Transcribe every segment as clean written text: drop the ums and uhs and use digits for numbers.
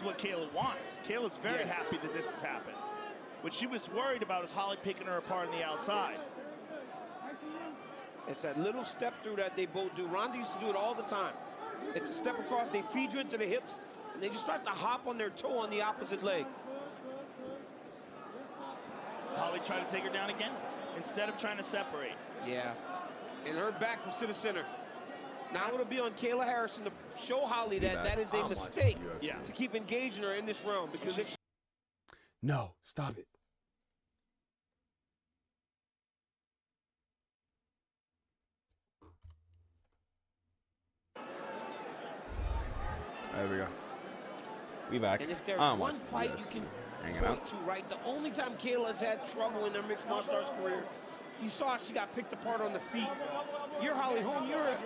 what Kayla wants. Kayla's very happy that this has happened. What she was worried about is Holly picking her apart on the outside. It's that little step through that they both do. Ronda used to do it all the time. It's a step across, they feed you into the hips, and they just start to hop on their toe on the opposite leg. Holly tried to take her down again, instead of trying to separate. Yeah, and her back was to the center. Now it'll be on Kayla Harrison to show Holly that that is a mistake to keep engaging her in this round. Because if no, stop it. There we go. We back. And if there's one fight you can point to, right, the only time Kayla's had trouble in their mixed martial arts career, you saw she got picked apart on the feet. You're Holly Holm, you're a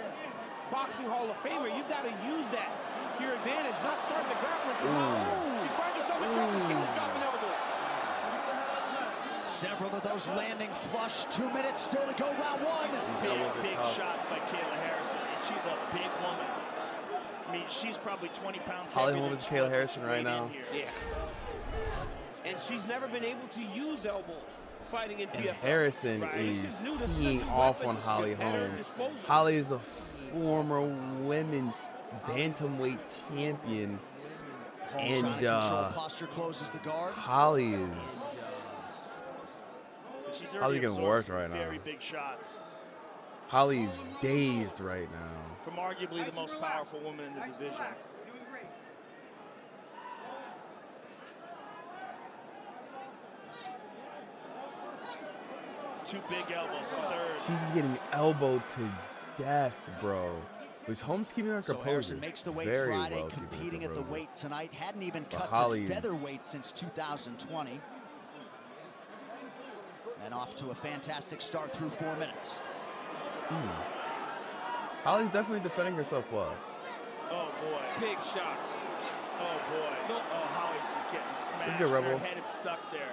boxing Hall of Famer. You've got to use that to your advantage, not start the grappling. She finds herself in trouble. Kayla dropping elbow. Several of those landing flush. 2 minutes still to go, round one. Big shots by Kayla Harrison, and she's a big woman. I mean, she's probably 20 pounds Holly Holm is Kayla Harrison right now. Yeah. And she's never been able to use elbows fighting in PFL. Harrison is teeing off on Holly Holm. Holly is a former women's bantamweight champion. And Holly is... Holly's getting worked right now. Very big shots. Holly's dazed right now. From arguably the most powerful woman in the division. Two big elbows, third. She's just getting elbowed to death, bro. But Holmes keeping her composure. Harrison makes the weight very Friday, well competing at the weight tonight. Hadn't even cut Holly's to featherweight since 2020. And off to a fantastic start through 4 minutes. Holly's definitely defending herself well. Oh boy. Big shots. Oh boy. Nope. Oh, Holly's just getting smashed. Let's go, Rebel. Her head is stuck there.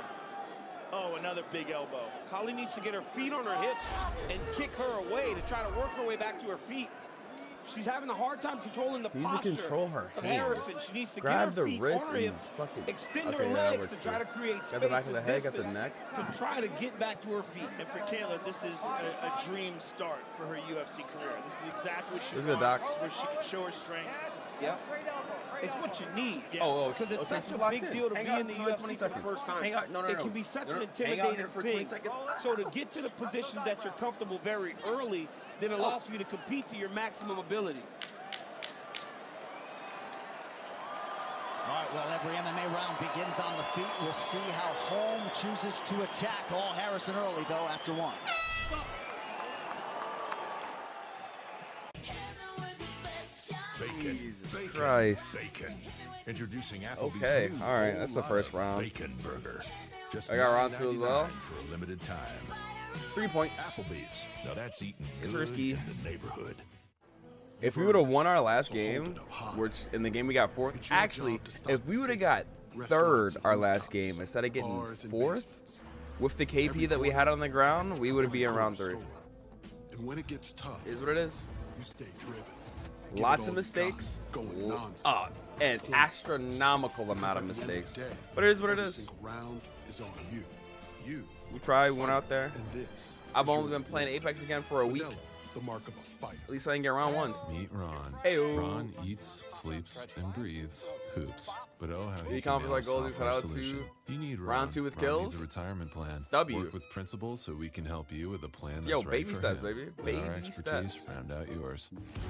Oh, another big elbow. Holly needs to get her feet on her hips and kick her away to try to work her way back to her feet. She's having a hard time controlling the posture control her of hands. Harrison. She needs to Grab get her the feet wrist on her and hips, fucking extend her legs to try to create space. Got the back of the and head, got the distance neck. to try to get back to her feet. And for Kayla, this is a dream start for her UFC career. This is exactly what she Let's wants, go, Doc. where she can show her strength. Yep. It's what you need. Oh, because it's such a big deal to be in the UFC for the first time. Hang on, no. It can be such an intimidating thing. So to get to the position that you're comfortable very early, then allows you to compete to your maximum ability. All right, well, every MMA round begins on the feet. We'll see how Holm chooses to attack. All Harrison early, though, after one. Jesus Christ. Bacon. Introducing Applebee's Okay, new all right, that's the first full-line round. Bacon burger. Just I got round two as well. $9.99 for a limited time. 3 points. Applebee's. Now that's eating It's good risky. in the neighborhood. If we would have won our last game, which in the game we got fourth, actually, if we would have got third our last game instead of getting fourth, with the KP that we had on the ground, we would be in round 3. And when it gets tough, Is what it is. you stay driven. Lots of mistakes. An astronomical amount of mistakes. But it is what it is. Round is on you. You. We tried, went out there. And this. I've only been playing Apex again for a week. The mark of a fighter. At least I can get round 1. Meet Ron. Heyo. Ron eats, sleeps, and breathes hoops. But oh, how he confident can like gold, just head out solution. to You need round 2 with Ron kills. needs a retirement plan. W. Work with principals so we can help you with a plan that's Yo, right baby for steps, him. baby. Let Baby our expertise steps. round out yours.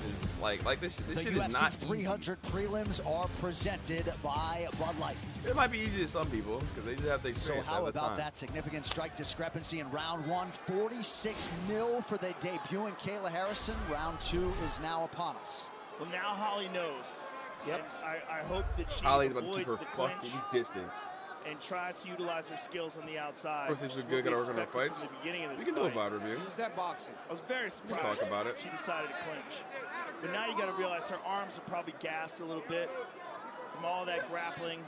It's like this The shit UFC is not 300 prelims are presented by Bud Light. easy. It might be easy to some people because they just have the So experience how at the about time. that significant strike discrepancy in round 1? 46-0 for the debuting Kayla Harrison. Round 2 is now upon us. Well, now Holly knows. Yep. And I hope that she Holly's about to keep avoids her the clinch fucking distance. and tries to utilize her skills on the outside. Of course, she's which good we at organizing expected fights. from the beginning of this We can do a fight. VOD review. Use that boxing. I was very surprised talk about it. she decided to clinch. But now you got to realize her arms are probably gassed a little bit from all that grappling.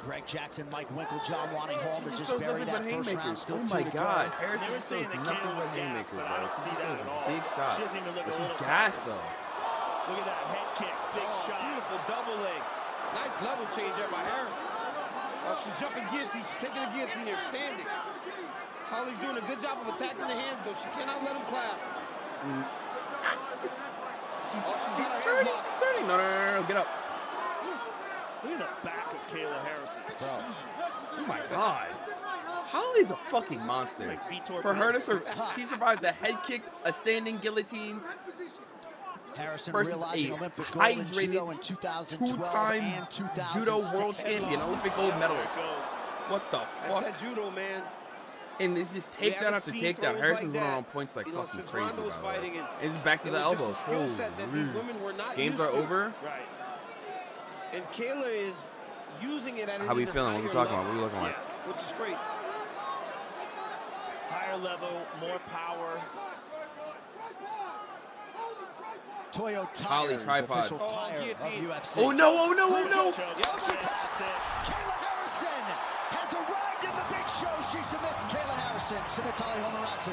Greg Jackson, Mike Winklejohn wanting home to She just throws bury nothing but that first round. haymakers. Still Oh two my to God. go. Harrison They were just saying throws that nothing Kayla but was haymakers, gassed, but I bro. don't She see just that throws at all. big She shots. doesn't even look But a she's little gassed, tired. though. Look at that head kick, big shot. Beautiful double leg. Nice level change there by Harrison. Oh, she's jumping guillotine. She's taking a guillotine there, standing. Holly's doing a good job of attacking the hands, though. She cannot let him clap. She's turning. She's turning. No. Get up. Look at the back of Kayla Harrison. Bro. Oh, my God. Holly's a fucking monster. Like Vitor For her to Belfort. she survived the head kick, a standing guillotine, Harrison versus realizing a Olympic gold in judo hydrated in 2012 two-time and 2006. judo world champion, Olympic gold medalist. There it goes. What the That's fuck? that judo, man. And this is We takedown haven't after seen takedown. throws Harrison's like running that, on points like you know, fucking since crazy. Ronda was by the way. fighting, and It's back to it the was just elbows. a skill set that these women were not Games used are to. over. Right. And Kayla is using it at How we an feeling? What even we talking higher about? What we looking Yeah. like? level, which is crazy. Higher level, more power. Toyo Holly Tires, tripod. official Oh, tire of guillotine. UFC. Oh no! Oh no! Oh no! Choke. Yep. That's it. Kayla Harrison has arrived in the big show. She submits Kayla Harrison. Submits Holly Holm in round 2.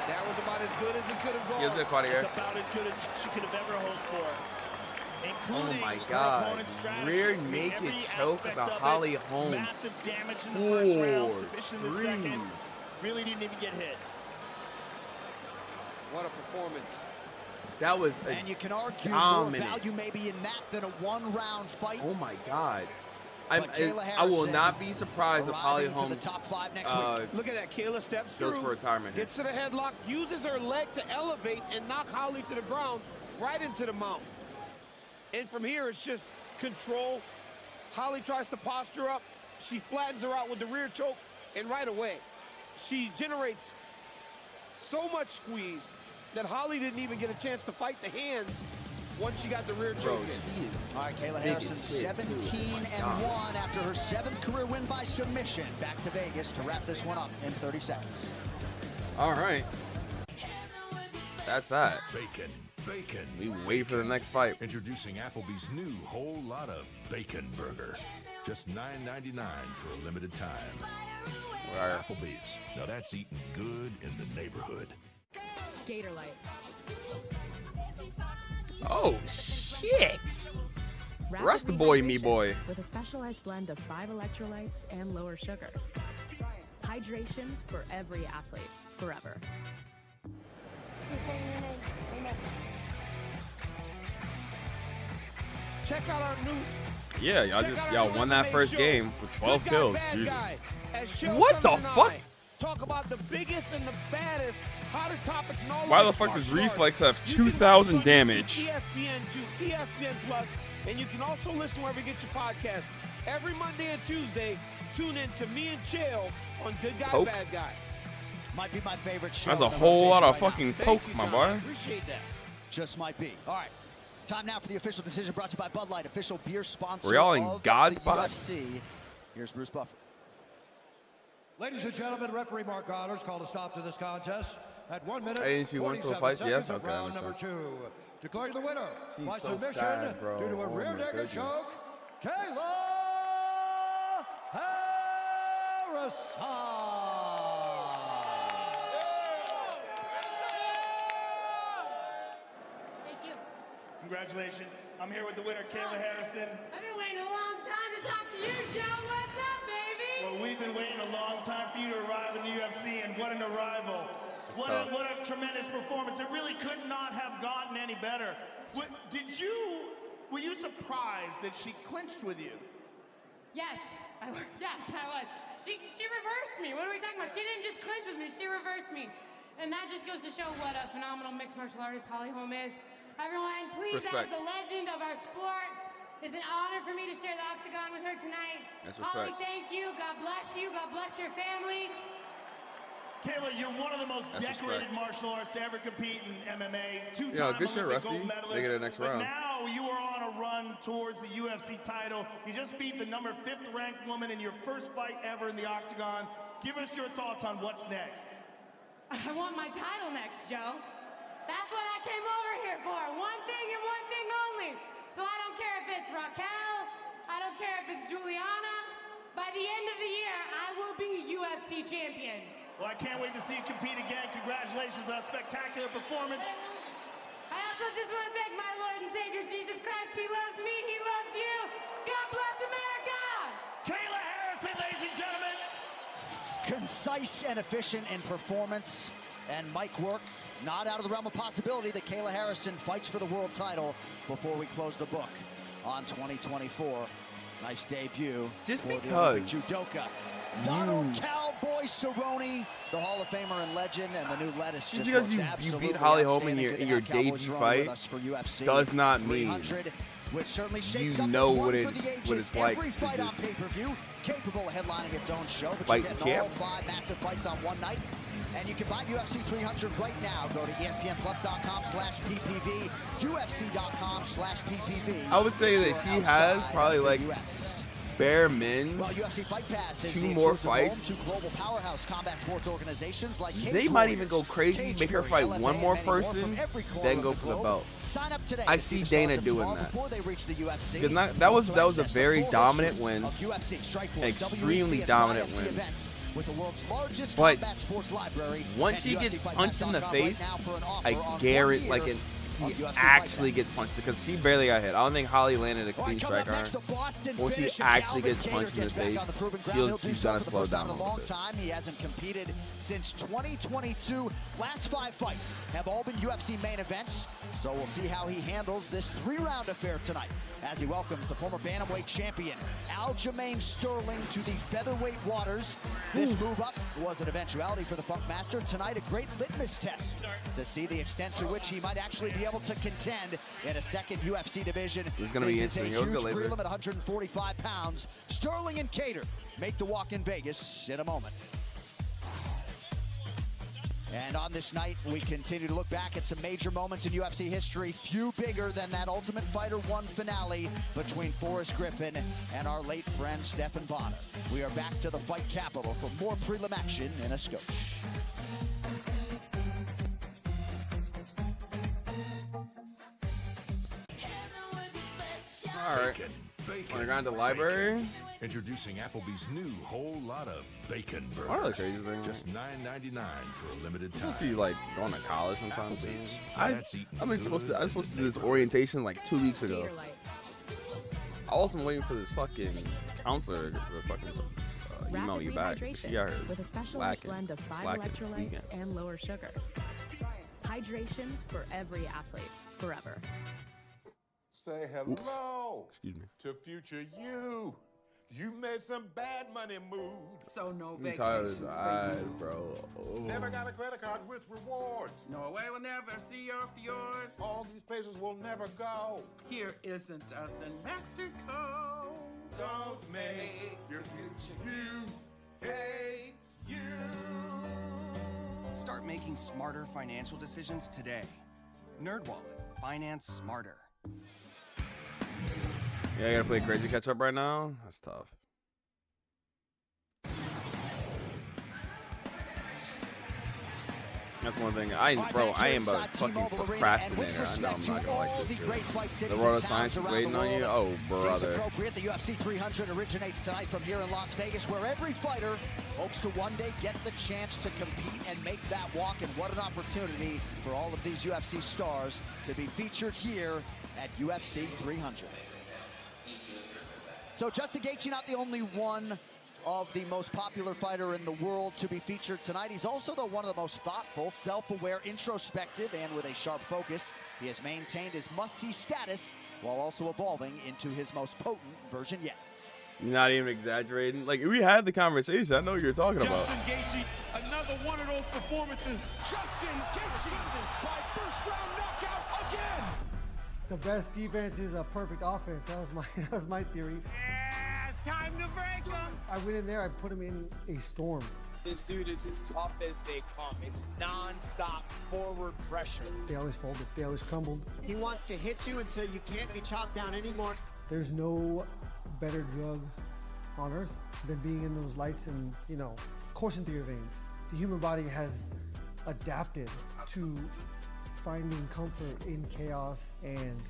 That was about as good as it could have gone. Here's a quad It's here. about as good as she could have ever hoped for. Oh Including my her God. opponent's strategy. Rear I mean, naked every choke aspect of it, Holly Holm. Massive damage in the first round, 4, submission in the 3. second. Really didn't even get hit. What a performance. That was a And you can argue dominant. more value maybe in that than a one-round fight. Oh my God. But Kayla I will Harrison not be surprised if Holly arriving to Holm the top 5 next week. Look at that. Kayla steps goes through, for retirement here. gets to the headlock, uses her leg to elevate and knock Holly to the ground, right into the mount. And from here, it's just control. Holly tries to posture up. She flattens her out with the rear choke, and right away, she generates so much squeeze that Holly didn't even get a chance to fight the hands once she got the rear Bro, choke in. she is All right, Kayla big Harrison, as shit, too. 17-1 after her 7th career win by submission. Back to Vegas to wrap this one up in 30 seconds. All right. That's that. Bacon. We wait for the next fight. Introducing Applebee's new whole lot of bacon burger. Just $9.99 for a limited time. Right. Applebee's. Now that's eating good in the neighborhood. Gator Light. Oh, shit. Rapid Rust the boy, me rehydration boy. With a specialized blend of 5 electrolytes and lower sugar. Hydration for every athlete, forever. Check out our new. Yeah, y'all won that first game with 12 Good guy, kills. bad Jesus. guy. As Chael What the Sonnen and fuck? I talk about the biggest and the baddest, hottest topics in all Why of the this fuck does martial Reflex arts. have You can watch 2,000 on damage? ESPN2, ESPN Plus, and you can also listen wherever you get your podcast. Every Monday and Tuesday, tune in to me and Chael on Good Guy, Poke. Bad Guy. Might be my favorite show. That's a in the whole lot rotation of right now. fucking Thank poke, you, my Tom. boy. I appreciate that. Just might be. All right. Time now for the official decision brought to you by Bud Light, official beer sponsor Were y'all in of God's the spot? UFC. Here's Bruce Buffer. Ladies and gentlemen, referee Mark Goddard's called a stop to this contest at 1 minute. Hey, didn't she win some 47 fights? Yes? seconds of Okay, round makes number sense. 2. Declaring the winner She's by so submission sad, bro. due to a Oh rear my naked goodness. choke, Kayla Harrison. Thank you. Congratulations. I'm here with the winner, Kayla Harrison. I've been waiting a long time to talk to you, Joe. What's up, baby? Well, we've been waiting a long time for you to arrive in the UFC, and what an arrival. What a tremendous performance. It really could not have gotten any better. Were you surprised that she clinched with you? Yes, I was. Yes, I was. She reversed me. What are we talking about? She didn't just clinch with me. She reversed me. And that just goes to show what a phenomenal mixed martial artist Holly Holm is. Everyone, please, Respect. as the legend of our sport, it's an honor for me to share the octagon with her tonight. That's Holly, respect. thank you. God bless you. God bless your family. Kayla, you're one of the most That's decorated respect. martial artists to ever compete in MMA. Yeah, good shit, Olympic Rusty. gold medalist. Make it the next But round. now you are on a run towards the UFC title. You just beat the number 5th ranked woman in your first fight ever in the octagon. Give us your thoughts on what's next. I want my title next, Joe. That's what I came over here for. One thing and one thing only. So I don't care if it's Raquel. I don't care if it's Juliana. by the end of the year, I will be UFC champion. Well, I can't wait to see you compete again. Congratulations on a spectacular performance. I also just want to thank my Lord and Savior, Jesus Christ. He loves me. He loves you. God bless America. Kayla Harrison, ladies and gentlemen. Concise and efficient in performance and mic work. Not out of the realm of possibility that Kayla Harrison fights for the world title before we close the book on 2024. Nice debut. Just for because the judoka Donald Cowboy Cerrone, the Hall of Famer and legend, and the new lettuce. Just because you beat Holly Holm in your debut fight does not mean you know what it's like Every to fight on just pay-per-view, capable of headlining its own show, but fight you're the getting all champ. 5 massive fights on one night. And you can buy UFC 300 right now. Go to ESPNplus.com/PPV, UFC.com/PPV. I would say that she has probably like bare min Well, UFC Fight Pass is 2 the more exclusive home fights. to global powerhouse combat sports organizations like They Cage might even Warriors, go crazy, Cage make her Fury, fight LFA, one and more many more from person, every corner then of go the for the globe. belt. Sign up today. I to see the Dana stars of doing tomorrow that. before they reach the UFC. Because that was a Also very access the full dominant history win, of UFC, Strikeforce, extremely WEC, and dominant IFC win. events with the world's largest But combat sports library. once and she gets punched in the UFCFightPass.com face, right now for an offer I on 1 guarantee, year like, of she UFC actually Fight gets Pass. punched because she barely got hit. I don't think Holly landed a All clean right, coming strike up on next, her. the Boston When she finish, and actually Calvin gets Kattar punched in the gets back face, on the proving ground. she'll- He'll do she's so gonna for the slow first time down in a a long little bit. time. He hasn't competed since 2022. Last 5 fights have all been UFC main events, so we'll see how he handles this 3-round affair tonight as he welcomes the former bantamweight champion Aljamain Sterling to the featherweight waters. This move up was an eventuality for the Funk Master. Tonight, a great litmus test to see the extent to which he might actually be able to contend in a second UFC division. This is gonna be This is a interesting. Let's go, huge Laser. prelim at 145 pounds. Sterling and Kattar make the walk in Vegas in a moment. And on this night, we continue to look back at some major moments in UFC history, few bigger than that Ultimate Fighter 1 finale between Forrest Griffin and our late friend Stephan Bonner. We are back to the fight capital for more prelim action in a skosh. All right. Bacon, Underground to library. Introducing Applebee's new whole lot of bacon burger. One of the crazy things. Just $9.99 for a limited I'm time. supposed to be like going to college sometime soon. Applebee's. I That's eating was supposed good to do this orientation like 2 weeks ago. I also been waiting for this fucking counselor to fucking email me back. She out here with a specialized slacking, blend of 5 slacking, electrolytes tweaking. and lower sugar. Hydration for every athlete, forever. Say hello Excuse me. to future you. You made some bad money moves. So no I'm tired of vacations his for eyes, you. bro. Oh. Never got a credit card with rewards. Norway will never see your fjords. All these places will never go. Here isn't us in Mexico. Don't make your future you hate you. Start making smarter financial decisions today. NerdWallet. Finance smarter. Yeah, I gotta play crazy catch up right now. That's tough. That's one thing. I am a fucking procrastinator. I know I'm not gonna like this shit. The Roto Science is waiting on you. Oh, brother. Seems appropriate. The UFC 300 originates tonight from here in Las Vegas, where every fighter hopes to one day get the chance to compete and make that walk. And what an opportunity for all of these UFC stars to be featured here at UFC 300. So Justin Gaethje, not the only one of the most popular fighter in the world to be featured tonight. He's also one of the most thoughtful, self-aware, introspective, and with a sharp focus. He has maintained his must-see status while also evolving into his most potent version yet. You're not even exaggerating. Like, we had the conversation. I know what you're talking about. Justin Gaethje, another one of those performances. Justin Gaethje by first-round knockout again. The best defense is a perfect offense. That was my theory. Yeah, it's time to break them. I went in there, I put him in a storm. This dude is as tough as they come. It's non-stop forward pressure. They always folded. They always crumbled. He wants to hit you until you can't be chopped down anymore. There's no better drug on earth than being in those lights and, coursing through your veins. The human body has adapted to finding comfort in chaos, and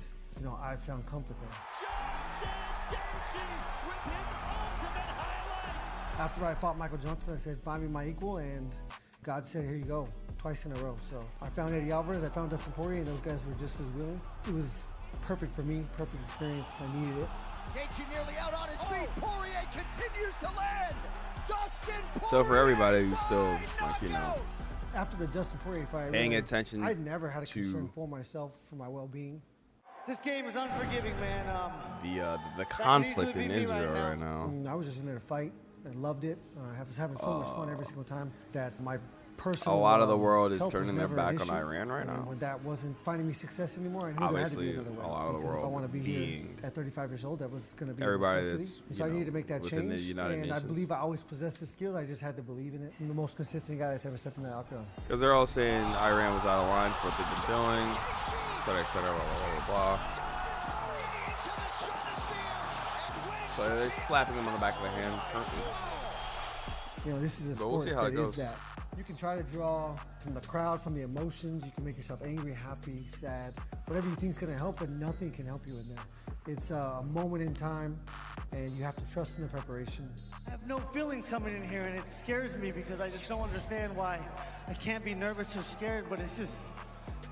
I found comfort there. Justin Gaethje with his ultimate highlight. After I fought Michael Johnson, I said, find me my equal, and God said, here you go, twice in a row. So I found Eddie Alvarez, I found Dustin Poirier, and those guys were just as willing. It was perfect for me, perfect experience. I needed it. Gaethje nearly out on his feet. Poirier continues to land. Dustin Poirier. So for everybody who's still, like, you know, after the Dustin Poirier fight, paying attention, I'd never had a concern for myself, for my well-being. This game is unforgiving, man. The conflict in Israel right now. I was just in there to fight. I loved it. I was having so much fun every single time that my personal a lot of the world is health turning their was never back an on issue. Iran right And now. when that wasn't finding me success anymore, I knew there had to be another way. A lot of the because world if I want to be here being at 35 years old, that was going to be everybody a necessity. that's, So I you know, needed to make that within the change. United And I Nations. believe I always possessed the skills. I just had to believe in it. I'm the most consistent guy that's ever stepped in that octagon. Because they're all saying Iran was out of line for what they've been doing, et cetera, blah, blah, blah, blah. So they're slapping him on the back of the hand currently. You know, this is a But we'll sport see how it that is goes. that. You can try to draw from the crowd, from the emotions. You can make yourself angry, happy, sad, whatever you think is going to help, but nothing can help you in there. It's a moment in time, and you have to trust in the preparation. I have no feelings coming in here, and it scares me because I just don't understand why I can't be nervous or scared, but it's just,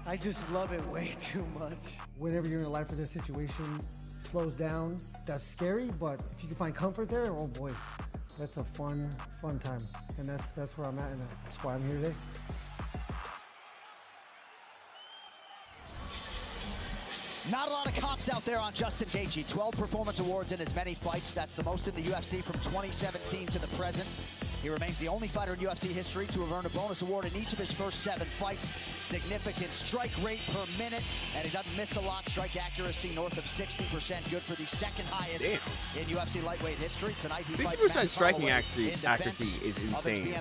I just love it way too much. Whenever you're in a life or death situation, slows down. That's scary, but if you can find comfort there, oh boy, that's a fun time. And that's where I'm at, and that's why I'm here today. Not a lot of comps out there on Justin Gaethje. 12 performance awards in as many fights. That's the most in the UFC from 2017 to the present. He remains the only fighter in UFC history to have earned a bonus award in each of his first 7 fights. Significant strike rate per minute, and he doesn't miss a lot. Strike accuracy north of 60%, good for the second highest in UFC lightweight history. Tonight, he 60% striking accuracy is insane.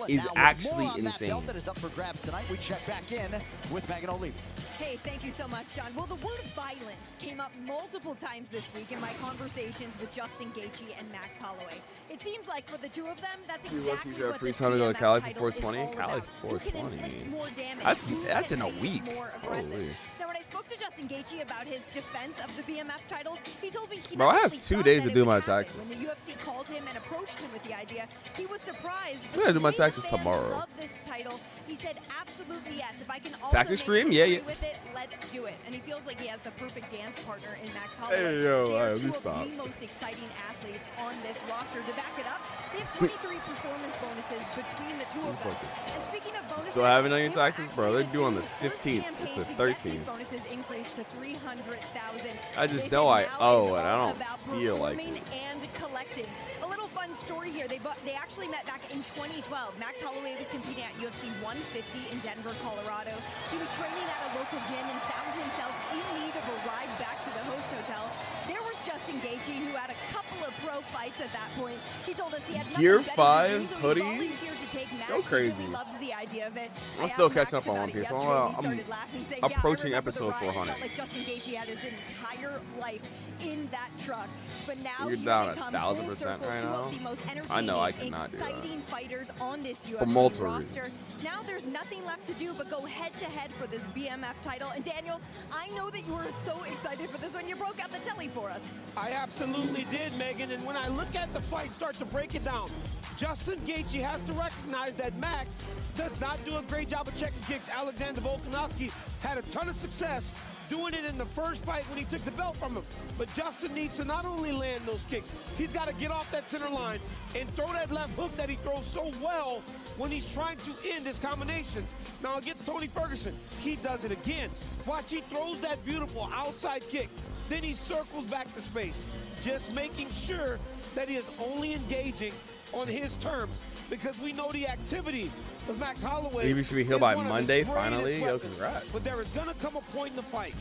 Is actually insane. Belt that is up for grabs tonight. We check back in with Megan O'Leary. Hey, thank you so much, John. Well, the word violence came up multiple times this week in my conversations with Justin Gaethje and Max Holloway. It seems like for the two of them, that's exactly what free this time to go to BMF Cali title for is 420. all Cali about. for Who can 420. inflict more damage? That's in a Who can week. be more aggressive? Holy. Now, when I spoke to Justin Gaethje about his defense of the BMF title, he told me he Bro, I have actually 2 thought days that to it do would my happen. taxes. When the UFC called him and approached him with the idea, he was surprised. I'm gonna do my Many taxes fans tomorrow. love this title. He said, absolutely yes. If I can also Tax make Extreme? some Yeah, money yeah. with it, let's do it. And he feels like he has the perfect dance partner in Max Holloway. Hey, yo, They all are right, two let me of stop. the most exciting athletes on this roster. To back it up, they have 23 performance bonuses between the two of them. And speaking of bonuses, Still having on your they were taxes, bro? They're actually due on the the first 15th. It's the campaign to get 13th. these bonuses increased to 300,000. I just They know say I now owe, it's and I all don't about feel like performing it. and collecting. A little fun story here. They actually met back in 2012. Max Holloway was competing at UFC 150 in Denver, Colorado. He was training at a local gym and found himself in need of a ride back to the host hotel. There was Justin Gaethje, who had a couple of pro fights at that point. He told us he had nothing Gear better to 5 do, so he hoodie? volunteered to take Max. Go crazy. He really loved the idea of it. I'm I still asked catching Max up on about One it Piece. yesterday, and he I'm started laughing, saying, approaching "Yeah, I remember the episode ride. I 400. felt like Justin Gaethje had his entire life in that truck. But now You're here down they come 1,000% full circle, right two now. of the most I know I entertaining, cannot do that. exciting fighters on this For UFC multiple roster. Now there's nothing left to do but go head-to-head for this BMF title. And Daniel, I know that you were so excited for this one. You broke out the telly for us. I absolutely did, Megan. And when I look at the fight, start to break it down, Justin Gaethje has to recognize that Max does not do a great job of checking kicks. Alexander Volkanovski had a ton of success doing it in the first fight when he took the belt from him. But Justin needs to not only land those kicks, he's got to get off that center line and throw that left hook that he throws so well when he's trying to end his combinations. Now against Tony Ferguson, he does it again. Watch, he throws that beautiful outside kick. Then he circles back to space, just making sure that he is only engaging on his terms, because we know the activity of Max Holloway. Maybe should be healed is by one of his Monday, greatest finally. Yo, weapons. congrats. But there is going to come a point in the fight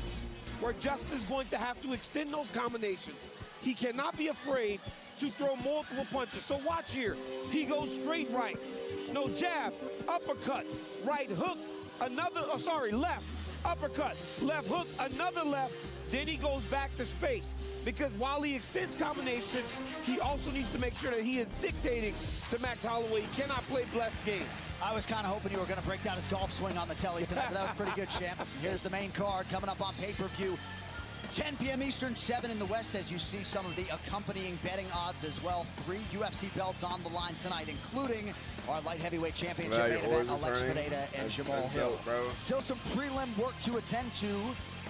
where Justin's going to have to extend those combinations. He cannot be afraid to throw multiple punches. So watch here. He goes straight right. No jab, uppercut, right hook, left, uppercut, left hook, another left. Then he goes back to space, because while he extends combination, he also needs to make sure that he is dictating to Max Holloway. He cannot play blessed game. I was kind of hoping you were going to break down his golf swing on the telly tonight, but that was pretty good, champ. Here's the main card coming up on pay-per-view. 10 p.m. Eastern, 7 in the West, as you see some of the accompanying betting odds as well. 3 UFC belts on the line tonight, including our light heavyweight championship main event, Alex Pineda and Jamal Hill. Still some prelim work to attend to.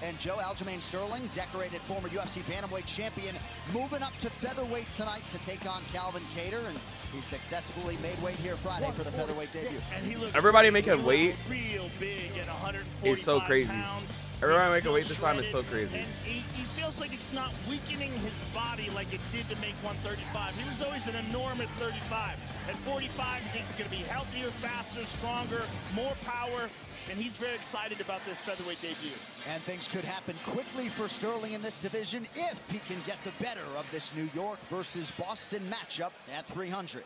And Joe, Aljamain Sterling, decorated former UFC bantamweight champion, moving up to featherweight tonight to take on Calvin Kattar, and he successfully made weight here Friday for the featherweight debut. And he looks Everybody making weight real big at 145 is so crazy. pounds. Everybody making weight this time is so crazy. And he feels like it's not weakening his body like it did to make 135. He was always an enormous 35. At 45, he thinks he's going to be healthier, faster, stronger, more power. And he's very excited about this featherweight debut. And things could happen quickly for Sterling in this division if he can get the better of this New York versus Boston matchup at 300.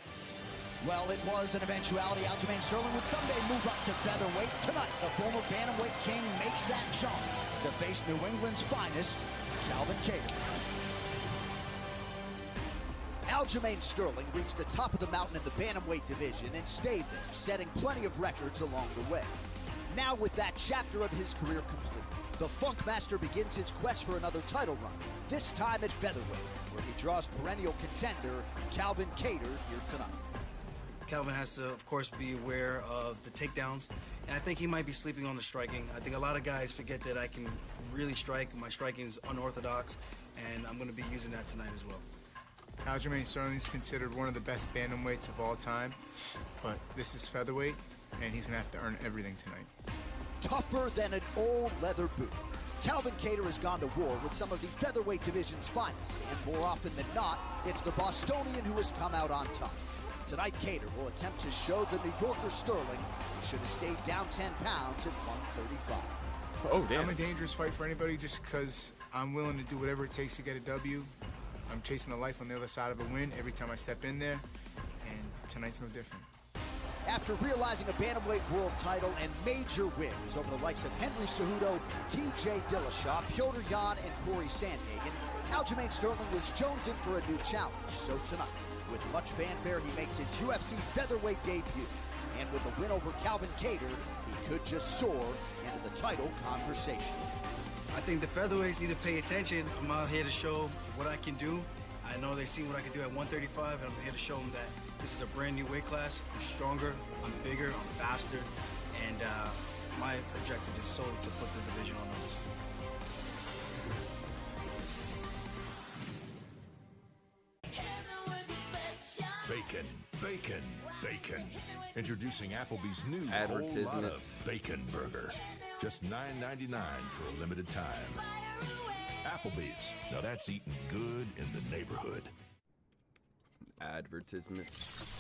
Well, it was an eventuality. Aljamain Sterling would someday move up to featherweight. Tonight, the former bantamweight king makes that jump to face New England's finest, Calvin Kattar. Aljamain Sterling reached the top of the mountain in the bantamweight division and stayed there, setting plenty of records along the way. Now, with that chapter of his career complete, the Funkmaster begins his quest for another title run, this time at featherweight, where he draws perennial contender Calvin Kattar here tonight. Calvin has to, of course, be aware of the takedowns, and I think he might be sleeping on the striking. I think a lot of guys forget that I can really strike. My striking is unorthodox, and I'm going to be using that tonight as well. Aljamain Sterling is considered one of the best bantamweights of all time, but this is featherweight, and he's going to have to earn everything tonight. Tougher than an old leather boot, Calvin Kattar has gone to war with some of the featherweight division's finest, and more often than not, it's the Bostonian who has come out on top. Tonight, Kattar will attempt to show the New Yorker Sterling he should have stayed down 10 pounds at 135. Oh, damn. I'm a dangerous fight for anybody just because I'm willing to do whatever it takes to get a W. I'm chasing the life on the other side of a win every time I step in there, and tonight's no different. After realizing a bantamweight world title and major wins over the likes of Henry Cejudo, T.J. Dillashaw, Piotr Jan, and Corey Sandhagen, Aljamain Sterling was jonesing for a new challenge. So tonight, with much fanfare, he makes his UFC featherweight debut. And with a win over Calvin Kattar, he could just soar into the title conversation. I think the featherweights need to pay attention. I'm out here to show what I can do. I know they've seen what I can do at 135, and I'm here to show them that this is a brand new weight class. I'm stronger, I'm bigger, I'm faster, and my objective is solely to put the division on notice. Bacon, bacon, bacon. Introducing Applebee's new Advertisements. whole lot of bacon burger. Just $9.99 for a limited time. Applebee's. Now that's eating good in the neighborhood. Advertisements.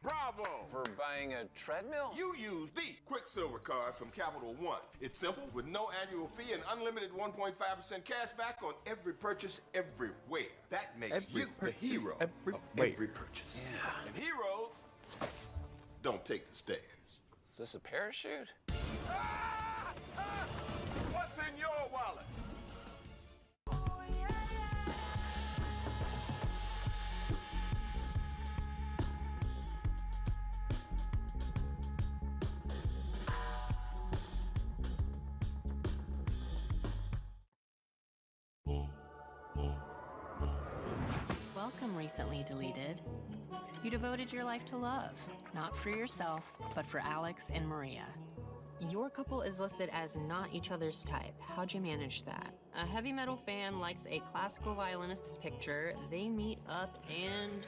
Bravo! For buying a treadmill? You use the Quicksilver card from Capital One. It's simple, with no annual fee and unlimited 1.5% cash back on every purchase everywhere. That makes you the hero of every purchase. Yeah. And heroes don't take the stairs. Is this a parachute? What's in your wallet? Welcome, recently deleted. You devoted your life to love, not for yourself, but for Alex and Maria. Your couple is listed as not each other's type. How'd you manage that? A heavy metal fan likes a classical violinist's picture. They meet up and...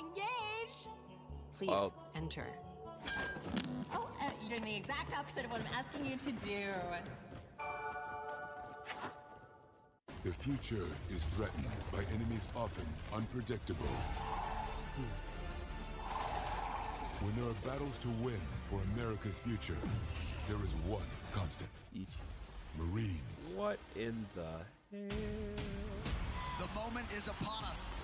Engage! Please, enter. Oh, you're doing the exact opposite of what I'm asking you to do. The future is threatened by enemies often unpredictable. When there are battles to win for America's future, there is one constant. Marines. What in the hell? The moment is upon us.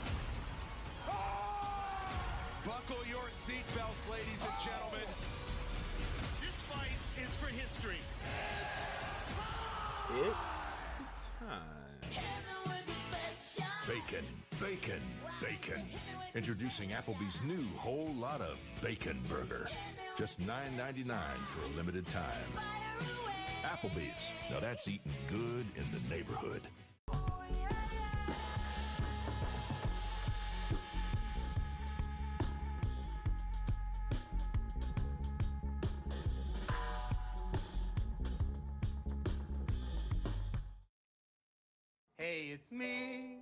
Buckle your seatbelts, ladies and gentlemen. This fight is for history. It's time. Bacon, bacon, bacon. Introducing Applebee's new whole lot of bacon burger. Just $9.99 for a limited time. Applebee's. Now that's eating good in the neighborhood. Hey, it's me,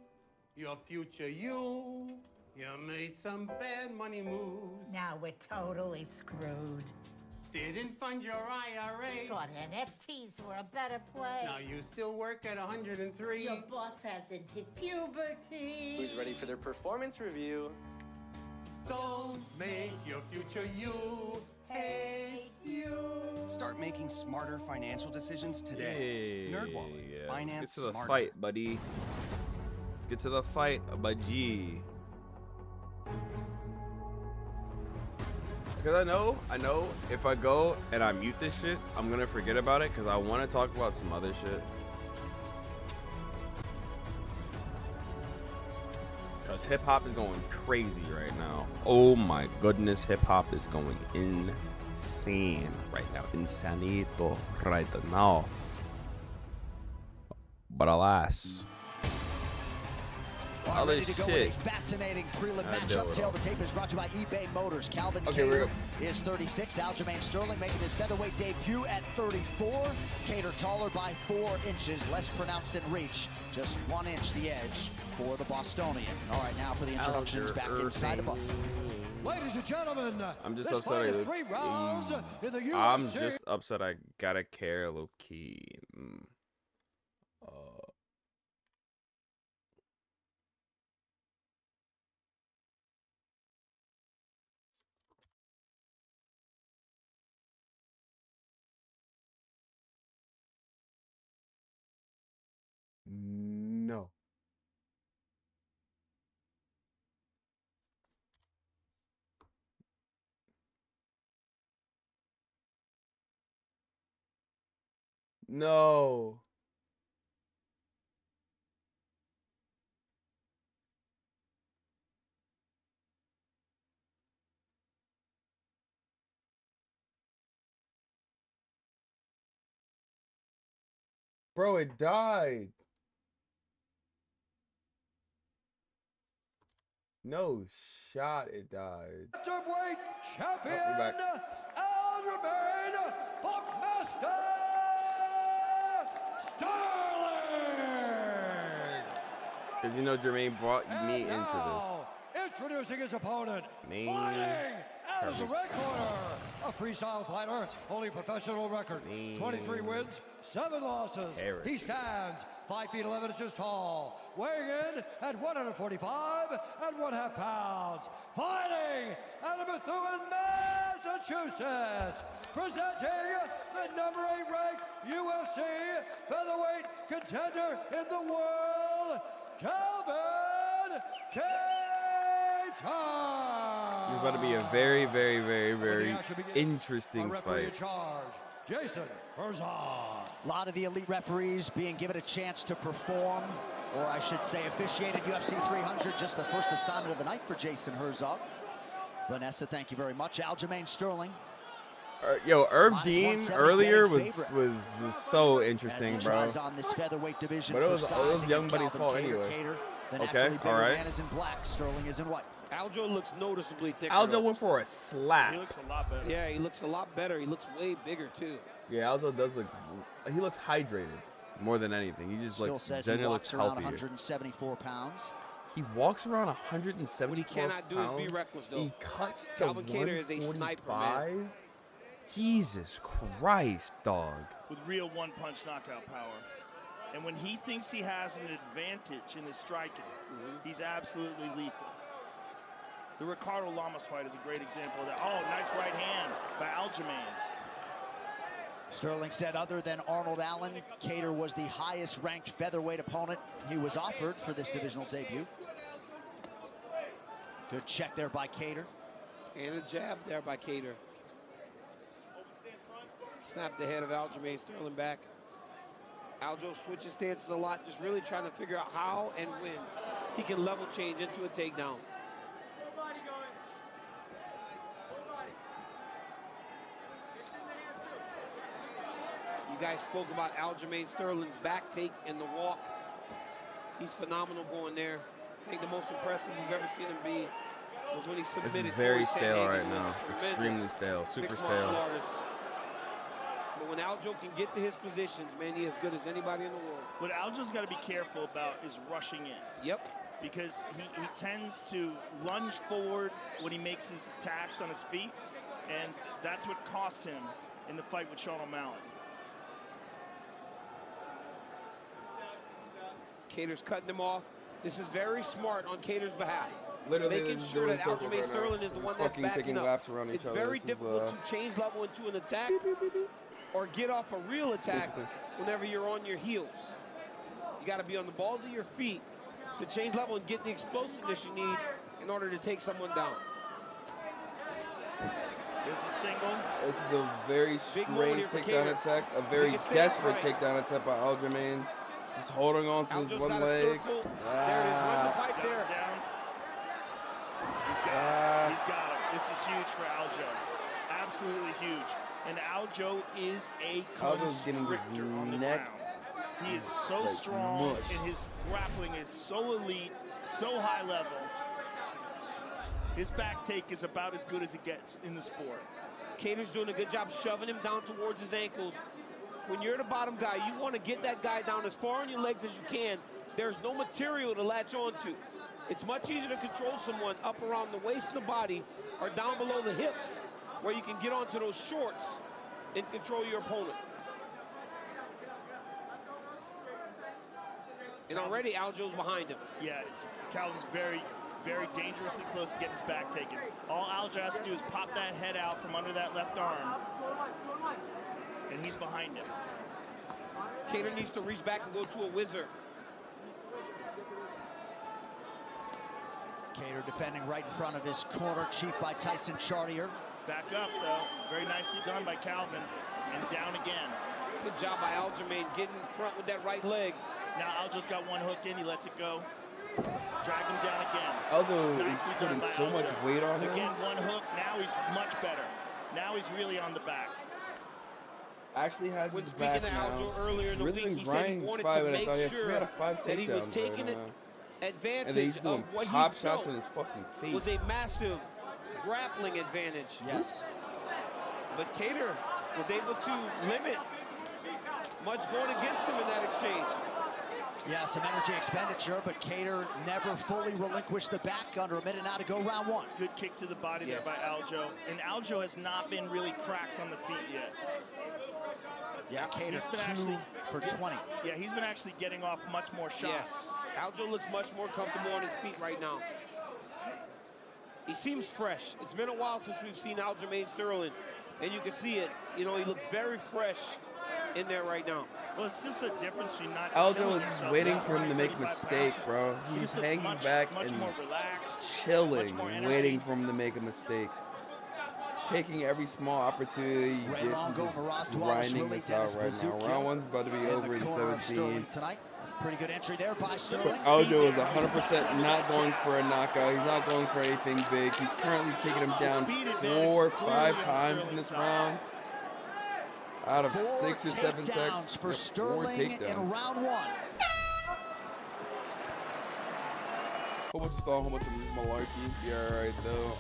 your future you. You made some bad money moves. Now we're totally screwed. Didn't fund your IRA. Thought NFTs were a better play. Now you still work at 103. Your boss hasn't hit puberty. Who's ready for their performance review? Don't make your future you hate you. Start making smarter financial decisions today. NerdWallet. Finance Let's get to the smarter. fight, buddy. Let's get to the fight, buddy. Because I know if I go and I mute this shit, I'm going to forget about it because I want to talk about some other shit. Because hip-hop is going crazy right now. Oh my goodness, hip-hop is going insane right now. Insanito right now. But alas, All ready to go with a fascinating prelim matchup. Tail the tape is brought to you by eBay Motors. Calvin Kattar is 36. Aljamain Sterling making his featherweight debut at 34. Kattar taller by 4 inches, less pronounced in reach. Just 1 inch the edge for the Bostonian. All right, now for the introductions back inside the buff. Ladies and gentlemen, I'm just this upset. fight is 3 rounds in the UFC. I'm just upset. I gotta care, low key. No. No. Bro, it died. No shot, it died. Welterweight champion, Oh, we're back. Aljamain Buckmaster Sterling. Because you know Jermaine brought me into Now, introducing his opponent, this. fighting out of the red corner, a freestyle fighter, only professional record, 23 wins, 7 losses. He stands 5 feet 11 inches tall, weighing in at 145.5 pounds. Fighting out of Methuen, Massachusetts, presenting the number 8 ranked UFC featherweight contender in the world, Calvin Kattar. It's about to be a very, very, very, very interesting fight. Jason Herzog. A lot of the elite referees being given a chance to perform, or I should say officiated UFC 300, just the first assignment of the night for Jason Herzog. Vanessa, thank you very much. Aljamain Sterling. Yo, Herb Dean earlier was so interesting, bro. On this featherweight division, but it was young buddy's fault anyway. Okay, all right. Man is in black, Sterling is in white. Aljo looks noticeably thicker. Aljo went for a slap. He looks a lot better. Yeah, he looks a lot better. He looks way bigger too. Yeah, Aljo does look. He looks hydrated more than anything. He just Still looks says generally he looks walks around healthier. 174 pounds. He walks around 174 What he cannot do pounds. is be reckless, though. He cuts the Calvin Kattar is a sniper, man. 145. Jesus Christ, dog. With real one-punch knockout power. And when he thinks he has an advantage in his striking, he's absolutely lethal. The Ricardo Lamas fight is a great example of that. Oh, nice right hand by Aljamain. Sterling said other than Arnold Allen, Kattar was the highest ranked featherweight opponent he was offered for this divisional debut. Good check there by Kattar. And a jab there by Kattar. Snapped the head of Aljamain Sterling back. Aljo switches stances a lot, just really trying to figure out how and when he can level change into a takedown. You guys spoke about Aljamain Sterling's back take and the walk. He's phenomenal going there. I think the most impressive we've ever seen him be was when he submitted. This is very Corey stale Sandhagen, right who was now. a Extremely stale. Super mixed martial stale. artist. But when Aljo can get to his positions, man, he's as good as anybody in the world. What Aljo's got to be careful about is rushing in. Yep. Because he tends to lunge forward when he makes his attacks on his feet, and that's what cost him in the fight with Sean O'Malley. Cater's cutting him off. This is very smart on Cater's behalf. Literally, making sure that Aljamain Sterling is the one that's backing taking up. laps around each It's other. very This difficult is, to change level into an attack or get off a real attack whenever you're on your heels. You got to be on the balls of your feet to change level and get the explosiveness you need in order to take someone down. There's a single. This is a very strange takedown attack, a very desperate takedown attack by Aljamain. Just holding on to his one leg. There it is, run the pipe there. He's got him. This is huge for Aljo. Absolutely huge. And Aljo is a Aljo's getting his constrictor on the neck ground. He is so like strong, mushed. and his grappling is so elite, so high level. His back take is about as good as it gets in the sport. Cater's doing a good job shoving him down towards his ankles. When you're the bottom guy, you want to get that guy down as far on your legs as you can. There's no material to latch onto. It's much easier to control someone up around the waist of the body or down below the hips, where you can get onto those shorts and control your opponent. And already Aljo's behind him. Yeah, Calvin's very, very dangerously close to getting his back taken. All Aljo has to do is pop that head out from under that left arm, and he's behind him. Cater needs to reach back and go to a whizzer. Cater defending right in front of his corner chief by Tyson Chartier. Back up, though. Very nicely done by Calvin. And down again. Good job by Aljamain getting in front with that right leg. Now Aljo's got one hook in. He lets it go. Drag him down again. Aljo is putting so much weight on him. Again, one hook. Now he's much better. Now he's really on the back. Actually has When his back speaking to now. Aljo earlier in the Really week, been he said he grinding wanted 5 to minutes. make He has sure 3 out of 5 that he was takedowns taking right it now. advantage And then he's of doing what pop he shots felt in his fucking face. was a massive grappling advantage. Yes. But Cater was able to limit much going against him in that exchange. Yeah, some energy expenditure, but Cater never fully relinquished the back. Under a minute now to go, round one. Good kick to the body there by Aljo. And Aljo has not been really cracked on the feet yet. Yeah, Cater's He's been 2 for 20. Yeah, he's been actually getting off much more shots. Yes. Aljo looks much more comfortable on his feet right now. He seems fresh. It's been a while since we've seen Aljamain Sterling, and you can see it. You know, he looks very fresh in there right now. Well, it's just the difference between not Aljo is just waiting for him to make a mistake, bro. He's hanging back and more relaxed, chilling, much more energy. waiting for him to make a mistake. Taking every small opportunity he gets and just grinding this out right now. Round one's about to be over in 17. Tonight. Pretty good entry there by Sterling. Aljo is 100% not going for a knockout. He's not going for anything big. He's currently taking him down 4 or 5 times in this round. Out of 6 or 7 attacks, for Sterling in round one. Whole bunch of stall, whole bunch of malarkey. Yeah, right though.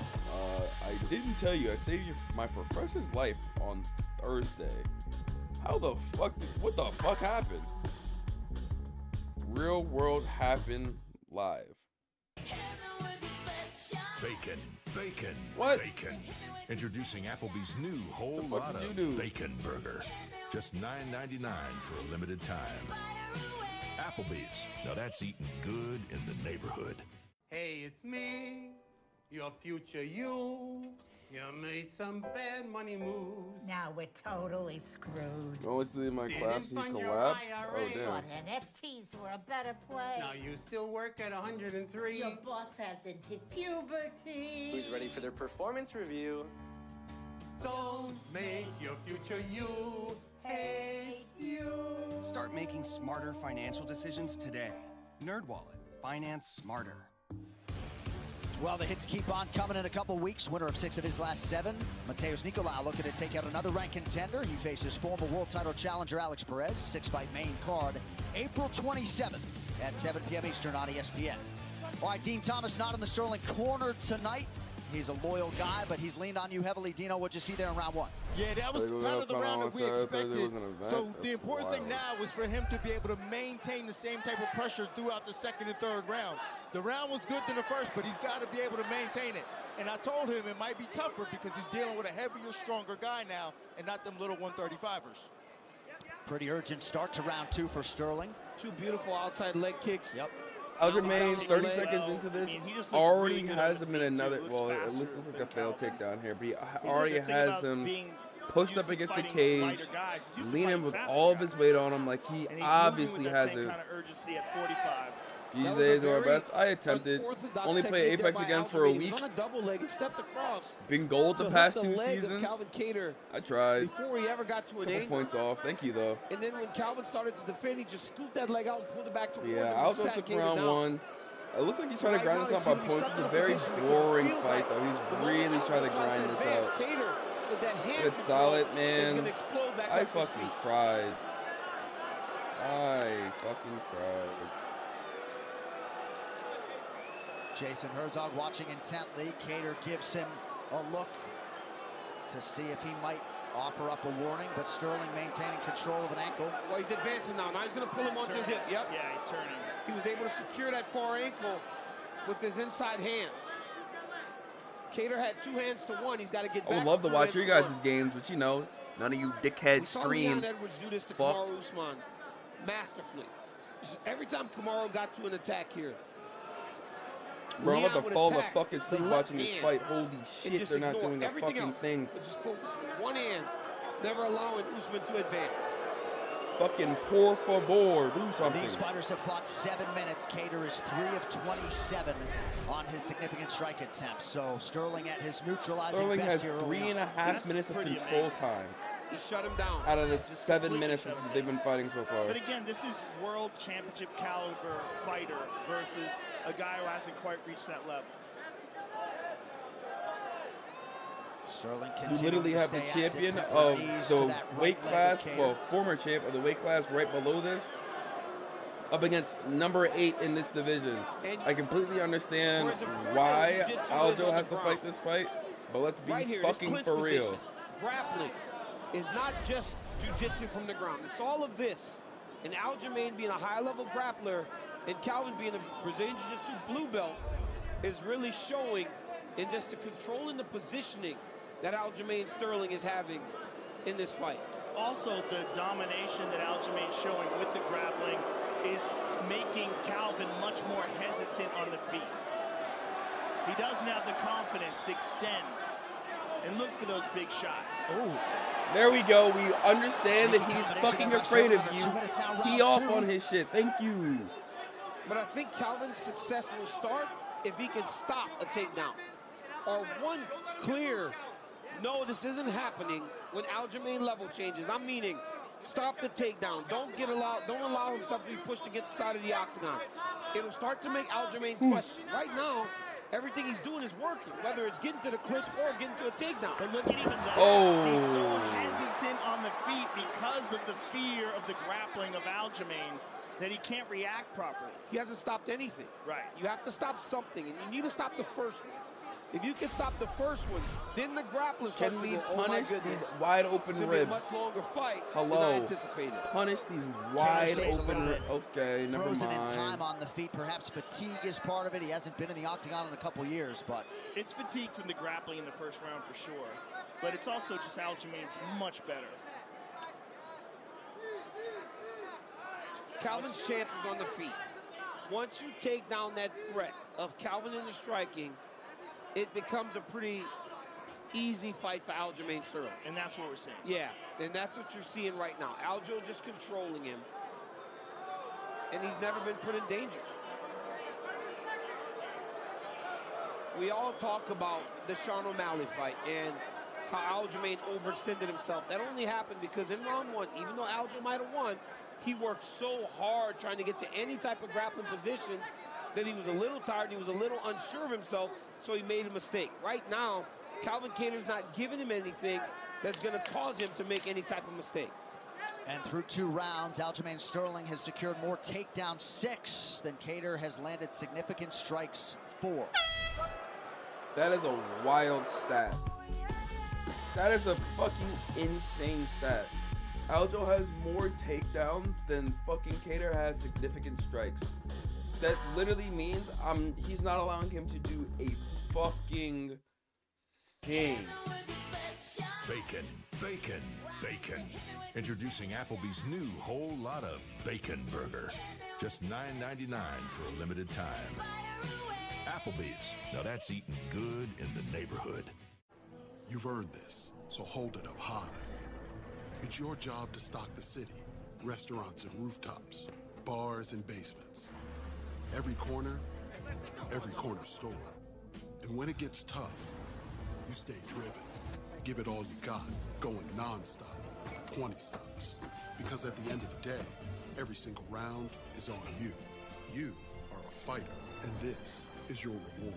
I didn't tell you. I saved my professor's life on Thursday. How the fuck? What the fuck happened? Real world happened live. Bacon, bacon, What? bacon. Introducing Applebee's new whole fuck lot did of you do? bacon burger. Just $9.99 for a limited time. Applebee's. Now that's eating good in the neighborhood. Hey, it's me, your future you. You made some bad money moves. Now we're totally screwed. You want to see my Didn't collapse? He fund your collapsed? IRA. Oh, damn. But NFTs were a better play. Now you still work at 103. Your boss hasn't hit puberty. Who's ready for their performance review? Don't make your future you hate you. Start making smarter financial decisions today. NerdWallet. Finance smarter. Well, the hits keep on coming in a couple weeks. Winner of 6 of his last 7. Mateus Nicolau looking to take out another ranked contender. He faces former world title challenger Alex Perez. 6-fight main card, April 27th at 7 p.m. Eastern on ESPN. All right, Dean Thomas not in the Sterling corner tonight. He's a loyal guy, but he's leaned on you heavily. Dino, what'd you see there in round 1? Yeah, that was kind of the round that we expected. So the important thing now was for him to be able to maintain the same type of pressure throughout the 2nd and 3rd round. The round was good than the 1st, but he's got to be able to maintain it. And I told him it might be tougher because he's dealing with a heavier, stronger guy now and not them little 135ers. Pretty urgent start to round 2 for Sterling. 2 beautiful outside leg kicks. Yep. Aljamain, 30 seconds into this, already has him in another, well, it looks like a failed takedown here, but he already has him pushed up against the cage, leaning with all of his weight on him, like he obviously has it. These days are our best. I attempted. Only play Apex again for a week. Been gold the past 2 seasons. I tried. Before he ever got to an couple points off. Thank you though. And then when Calvin started to defend, he just scooped that leg out and pulled it back to yeah, Aljo took round 1. It looks like he's trying to grind this out by points. It's a very boring fight though. He's really trying to grind this out. It's solid, man. I fucking tried. I fucking tried. Jason Herzog watching intently. Cater gives him a look to see if he might offer up a warning, but Sterling maintaining control of an ankle. Well, he's advancing now. Now he's going to pull him onto his hip. Yep. Yeah, he's turning. He was able to secure that far ankle with his inside hand. Cater had 2 hands to 1. He's got to get back. I would love to watch your guys' games, but you know, none of you dickheads scream. Leon Edwards do this to Kamaru Usman masterfully. Every time Kamaru got to an attack here, bro, I'm about to fall the fucking sleep watching this fight. Holy shit, they're not doing a fucking thing. But just focus with one hand, never allowing Usman to advance. Fucking por favor, do something. These fighters have fought 7 minutes. Cater is 3 of 27 on his significant strike attempts. So Sterling at his neutralizing Sterling best has here 3.5 minutes of control time. He shut him down. Out of the 7 minutes that they've been fighting so far. But again, this is world championship caliber fighter versus a guy who hasn't quite reached that level. Sterling you literally have the champion of the weight class, well, former champ of the weight class right below this, up against number 8 in this division. I completely understand why Aljo has to fight this fight, but let's be fucking for real. Grappling is not just jiu-jitsu from the ground. It's all of this. And Aljamain being a high-level grappler and Calvin being a Brazilian jiu-jitsu blue belt is really showing in just the control and the positioning that Aljamain Sterling is having in this fight. Also, the domination that Aljamain's showing with the grappling is making Calvin much more hesitant on the feet. He doesn't have the confidence to extend and look for those big shots. Oh, there we go. We understand that he's fucking afraid of you. Tee off on his shit. Thank you. But I think Calvin's success will start if he can stop a takedown. Or one clear, no, this isn't happening when Aljamain level changes. I'm meaning stop the takedown. Don't allow himself to be pushed against the side of the octagon. It'll start to make Aljamain question. Right now, everything he's doing is working, whether it's getting to the clinch or getting to a takedown. But look at even that. He's so hesitant on the feet because of the fear of the grappling of Aljamain that he can't react properly. He hasn't stopped anything. Right. You have to stop something, and you need to stop the first one. If you can stop the first one, then the grappler starts Can we to go, punish oh my these wide open it's ribs? Be a much longer fight Hello. than I anticipated. Punish these wide open ribs. Okay, never mind. Frozen in time on the feet. Perhaps fatigue is part of it. He hasn't been in the octagon in a couple years, but it's fatigue from the grappling in the first round for sure. But it's also just Aljamain's much better. Calvin's chances on the feet. Once you take down that threat of Calvin in the striking, it becomes a pretty easy fight for Aljamain Sterling. And that's what we're seeing. Yeah, and that's what you're seeing right now. Aljo just controlling him. And he's never been put in danger. We all talk about the Sean O'Malley fight and how Aljamain overextended himself. That only happened because in round 1, even though Aljo might have won, he worked so hard trying to get to any type of grappling positions that he was a little tired, he was a little unsure of himself, so he made a mistake. Right now, Calvin Kattar's not giving him anything that's going to cause him to make any type of mistake. And through 2 rounds, Aljamain Sterling has secured more takedowns 6 than Kattar has landed significant strikes 4. That is a wild stat. That is a fucking insane stat. Aljo has more takedowns than fucking Kattar has significant strikes. That literally means he's not allowing him to do a fucking thing. Bacon, bacon, bacon. Introducing Applebee's new whole lot of bacon burger. Just $9.99 for a limited time. Applebee's. Now that's eating good in the neighborhood. You've earned this, so hold it up high. It's your job to stock the city. Restaurants and rooftops, bars and basements. Every corner store. And when it gets tough, you stay driven. Give it all you got, going nonstop for 20 stops. Because at the end of the day, every single round is on you. You are a fighter, and this is your reward.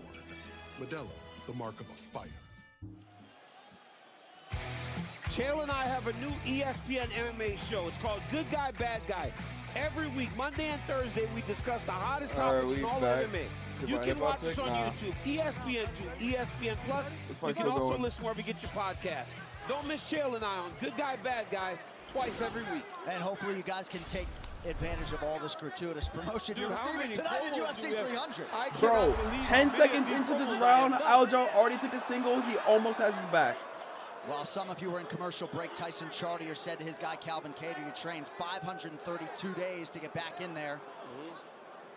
Modelo, the mark of a fighter. Chael and I have a new ESPN MMA show. It's called Good Guy, Bad Guy. Every week, Monday and Thursday, we discuss the hottest topics in all MMA. You can watch us on YouTube, ESPN 2, ESPN Plus. You can also listen wherever you get your podcast. Don't miss Chael and I on Good Guy, Bad Guy twice every week. And hopefully you guys can take advantage of all this gratuitous promotion. Dude, You're receiving tonight in UFC 300. Bro, 10 seconds into this round, Aljo already took a single. He almost has his back. While some of you were in commercial break, Tyson Chartier said to his guy Calvin Kattar, you trained 532 days to get back in there.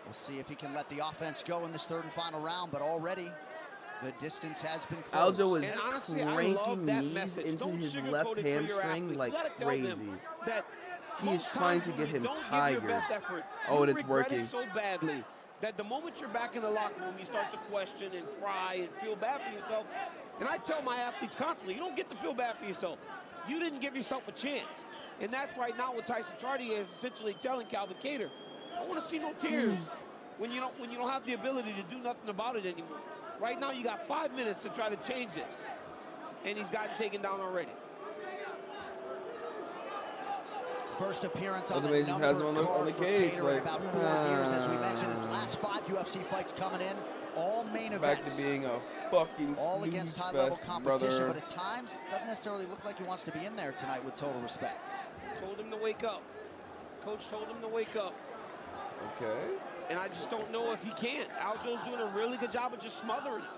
We'll see if he can let the offense go in this 3rd and final round, but already the distance has been closed. Aljo is cranking knees into his left hamstring like crazy. He is trying to get him tired. Oh, and it's working. So badly that the moment you're back in the locker room, you start to question and cry and feel bad for yourself. And I tell my athletes constantly, you don't get to feel bad for yourself. You didn't give yourself a chance. And that's right now what Tyson Chartier is essentially telling Calvin Kattar. I want to see no tears when you don't have the ability to do nothing about it anymore. Right now you got 5 minutes to try to change this. And he's gotten taken down already. First appearance on the number on the cage, in about 4 years, as we mentioned. His last 5 UFC fights coming in, all main events. Back to being a fucking all against high-level competition, brother. but at times doesn't necessarily look like he wants to be in there tonight. With total respect, told him to wake up. Coach told him to wake up. Okay. And I just don't know if he can. Aljo's doing a really good job of just smothering him.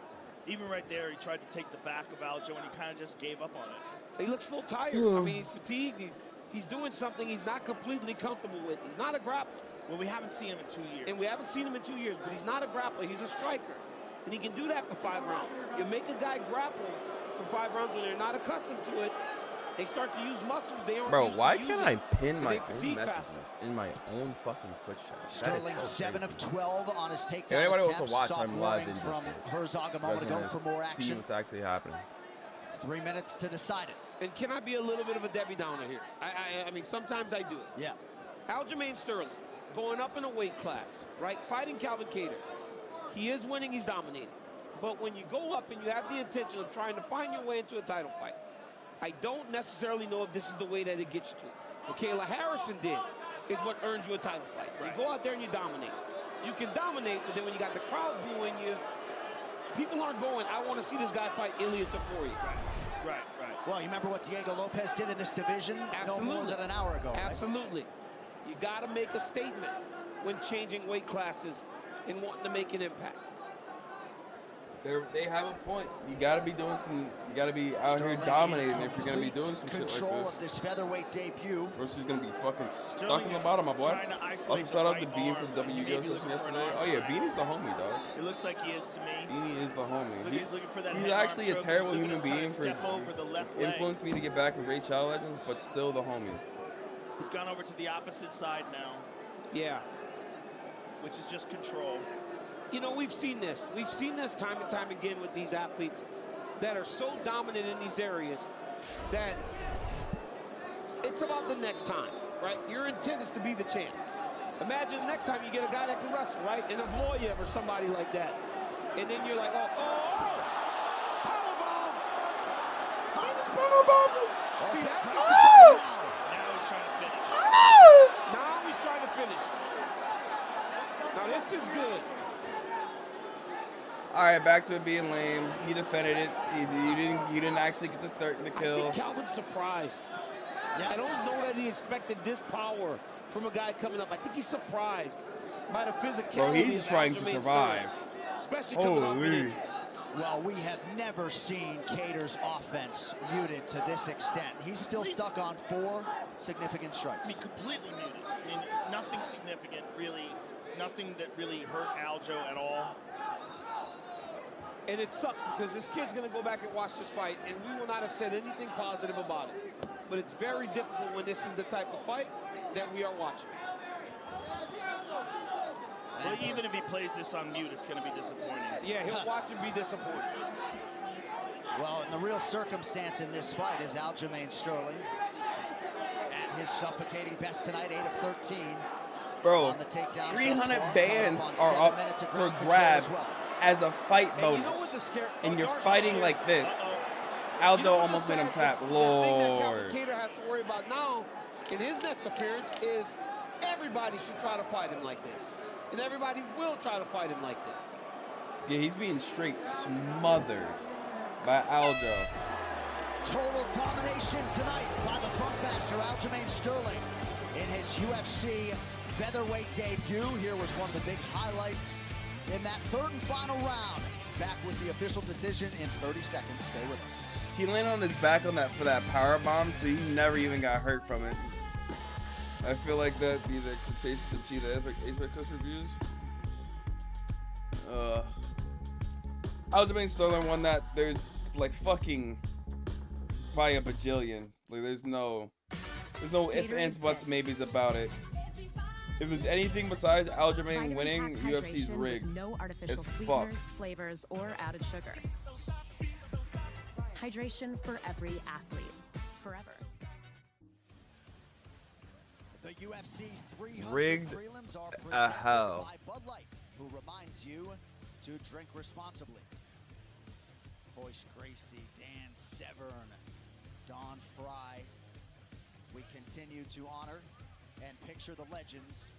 Even right there, he tried to take the back of Aljo, and he kind of just gave up on it. He looks a little tired. I mean, he's fatigued. He's doing something he's not completely comfortable with. He's not a grappler. Well, we haven't seen him in 2 years. And we haven't seen him in 2 years, but he's not a grappler. He's a striker. And he can do that for 5 rounds. You make a guy grapple for 5 rounds when they're not accustomed to it, they start to use muscles they aren't Bro, used why to can't I using, pin my and own messages in my own fucking Twitch chat? Sterling so 7 crazy. of 12 on his takedown. If anybody wants to attempts. watch, Soft I'm live warning in from Herzog a moment ago for more action. See what's actually happening. 3 minutes to decide it. And can I be a little bit of a Debbie Downer here? I mean, sometimes I do it. Yeah. Aljamain Sterling, going up in a weight class, right? Fighting Calvin Kattar. He is winning, he's dominating. But when you go up and you have the intention of trying to find your way into a title fight, I don't necessarily know if this is the way that it gets you to it. What Kayla Harrison did is what earns you a title fight. Right. You go out there and you dominate. You can dominate, but then when you got the crowd booing you, people aren't going, I want to see this guy fight Ilia Topuria. Right. Well, you remember what Diego Lopez did in this division no more than an hour ago, right? Absolutely. You got to make a statement when changing weight classes and wanting to make an impact. They have a point. You gotta be doing some. You gotta be out Sterling here dominating if you're gonna be doing some shit like control this. of this featherweight debut. Versus gonna be fucking stuck in the bottom, my boy. Also, shout out to Bean for the WGO session yesterday. Oh yeah, Beanie's the homie, dog. It looks like he is to me. Beanie is the homie. He's looking for that He's head actually arm a choke. terrible He's human being for influenced me to get back in Great Shadow Legends, but still the homie. He's gone over to the opposite side now. Yeah. Which is just control. You know, we've seen this. We've seen this time and time again with these athletes that are so dominant in these areas that it's about the next time, right? Your intent is to be the champ. Imagine next time you get a guy that can wrestle, right? An Evloyev or somebody like that. And then you're like, powerbomb! He just powerbombed him. See that? Now he's trying to finish. Now he's trying to finish. Now this is good. All right, back to it being lame. He defended it. You didn't actually get the kill. I think Calvin's surprised. I don't know that he expected this power from a guy coming up. I think he's surprised by the physicality. Bro, he's trying to survive. Especially coming off an injury. Well, we have never seen Cater's offense muted to this extent. He's still stuck on 4 significant strikes. I mean, completely muted. I mean, nothing significant, really. Nothing that really hurt Aljo at all. And it sucks because this kid's going to go back and watch this fight, and we will not have said anything positive about it. But it's very difficult when this is the type of fight that we are watching. Well, even if he plays this on mute, it's going to be disappointing. Yeah, he'll watch and be disappointed. Well, and the real circumstance in this fight is Aljamain Sterling at his suffocating best tonight, 8 of 13. Bro, 300 bands are up for grab as a fight bonus, and you're fighting like this. Aljo almost made him tap. Lord. The thing that Cater has to worry about now in his next appearance is everybody should try to fight him like this. And everybody will try to fight him like this. Yeah, he's being straight smothered by Aljo. Total domination tonight by the Funkmaster, Aljamain Sterling, in his UFC featherweight debut. Here was one of the big highlights in that third and final round. Back with the official decision in 30 seconds. Stay with us. He landed on his back on that for that power bomb, so he never even got hurt from it. I feel like that be the expectations of the Apex reviews. Aljamain Sterling won that. There's like fucking by a bajillion. Like there's no ifs, ands, buts, maybes about it. If it was anything besides Aljamain winning, UFC's rigged. No artificial as sweeteners, fuck. flavors, or added sugar. Hydration for every athlete, forever. The UFC 300 Rigged prelims are a hell. presented by Bud Light, who reminds you to drink responsibly. Royce Gracie, Dan Severn, Don Fry. We continue to honor and picture the legends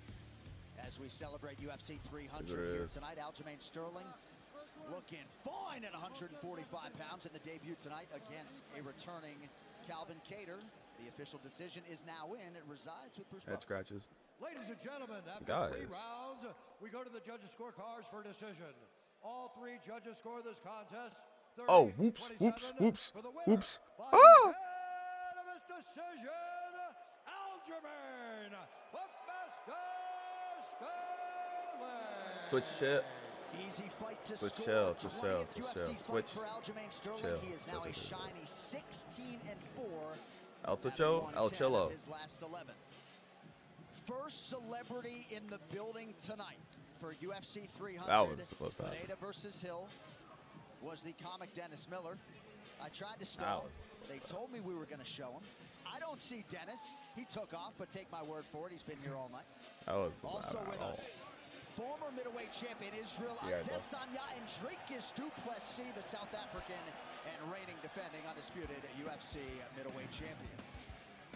as we celebrate UFC 300 here tonight. Aljamain Sterling looking fine at 145 pounds in the debut tonight against a returning Calvin Cater. The official decision is now in. It resides with Bruce. Head scratches. Ladies and gentlemen, after Guys. 3 rounds, we go to the judges' scorecards for decision. All 3 judges score this contest. Oh, whoops, whoops, whoops, whoops. By Ah! the head of his decision, Aljamain Sterling. Switch chill. Easy fight to Switch score. chill, switch 20th chill, UFC switch chill, fight switch. for Aljamain Sterling. Chill. He is now Chill, a chill, chill. shiny 16-4. El Chicho, El Chillo. His last 11. First celebrity in the building tonight for UFC 300. That was supposed to happen. Pineda versus Hill was the comic Dennis Miller. I tried to That stall. was They told me we were going to show him. I don't see Dennis. He took off, but take my word for it. He's been here all night. That was Also bad with at all. us, former middleweight champion Israel Yeah, bro. Adesanya and Dricus du Plessis, the South African and reigning defending undisputed UFC middleweight champion.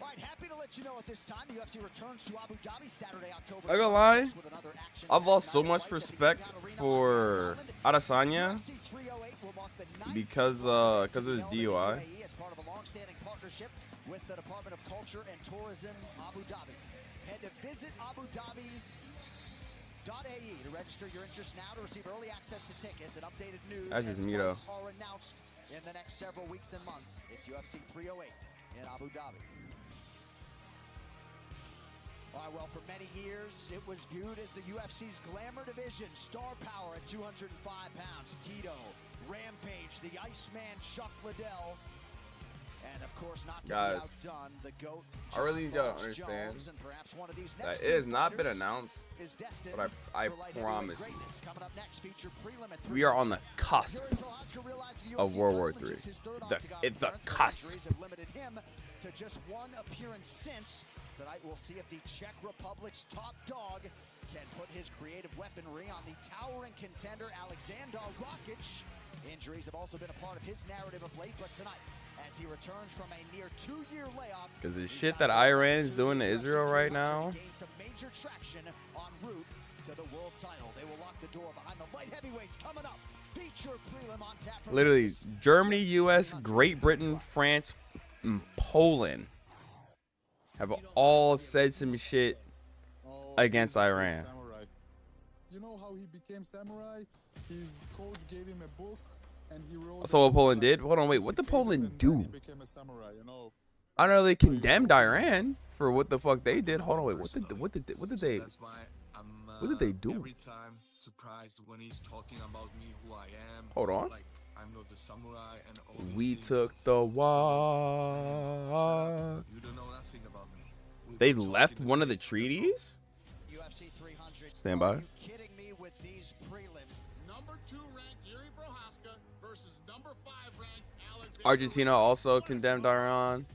All right, happy to let you know at this time the UFC returns to Abu Dhabi Saturday, October. I ain't gonna lie, 26th with another action I've lost so night much fight at the respect Etihad Arena for Adesanya UFC 308 will mark the ninth because of his held in the DUI. UAE as part of a long-standing partnership with the Department of Culture and Tourism Abu Dhabi. Head to visitabudabi.ae to register your interest now to receive early access to tickets and updated news That's as just me, though. fights are announced in the next several weeks and months. It's UFC 308 in Abu Dhabi. All right, well, for many years, it was viewed as the UFC's glamour division. Star power at 205 pounds. Tito, Rampage, the Iceman, Chuck Liddell. And, of course, not to Guys, be outdone, the GOAT, I really John don't Bones understand Jones, and perhaps one of these that next it two has not been fighters announced, is destined but I for light heavyweight promise you, greatness. Coming up next, feature prelim at we are on the 300. cusp Yuri Prochazka realized the of UFC World War title, which III. is his third The octagon it's the appearance, but cusp. injuries have limited him to just one appearance since. Tonight we'll see if the Czech Republic's top dog can put his creative weaponry on the towering contender Alexander Rakic. Injuries have also been a part of his narrative of late, but tonight, as he returns from a near 2-year layoff, because the shit that Iran is doing to Israel right now. Some major traction en route to the world title. They will lock the door behind the light heavyweights coming up. Feature prelim on tap. Literally, Germany, U.S., Great Britain, France, and Poland have all said some shit against Iran. You know how he became samurai? His coach gave him a book, and he wrote. So what Poland did? Hold on, wait. What did Poland do? He became a samurai, you know. I know they condemned Iran for what the fuck they did. Hold on, wait. What did they do? Every time surprised when he's talking about me, who I am. Hold on. Like I'm not the samurai and all We these took the war. You don't know nothing about me. They left one of the treaties? UFC 300. Stand by. Are you kidding me with these prelims? Number 2 ranked Yuri Prohaska versus number 5 ranked Alexander. Argentina also condemned Iran.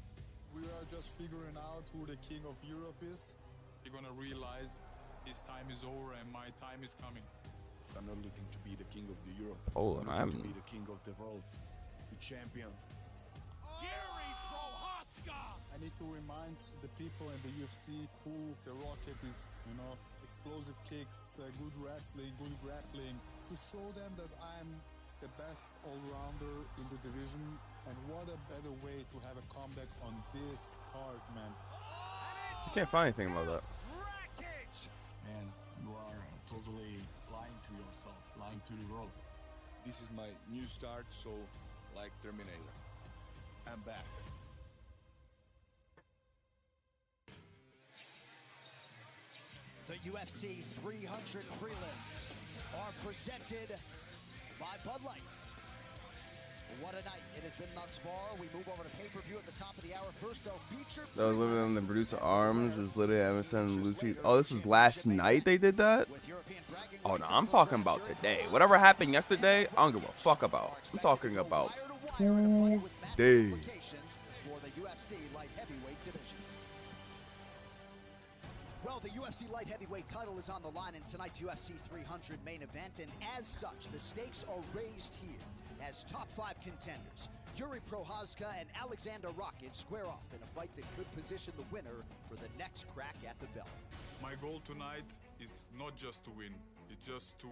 We are just figuring out who the king of Europe is. You're gonna realize his time is over and my time is coming. I'm not looking to be the king of the Europe. Hold on, I'm looking to be the king of the world, the champion. Yuri Prohaska. I need to remind the people in the UFC who the Rocket is, you know, explosive kicks, good wrestling, good grappling, to show them that I'm the best all-rounder in the division, and what a better way to have a comeback on this card, man. I can't find anything about that. Man, you are totally lying to yourself, lying to the world. This is my new start, so like Terminator, I'm back. The UFC 300 prelims are presented by Bud Light. What a night it has been thus far. We move over to pay-per-view at the top of the hour. First, though, feature. That was literally on the producer arms. It was literally Emerson and Lucy. Oh, this was last night they did that? Oh, no, I'm talking about today. Whatever happened yesterday, I don't give a fuck about. I'm talking about today. For the UFC light heavyweight division. Well, the UFC light heavyweight title is on the line in tonight's UFC 300 main event, and as such, the stakes are raised here as top 5 contenders Yuri Prohaska and Alexander Rakic square off in a fight that could position the winner for the next crack at the belt. My goal tonight is not just to win, it's just to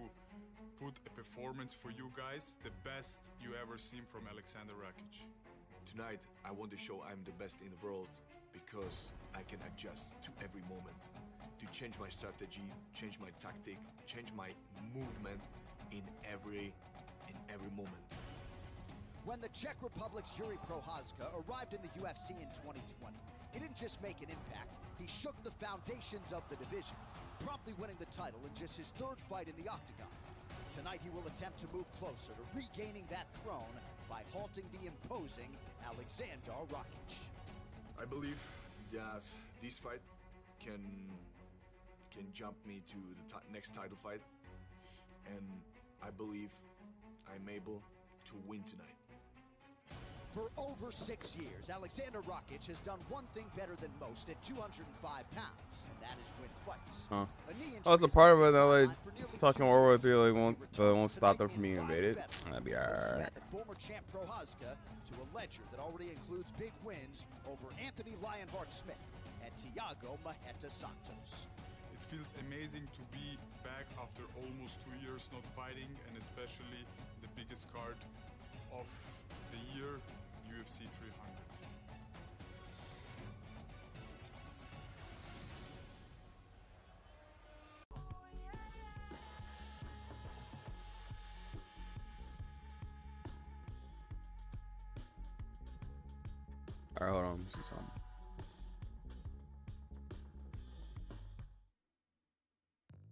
put a performance for you guys, the best you ever seen from Alexander Rakic. Tonight, I want to show I'm the best in the world because I can adjust to every moment, to change my strategy, change my tactic, change my movement in every moment. When the Czech Republic's Yuri Prohaska arrived in the UFC in 2020, he didn't just make an impact, he shook the foundations of the division, promptly winning the title in just his 3rd fight in the octagon. Tonight he will attempt to move closer to regaining that throne by halting the imposing Alexander Rakic. I believe that this fight can jump me to the next title fight, and I believe I'm able to win tonight. For over 6 years, Alexander Rakic has done one thing better than most at 205 pounds, and that is win fights. Huh. Oh, it's a part of it that like talking World War III won't stop them from being invaded. That'd be alright. The former champ Prohaska to a ledger that already includes big wins over Anthony Lionheart Smith and Thiago Marreta Santos. It feels amazing to be back after almost 2 years not fighting, and especially the biggest card of the year, UFC 300. Alright, hold on. Let me see something.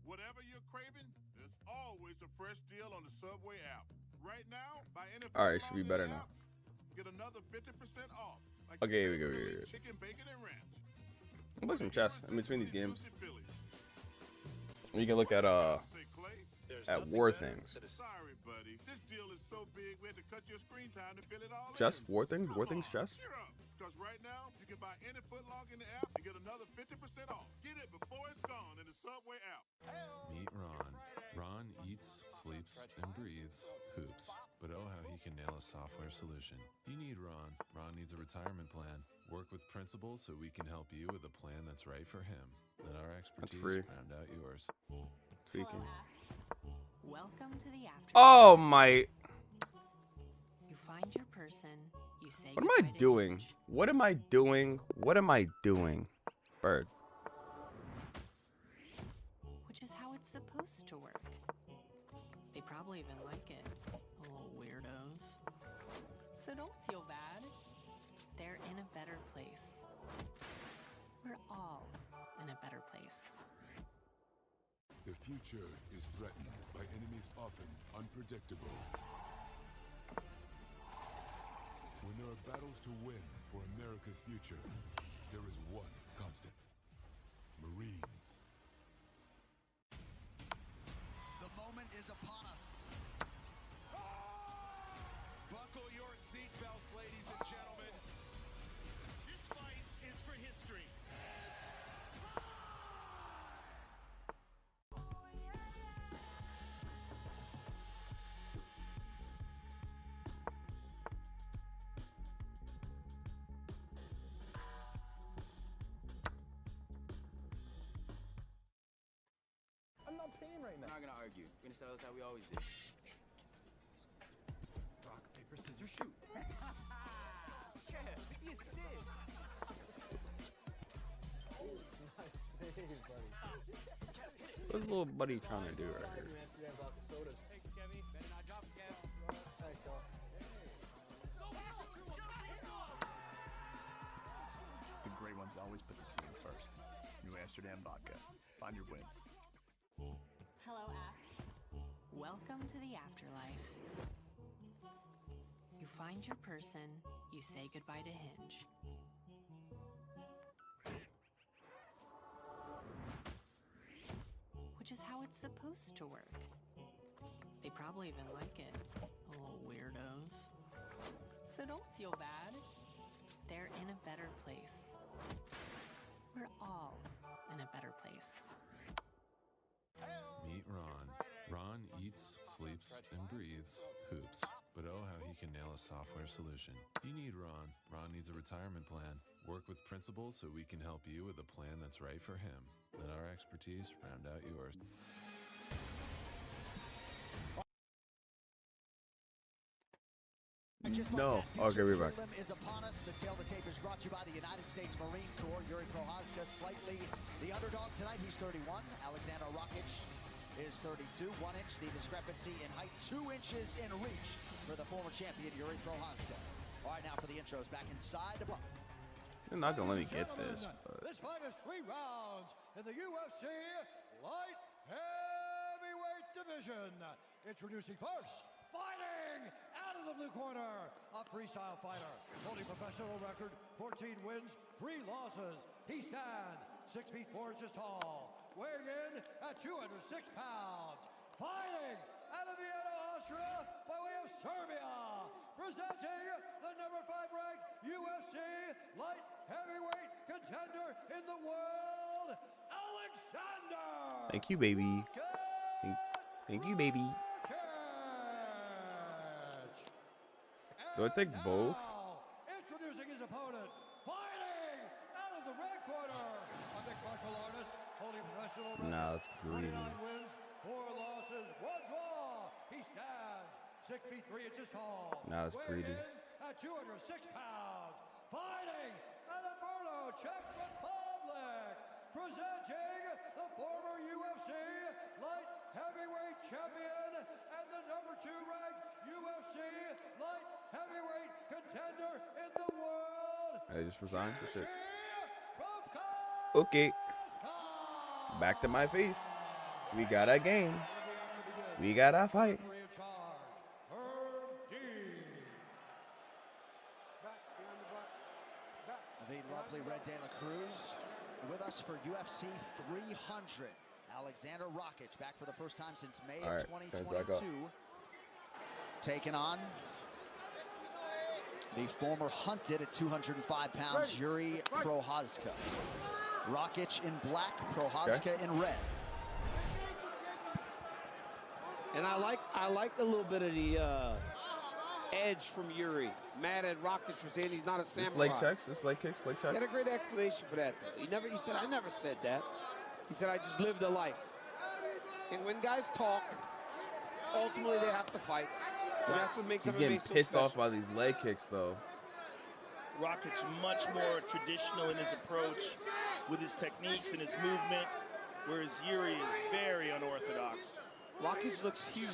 Whatever you're craving, there's always a fresh deal on the Subway app. Right now, by Alright, should be better now. Get another 50% off. Like Okay, here we go. Here we go. Chicken, bacon, and ranch. I'll play some chess in between these games. You can look at war things. Sorry, buddy. This deal is so big we had to cut your screen time to fill it all Chess? in. War things? War things? Chess? Cheer up. Because right now, you can buy any footlong in the app and get another 50% off. Get it before it's gone in the Subway app. Meet Ron. Ron eats, sleeps, and breathes hoops. But oh, how he can nail a software solution. You need Ron. Ron needs a retirement plan. Work with principals so we can help you with a plan that's right for him. Let our expertise round out yours. Tweaking. Welcome to the afterlife. Oh my. You find your person, you say What am I goodbye to doing? Hinge. What am I doing? What am I doing? Bird. Which is how it's supposed to work. They probably even like it. Little weirdos. So don't feel bad. They're in a better place. We're all in a better place. The future is threatened by enemies often unpredictable. When there are battles to win for America's future, there is one constant: Marines. The moment is upon us. Buckle your seatbelts, ladies and gentlemen. This fight is for history. I'm not paying right now. I'm not gonna argue. We're gonna settle this how we always do. Rock, paper, scissors, shoot. Yeah, be a sid. Nice save, buddy. What's little buddy trying to do right here? Thanks, Kevin. Better not drop it, Kev. Thanks, y'all. The great ones always put the team first. New Amsterdam vodka. Find your wins. Hello, apps. Welcome to the afterlife. You find your person, you say goodbye to Hinge. Which is how it's supposed to work. They probably even like it. Little weirdos. So don't feel bad. They're in a better place. We're all in a better place. Meet Ron. Ron eats, sleeps, and breathes hoops. But oh, how he can nail a software solution. You need Ron. Ron needs a retirement plan. Work with principals so we can help you with a plan that's right for him. Let our expertise round out yours. No. Okay, we're back. Is upon us. The tail of the tape is brought to you by the United States Marine Corps. Yuri Prohaska, slightly the underdog tonight. He's 31. Alexander Rakic is 32. 1 inch, the discrepancy in height. 2 inches in reach for the former champion, Yuri Prohaska. All right, now for the intros. Back inside the buff. They're not gonna let me get this. But... This fight is 3 rounds in the UFC light heavyweight division. Introducing first, fighting out of the blue corner, a freestyle fighter, holding professional record, 14 wins, 3 losses. He stands 6 feet 4 inches tall, weighing in at 206 pounds. Fighting out of Vienna, Austria, by way of Serbia, presenting the number 5 ranked UFC light heavyweight contender in the world, Alexander. Thank you, baby. Thank you, baby. Do I take both? Introducing his opponent, fighting out of the red corner, a mixed martial artist, holding professional record. Nah, that's greedy. 29 wins, 4 losses, 1 draw. He stands 6 feet 3 inches tall. Nah, that's greedy. At 206 pounds, fighting out of Brno, Czech Republic, presenting the former UFC light heavyweight champion and the number 2 ranked UFC light heavyweight contender in the world. I just resigned. Good shit. Okay. Back to my face. We got a game. We got a fight. The lovely Red De La Cruz with us for UFC 300. Alexander Rakic back for the first time since May of 2022. Taking on The former hunted at 205 pounds, Yuri Prochazka. Rakic in black, Prochazka in red. And I like a little bit of the edge from Yuri. Mad at Rakic for saying he's not a samurai. Just leg checks, just leg kicks, leg checks. He had a great explanation for that, though. He said, I never said that. He said, I just lived a life. And when guys talk, ultimately they have to fight. And that's what makes He's MMA getting so pissed special. off by these leg kicks, though. Rakic's much more traditional in his approach with his techniques and his movement, whereas Yuri is very unorthodox. Rakic looks huge.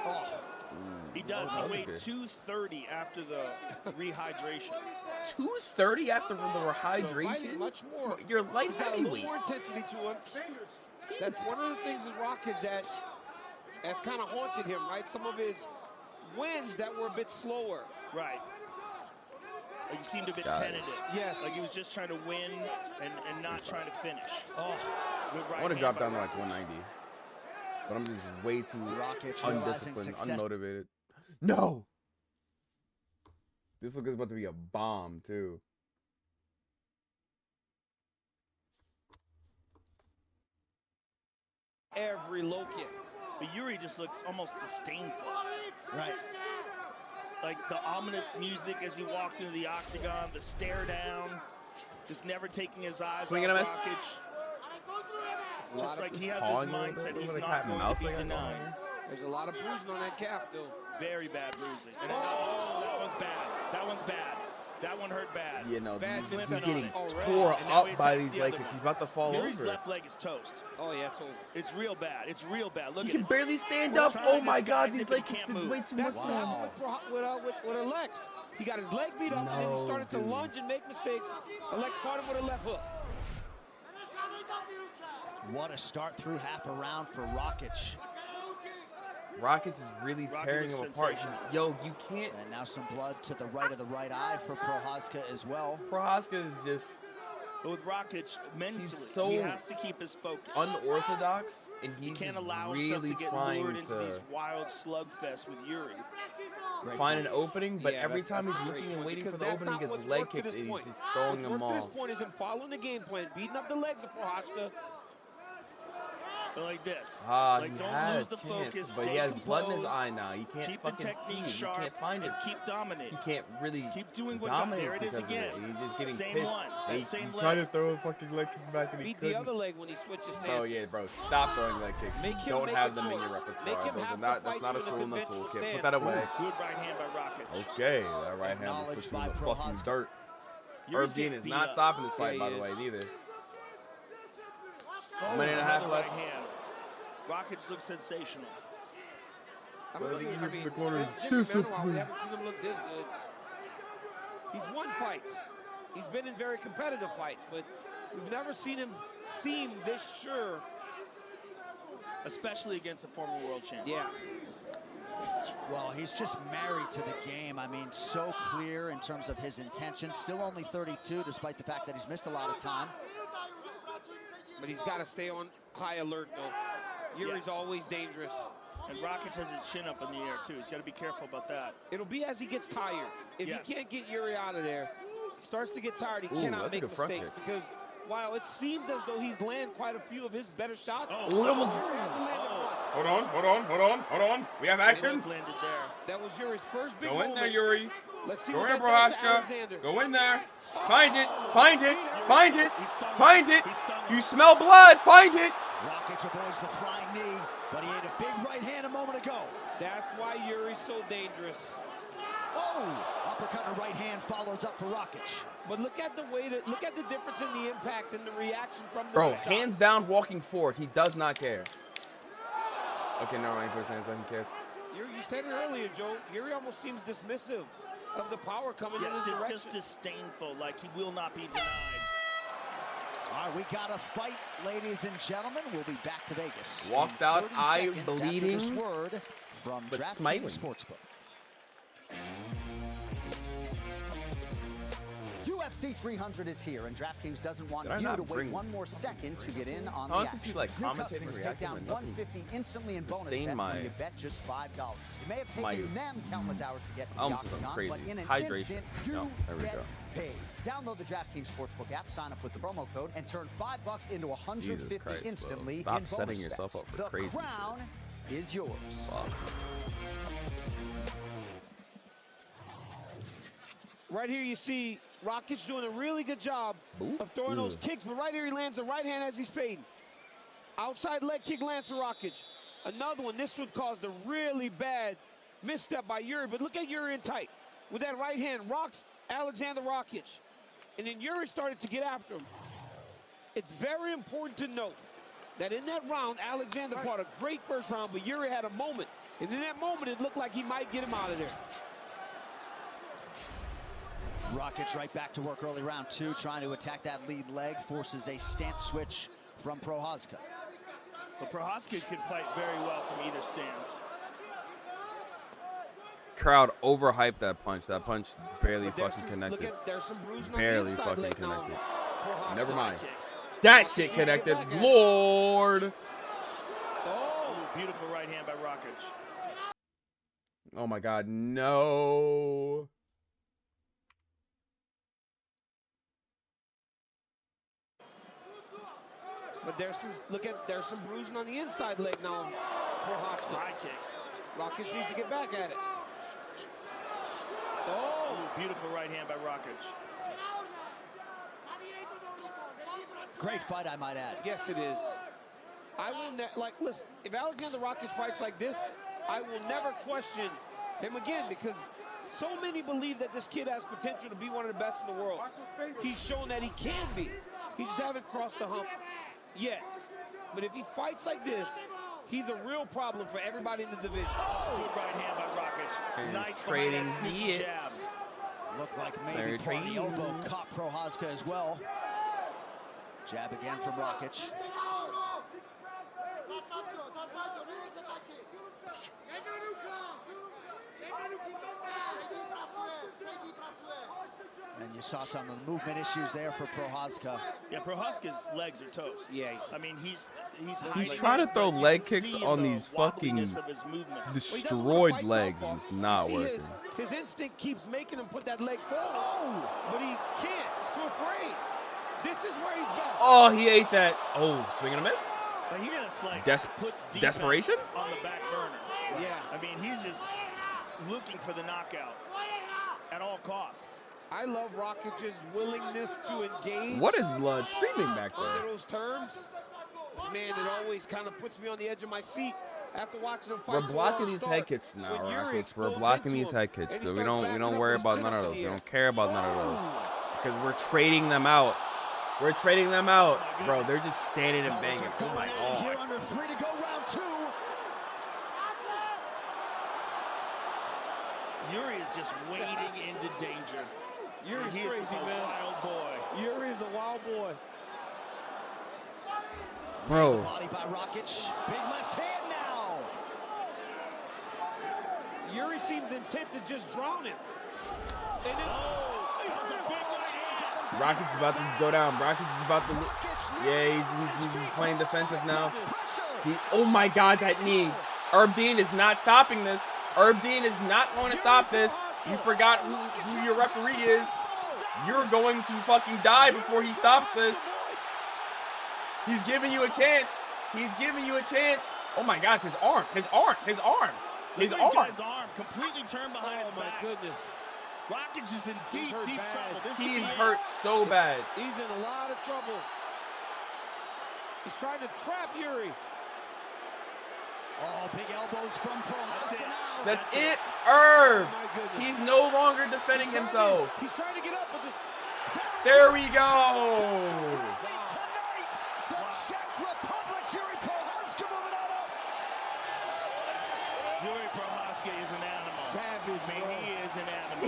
Oh. He does. Oh, He weighed good. 230 after the rehydration. 230 after the rehydration? So much more. You're light He's got a little heavyweight. more intensity to him. That's one of the things with Rakic that has kind of haunted him, right? Some of his wins that were a bit slower. Right. Like he seemed a bit Got it. tentative. Yes. Like he was just trying to win and not trying to finish. Oh. Good right I want to hand drop by down to Rakic. like 190. But I'm just way too Rakic realizing undisciplined, success. unmotivated. No! This looks about to be a bomb, too. Every low kick. But Yuri just looks almost disdainful. Right. Like the ominous music as he walked into the octagon, the stare down, just never taking his eyes Swing and off a miss. Rakic. Just like he has his pawing a little mindset, bit, he's like not cat and going mouse to be thing going on denied. here. There's a lot of bruising on that calf, though. Very bad bruising. And that one's bad. That one's bad. That one hurt bad. You know, Bad he's slipping on getting it. tore And now he up by attacks these the leg other kicks. one. He's about to fall Yuri's over. left leg is toast. Oh, yeah, it's over. It's real bad. It's real bad. Look He at can it. barely stand We're up. trying Oh to my God, disguise these it, but leg he kicks can't did move. way too That's much what to him. happened with Alex. He got his leg beat up, and then he started to dude. lunge and make mistakes. Alex caught him with a left hook. What a start through half a round for Rakic. Rakic is really Rakic tearing looks him apart. sensational. Yo, you can't. And now some blood to the right of the right eye for Prochazka as well. Prochazka is just But with Rakic, mentally, so he has to keep his focus. unorthodox, and He he's can't just allow himself really to get trying lured into to these wild slugfests with Yuri. find an opening, but Yeah, every that's time he's a great looking and point, waiting because for the that's opening, he not gets what's leg worked to kicked, this and he's point. just throwing What's them worked to this off. point is him following the game plan, beating up the legs of Prochazka. But like this. He Like, don't had lose a the chance, focus. but stay he has composed, blood in his eye now. You can't keep the fucking see technique it. sharp, You can't find it. and keep dominating. He can't really Keep doing what dominate there it is because of again. it. He's just getting Same pissed. one. And That same he's leg. trying to throw a fucking leg kick back, and he Beat the couldn't. other leg when he switches stances. Oh yeah, bro! Stop throwing leg kicks. Make him Don't make have a them in your choice. repertoire. Make him Those are have to not. That's fight not a you in a tool in the conventional toolkit. Put stance. that away. Good right hand by Rakic. Okay, that right hand just Acknowledged pushed him by in the fucking Prochazka. dirt. Yuri's Herb Dean getting is beat not up. stopping this fight, Yeah, by he the way, is. neither. Oh, A minute and a half another left. right hand. Rakic looks sensational. I don't Well, I think know, he's in the corner since is Jimmy Manuwa, we disciplined. haven't seen him look this good. He's won fights. He's been in very competitive fights, but we've never seen him seem this sure. Especially against a former world champion. Yeah. Well, he's just married to the game. I mean, so clear in terms of his intention. Still only 32, despite the fact that he's missed a lot of time. But he's got to stay on high alert, though. Yuri's always dangerous. And Rakic has his chin up in the air, too. He's got to be careful about that. It'll be as he gets tired. If Yes. he can't get Yuri out of there, he starts to get tired, he Ooh, cannot that's a make good front mistakes. kick. Because while it seemed as though he's landed quite a few of his better shots, Ooh, that was- Yuri hasn't landed one. Hold on. We have action. Both landed there. That was Yuri's first big Go in moment. there, Yuri. Let's see Go what in, that does to Prochazka. Alexander. Go in there. Find it. Find it. Find it. He's stung. Find it. He's stung. You smell blood. Find it. Rakic avoids the flying knee, but he ate a big right hand a moment ago. That's why Yuri's so dangerous. Oh! Uppercut and right hand follows up for Rakic. But look at the way that look at the difference in the impact and the reaction from the Bro, shot. hands down, walking forward. He does not care. Okay, no, I ain't put his hands down. He cares. You said it earlier, Joe. Yuri almost seems dismissive of the power coming in his direction. Just disdainful, like he will not be denied. All right, we got a fight, ladies and gentlemen. We'll be back to Vegas. Walked in out, 30 eye seconds after bleeding, this word from but DraftKings smiling. Sportsbook. UFC UFC 300 is here, and DraftKings doesn't want Did I you not to wait bring- one more second to get in on Oh, the this is action. like New commentating, customers take reacting, down and nothing $150 instantly in bonus sustained bets my- when you bet just $5. It may have my- taken them countless hours to get to the almost said something octagon, but crazy. in an Hydration. instant, you No, there we get go. paid. Download the DraftKings Sportsbook app, sign up with the promo code, and turn $5 into $150 Jesus Christ, instantly Stop in bonus setting yourself bets. up for the crazy crown is yours. Fuck. Right here you see Rakic doing a really good job of throwing those kicks, but right here he lands the right hand as he's fading. Outside leg kick lands to Rakic. Another one, this one caused a really bad misstep by Yuri, but look at Yuri in tight. With that right hand, rocks Alexander Rakic. And then Yuri started to get after him. It's very important to note that in that round, Alexander fought a great first round, but Yuri had a moment. And in that moment, it looked like he might get him out of there. Rakic right back to work early round 2, trying to attack that lead leg, forces a stance switch from Prochazka. But Prochazka can fight very well from either stance. Crowd overhyped that punch. That punch barely fucking Look connected. at, there's some bruising on Barely the inside fucking leg now. connected. Prochazka. Never mind. That shit connected. Lord. Oh, beautiful right hand by Rakic. Oh my God, no. But there's some bruising on the inside leg now. Prochazka. High kick. Rakic needs to get back at it. Oh, beautiful right hand by Rakic. Great fight, I might add. Yes, it is. I will listen, if Alexander Rakic fights like this, I will never question him again, because so many believe that this kid has potential to be one of the best in the world. He's shown that he can be. He just haven't crossed the hump yet. But if he fights like this, he's a real problem for everybody in the division. Oh, good right hand by Rakic. And Nice trading sneaky jab. hits. Looked like maybe part of the elbow caught Prochazka as well. Jab again from Rakic. And you saw some of the movement issues there for Prochazka. Yeah, Prochazka's legs are toast. Yeah. I mean, he's trying to throw leg kicks on these fucking destroyed legs, and it's not working. His instinct keeps making him put that leg forward, but he can't. He's too afraid. This is where he's best. Oh, he ate that. Oh, swing and a miss? But he just like puts desperation? on the back burner. Yeah. I mean, he's just looking for the knockout at all costs. I love Rakic's willingness to engage. What is blood screaming back there? Under those terms, man, it always kind of puts me on the edge of my seat after watching him fight. We're blocking these head kicks now, Rakic. We're blocking these head kicks. We don't worry about none of those. We don't care about none of those. Because we're trading them out. We're trading them out. Bro, they're just standing and banging. Oh my God. Here under 3 to go, round 2. Yuri is just wading into danger. Yuri's He is crazy, a man. wild boy. Yuri is a wild boy. Bro. Body by Rakic. Big left hand now. Yuri seems intent to just drown him. And then, Rakic's about to go down. Rakic is about to. Yeah, he's playing defensive now. Oh my God, that knee. Herb Dean is not stopping this. Herb Dean is not going to stop this. You forgot who your referee is. You're going to fucking die before he stops this. He's giving you a chance. He's giving you a chance. Oh my God, his arm. His arm completely turned behind his back. Oh my goodness. Rakic is in deep trouble. He's hurt so bad. He's in a lot of trouble. He's trying to trap Yuri. Oh, big elbows from Prochazka now. That's it, Herb. He's no longer defending himself. He's trying to get up with it. There we go. The Czech Republic's Yuri Prochazka moving on up. Yuri Prochazka is an animal. Savage, I mean, he is an animal.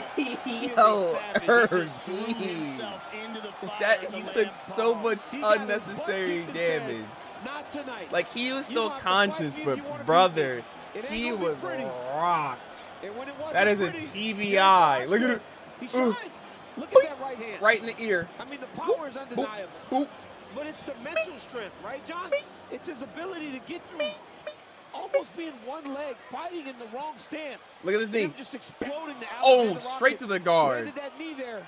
Yo, Herb He Dean. into the fire That at he the took lamp so pole. much unnecessary damage. Not tonight. Like, he was still You want to conscious, fight me but if you wanna brother, beat me. It ain't he gonna be was pretty. rocked. And when it wasn't That is a pretty, TBI. Look at it. he shined. Look at that right hand. Right in the ear. I mean, the power is undeniable. But it's the mental strength, right, John? It's his ability to get through almost being one leg, fighting in the wrong stance. Look at this knee. Just exploding the Oh, straight to the guard. Landed that knee there.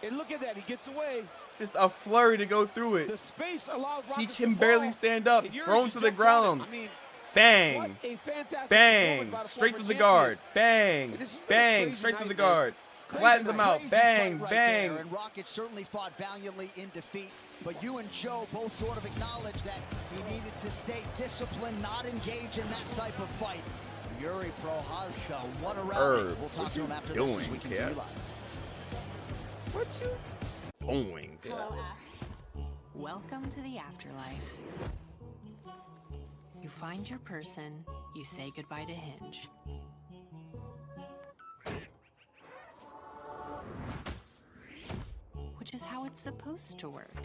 And look at that. He gets away. Just a flurry to go through it. The space allows He Rockets can to barely fall. stand up. And Thrown to the ground. I mean, bang. what a fantastic Bang. performance by the Straight to former the champion. guard. Bang. And this has been a Bang. crazy Straight to night, the man. guard. Flattens him out. Crazy Bang. fight right Bang. there, and Rocket certainly fought valiantly in defeat. But you and Joe both sort of acknowledged that he needed to stay disciplined, not engage in that type of fight. Yuri Prochazka, what a rally. We'll talk to him after this as we continue live. What you doing, Hello, Ash. Welcome to the afterlife. You find your person, you say goodbye to Hinge. Which is how it's supposed to work.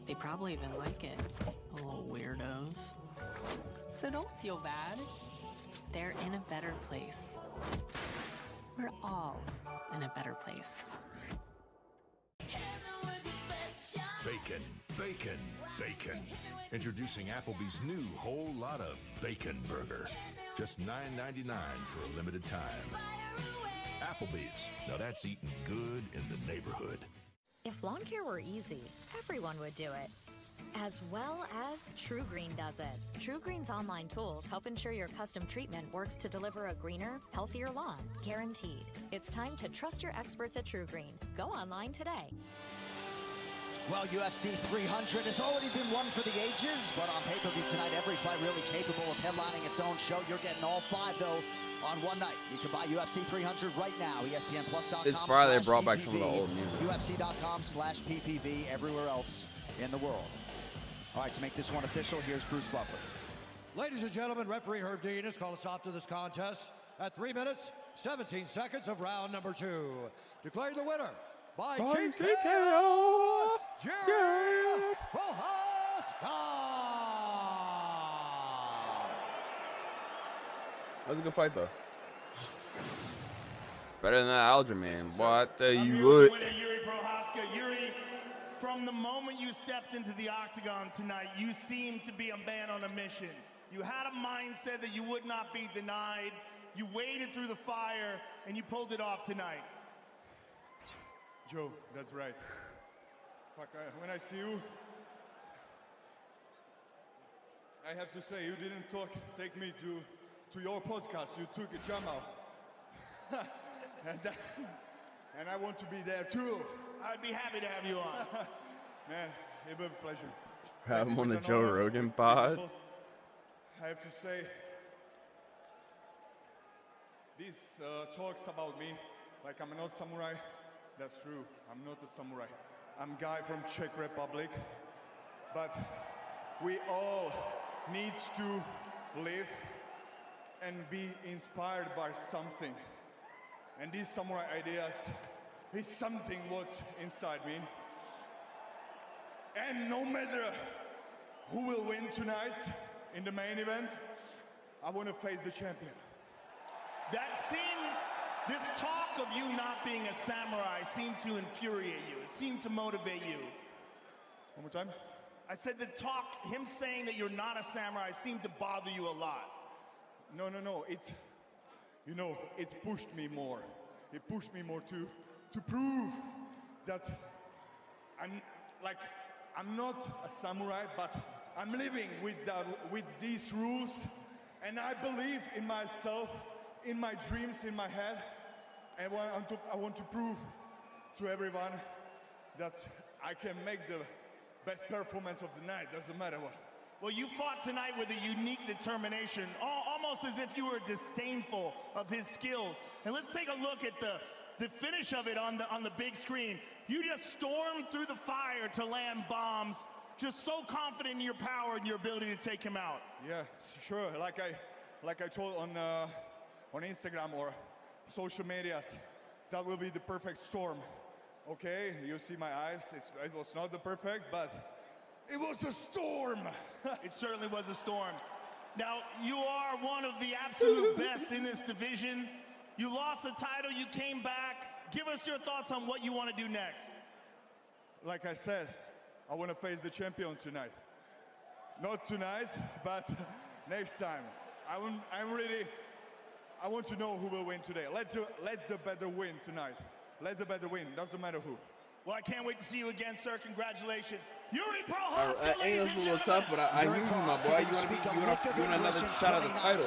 They probably even like it, little weirdos. So don't feel bad. They're in a better place. We're all in a better place. Bacon, bacon, bacon. Introducing Applebee's new whole lot of bacon burger. Just $9.99 for a limited time. Applebee's. Now that's eating good in the neighborhood. If lawn care were easy, everyone would do it. As well as True Green does it. True Green's online tools help ensure your custom treatment works to deliver a greener, healthier lawn. Guaranteed. It's time to trust your experts at True Green. Go online today. Well, UFC 300 has already been won for the ages, but on pay-per-view tonight, every fight really capable of headlining its own show. You're getting all 5, though, on one night. You can buy UFC 300 right now. ESPNplus.com. It's probably they brought back some of the old music. UFC.com/PPV everywhere else in the world. All right, to make this one official, here's Bruce Buffer. Ladies and gentlemen, referee Herb Dean has called a stop to this contest at 3 minutes, 17 seconds of round number 2. Declaring the winner by TKO, Yuri Prochazka. That was a good fight, though. Better than that Aljamain. Boy, I tell you what. Yuri Prochazka. Yuri, from the moment you stepped into the octagon tonight, you seemed to be a man on a mission. You had a mindset that you would not be denied. You waded through the fire, and you pulled it off tonight. Joe, that's right. Fuck, when I see you, I have to say, you didn't take me to your podcast. You took a Jamal. and I want to be there too. I'd be happy to have you on. Man, it was a pleasure. Have him on the Joe Rogan pod. I have to say, these talks about me, like I'm not samurai, that's true. I'm not a samurai. I'm a guy from Czech Republic. But we all need to live and be inspired by something. And these samurai ideas is something what's inside me. And no matter who will win tonight in the main event, I want to face the champion. This talk of you not being a samurai seemed to infuriate you. It seemed to motivate you. One more time? I said the talk, him saying that you're not a samurai, seemed to bother you a lot. No. It's, it's pushed me more. It pushed me more to prove that I'm not a samurai, but I'm living with these rules, and I believe in myself, in my dreams, in my head, and I want to prove to everyone that I can make the best performance of the night, doesn't matter what. Well, you fought tonight with a unique determination, almost as if you were disdainful of his skills. And let's take a look at the finish of it on the big screen. You just stormed through the fire to land bombs, just so confident in your power and your ability to take him out. Yeah, sure. Like I told on Instagram or social medias, that will be the perfect storm. Okay, you see my eyes. It was not the perfect, but it was a storm. It certainly was a storm. Now, you are one of the absolute best in this division. You lost the title, you came back, Give us your thoughts on what you want to do next. Like I said, I want to face the champion tonight. Not tonight, but next time. I want to know who will win today. Let the better win tonight. Let the better win. Doesn't matter who. Well, I can't wait to see you again, sir. Congratulations. Yuri Prohaska, I think it's a little tough, but I hear you, my boy. You want another shot at the title.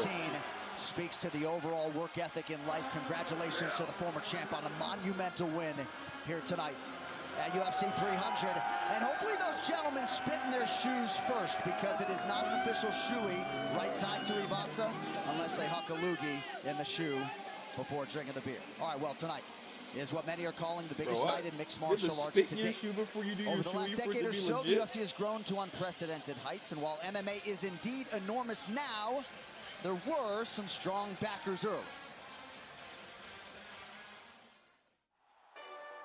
Speaks to the overall work ethic in life. Congratulations to the former champ on a monumental win here tonight at UFC 300. And hopefully those gentlemen spit in their shoes first, because it is not an official shoey right tied to Ivasa unless they huck a loogie in the shoe before drinking the beer. All right, well, tonight is what many are calling the biggest night in mixed martial arts to date. Over the last decade or so, the UFC has grown to unprecedented heights, and while MMA is indeed enormous now, there were some strong backers early.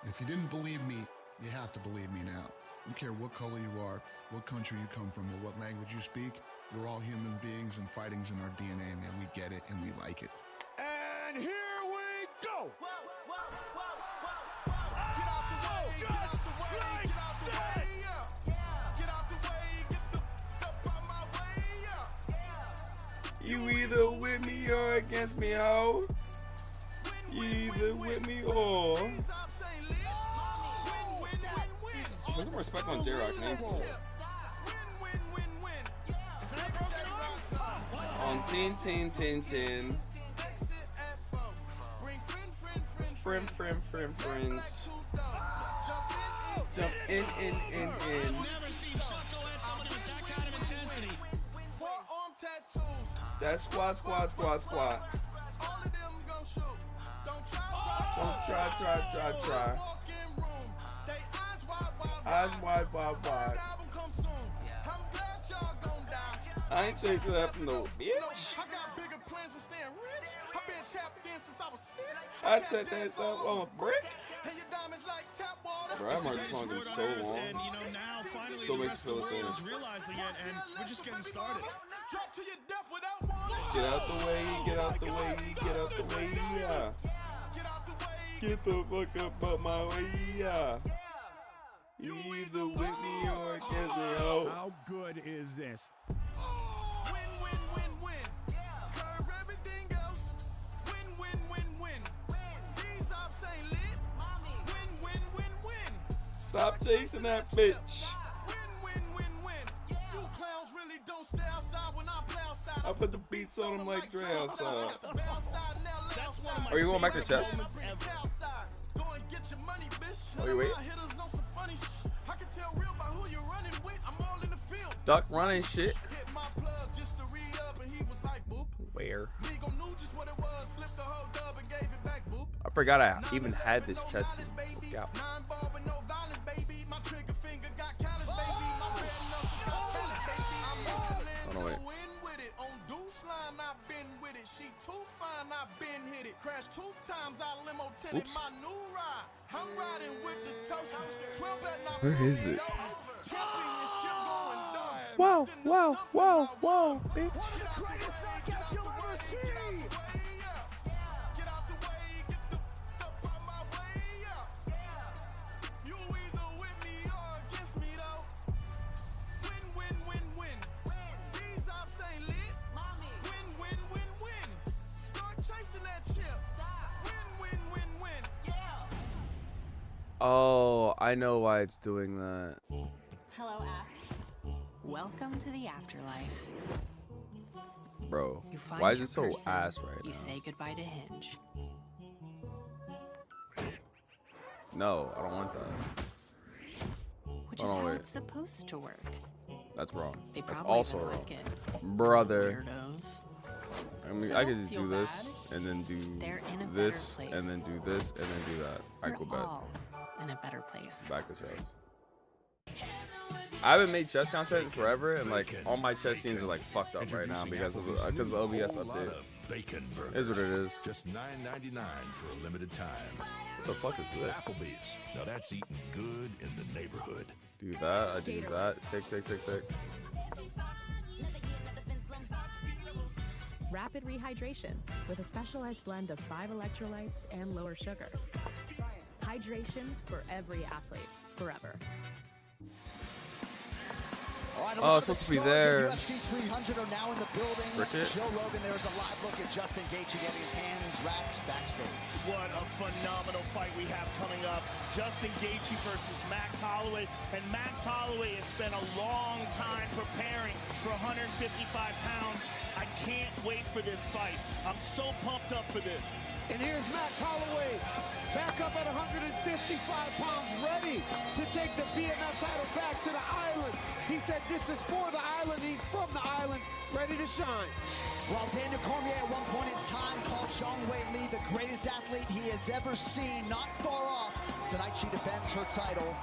If you didn't believe me, you have to believe me now. I don't care what color you are, what country you come from, or what language you speak. We're all human beings, and fighting's in our DNA, man. We get it, and we like it. And here we go! You either with me or against me, ho. You either with me or. Put some respect on J-Rock, man. On 10. Friends. Jump in. Never seen Chuck go at somebody with that kind of intensity. Forearm tattoos. That squat. Don't try. Eyes wide. I ain't taking that from no bitch. I got bigger plans for staying rich. I've been tapped in since I was 6. I take that stuff on a brick. And your diamonds like tap water. Bro, I've heard this song in so long. And you know, now finally Still the makes rest of the sense. world is realizing it, and we're just getting started. Drop to your death without warning. Get out the way, yeah. Get the fuck up out my way, yeah. You either with me or against me, ho. How good is this? Win. Curve everything else. Win. These ops ain't lit. Win. Stop chasing that bitch. Win. You clowns really don't stay outside when I play outside. I put the beats on them like Dre outside. Are you going back to chess? Oh, you wait? Duck running shit. Where? I forgot I even had this chest. Yeah. Oh, no, wait. She too fine, I've been hit it. Crashed 2 times, I limo tinted Oops. my new ride. I'm riding with the toasters. 12 at night. Where is it? Championship going dumb. Whoa, bitch. One of the greatest knockouts you'll ever see. Get out the way, get the fuck out my way, yeah. You either with me or against me, though. Win. These ops ain't lit. Win. Start chasing that chip. Win. Oh, I know why it's doing that. Hello, apps. Welcome to the afterlife. Bro, You find why is your it so person, ass right You now? say goodbye to Hinge. No, I don't want that. Which Oh, is no, how wait. it's supposed to work. That's wrong. They That's probably also even wrong. like it. Brother. Weirdos. I mean, So I could don't just feel do this bad. and then do They're in a this better and then place. do this and then do that. I We're go back. all in a better place. Back to chess. I haven't made chess content in forever, and like all my chess scenes are like fucked up right now because of the OBS update. Bacon burger. Is what it is. Just $9.99 for a limited time. What the fuck is this? Applebee's. Now that's eating good in the neighborhood. Do that. I do that. Tick. Rapid rehydration with a specialized blend of 5 electrolytes and lower sugar. Hydration for every athlete, forever. Oh, it's supposed to be there. UFC 300 are now in the building. Cricket. Joe Rogan, there's a live look at Justin Gaethje getting his hands wrapped backstage. What a phenomenal fight we have coming up. Justin Gaethje versus Max Holloway. And Max Holloway has spent a long time preparing for 155 pounds. I can't wait for this fight. I'm so pumped up for this. And here's Max Holloway, back up at 155 pounds, ready to take the BMF title back to the island. He said this is for the island, he's from the island, ready to shine. Well, Daniel Cormier at one point in time called Zhang Weili the greatest athlete he has ever seen, not far off. Tonight she defends her title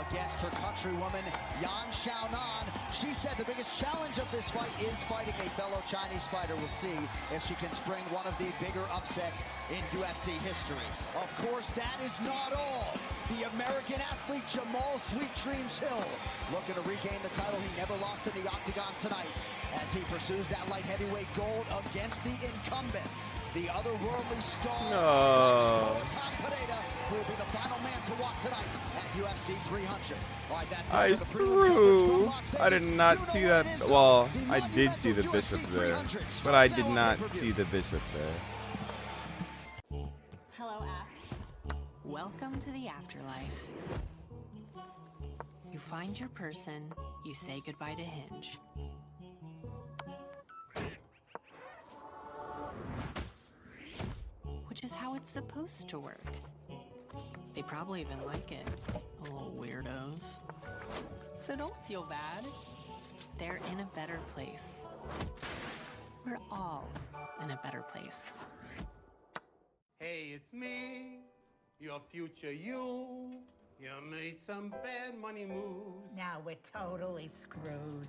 against her countrywoman, Yan Xiaonan. She said the biggest challenge of this fight is fighting a fellow Chinese fighter. We'll see if she can spring one of the bigger upsets in UFC history. Of course, that is not all. The American athlete Jamal Sweet Dreams Hill looking to regain the title he never lost in the octagon tonight as he pursues that light heavyweight gold against the incumbent, the otherworldly star, Tom Pineda, who will be the final man to walk tonight at UFC 300. All right, that's it for the prelim coverage from Las Vegas. I did not see that. Well, I did see the bishop there, but I did not see the bishop there. Hello, Axe. Welcome to the afterlife. You find your person, you say goodbye to Hinge. Which is how it's supposed to work. They probably even like it, little weirdos. So don't feel bad. They're in a better place. We're all in a better place. Hey, it's me, your future you. You made some bad money moves. Now we're totally screwed.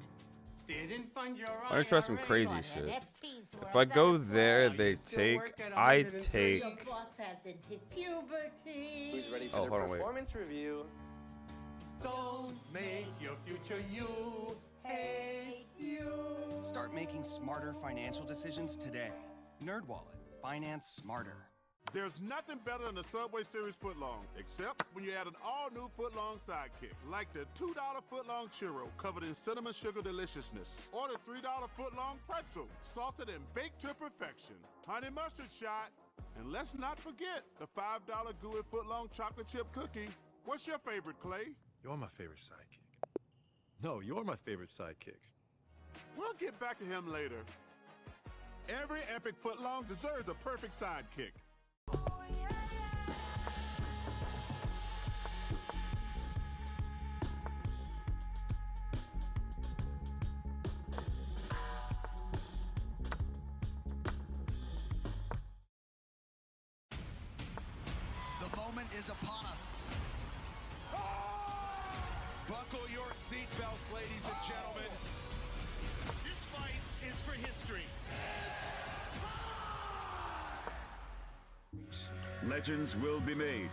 Didn't fund your I'm gonna try some crazy shit. If I go there, they take. I take. Your boss hasn't hit puberty. Who's ready for Oh, their hold on, wait. performance review? Don't make your future you hate you. Start making smarter financial decisions today. NerdWallet. Finance smarter. There's nothing better than the Subway Series footlong, except when you add an all-new footlong sidekick, like the $2 footlong churro covered in cinnamon sugar deliciousness, or the $3 footlong pretzel, salted and baked to perfection, honey mustard shot, and let's not forget the $5 gooey footlong chocolate chip cookie. What's your favorite, Clay? You're my favorite sidekick. No, you're my favorite sidekick. We'll get back to him later. Every epic footlong deserves a perfect sidekick. The moment is upon us. Buckle your seatbelts, ladies and gentlemen. This fight is for history. Legends will be made.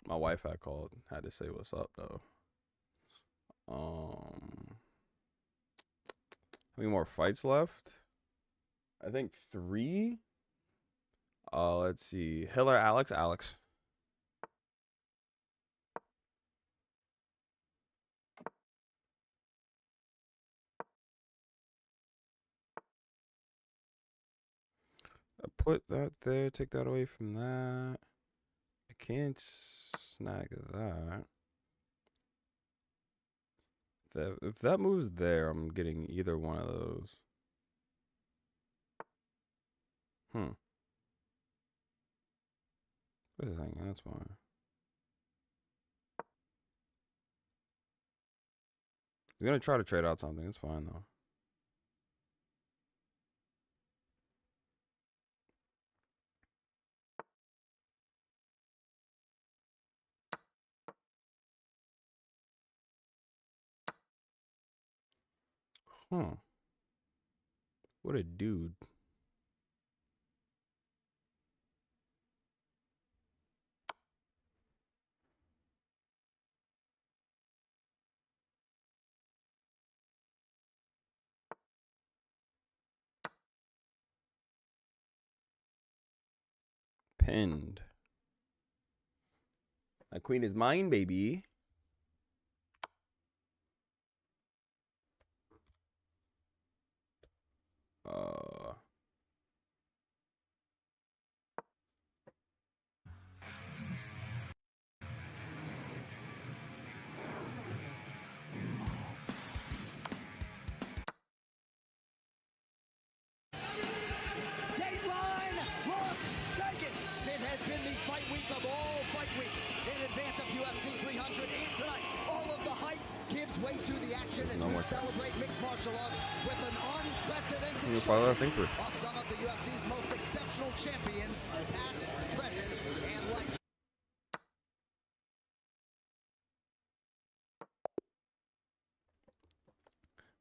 My wife had called, had to say what's up though. How many more fights left? I think 3. Let's see. Hiller, Alex. I put that there, take that away from that. I can't snag that. If that moves there, I'm getting either one of those. This is hanging, that's fine. He's gonna try to trade out something, it's fine though. Huh. What a dude. Pinned. That queen is mine, baby. Dateline Las Vegas. It has been the fight week of all fight weeks in advance of UFC 300. And tonight, all of the hype gives way to the action as we celebrate mixed martial arts with an unprecedented showing of some of the UFC's most exceptional champions, past, present, and like.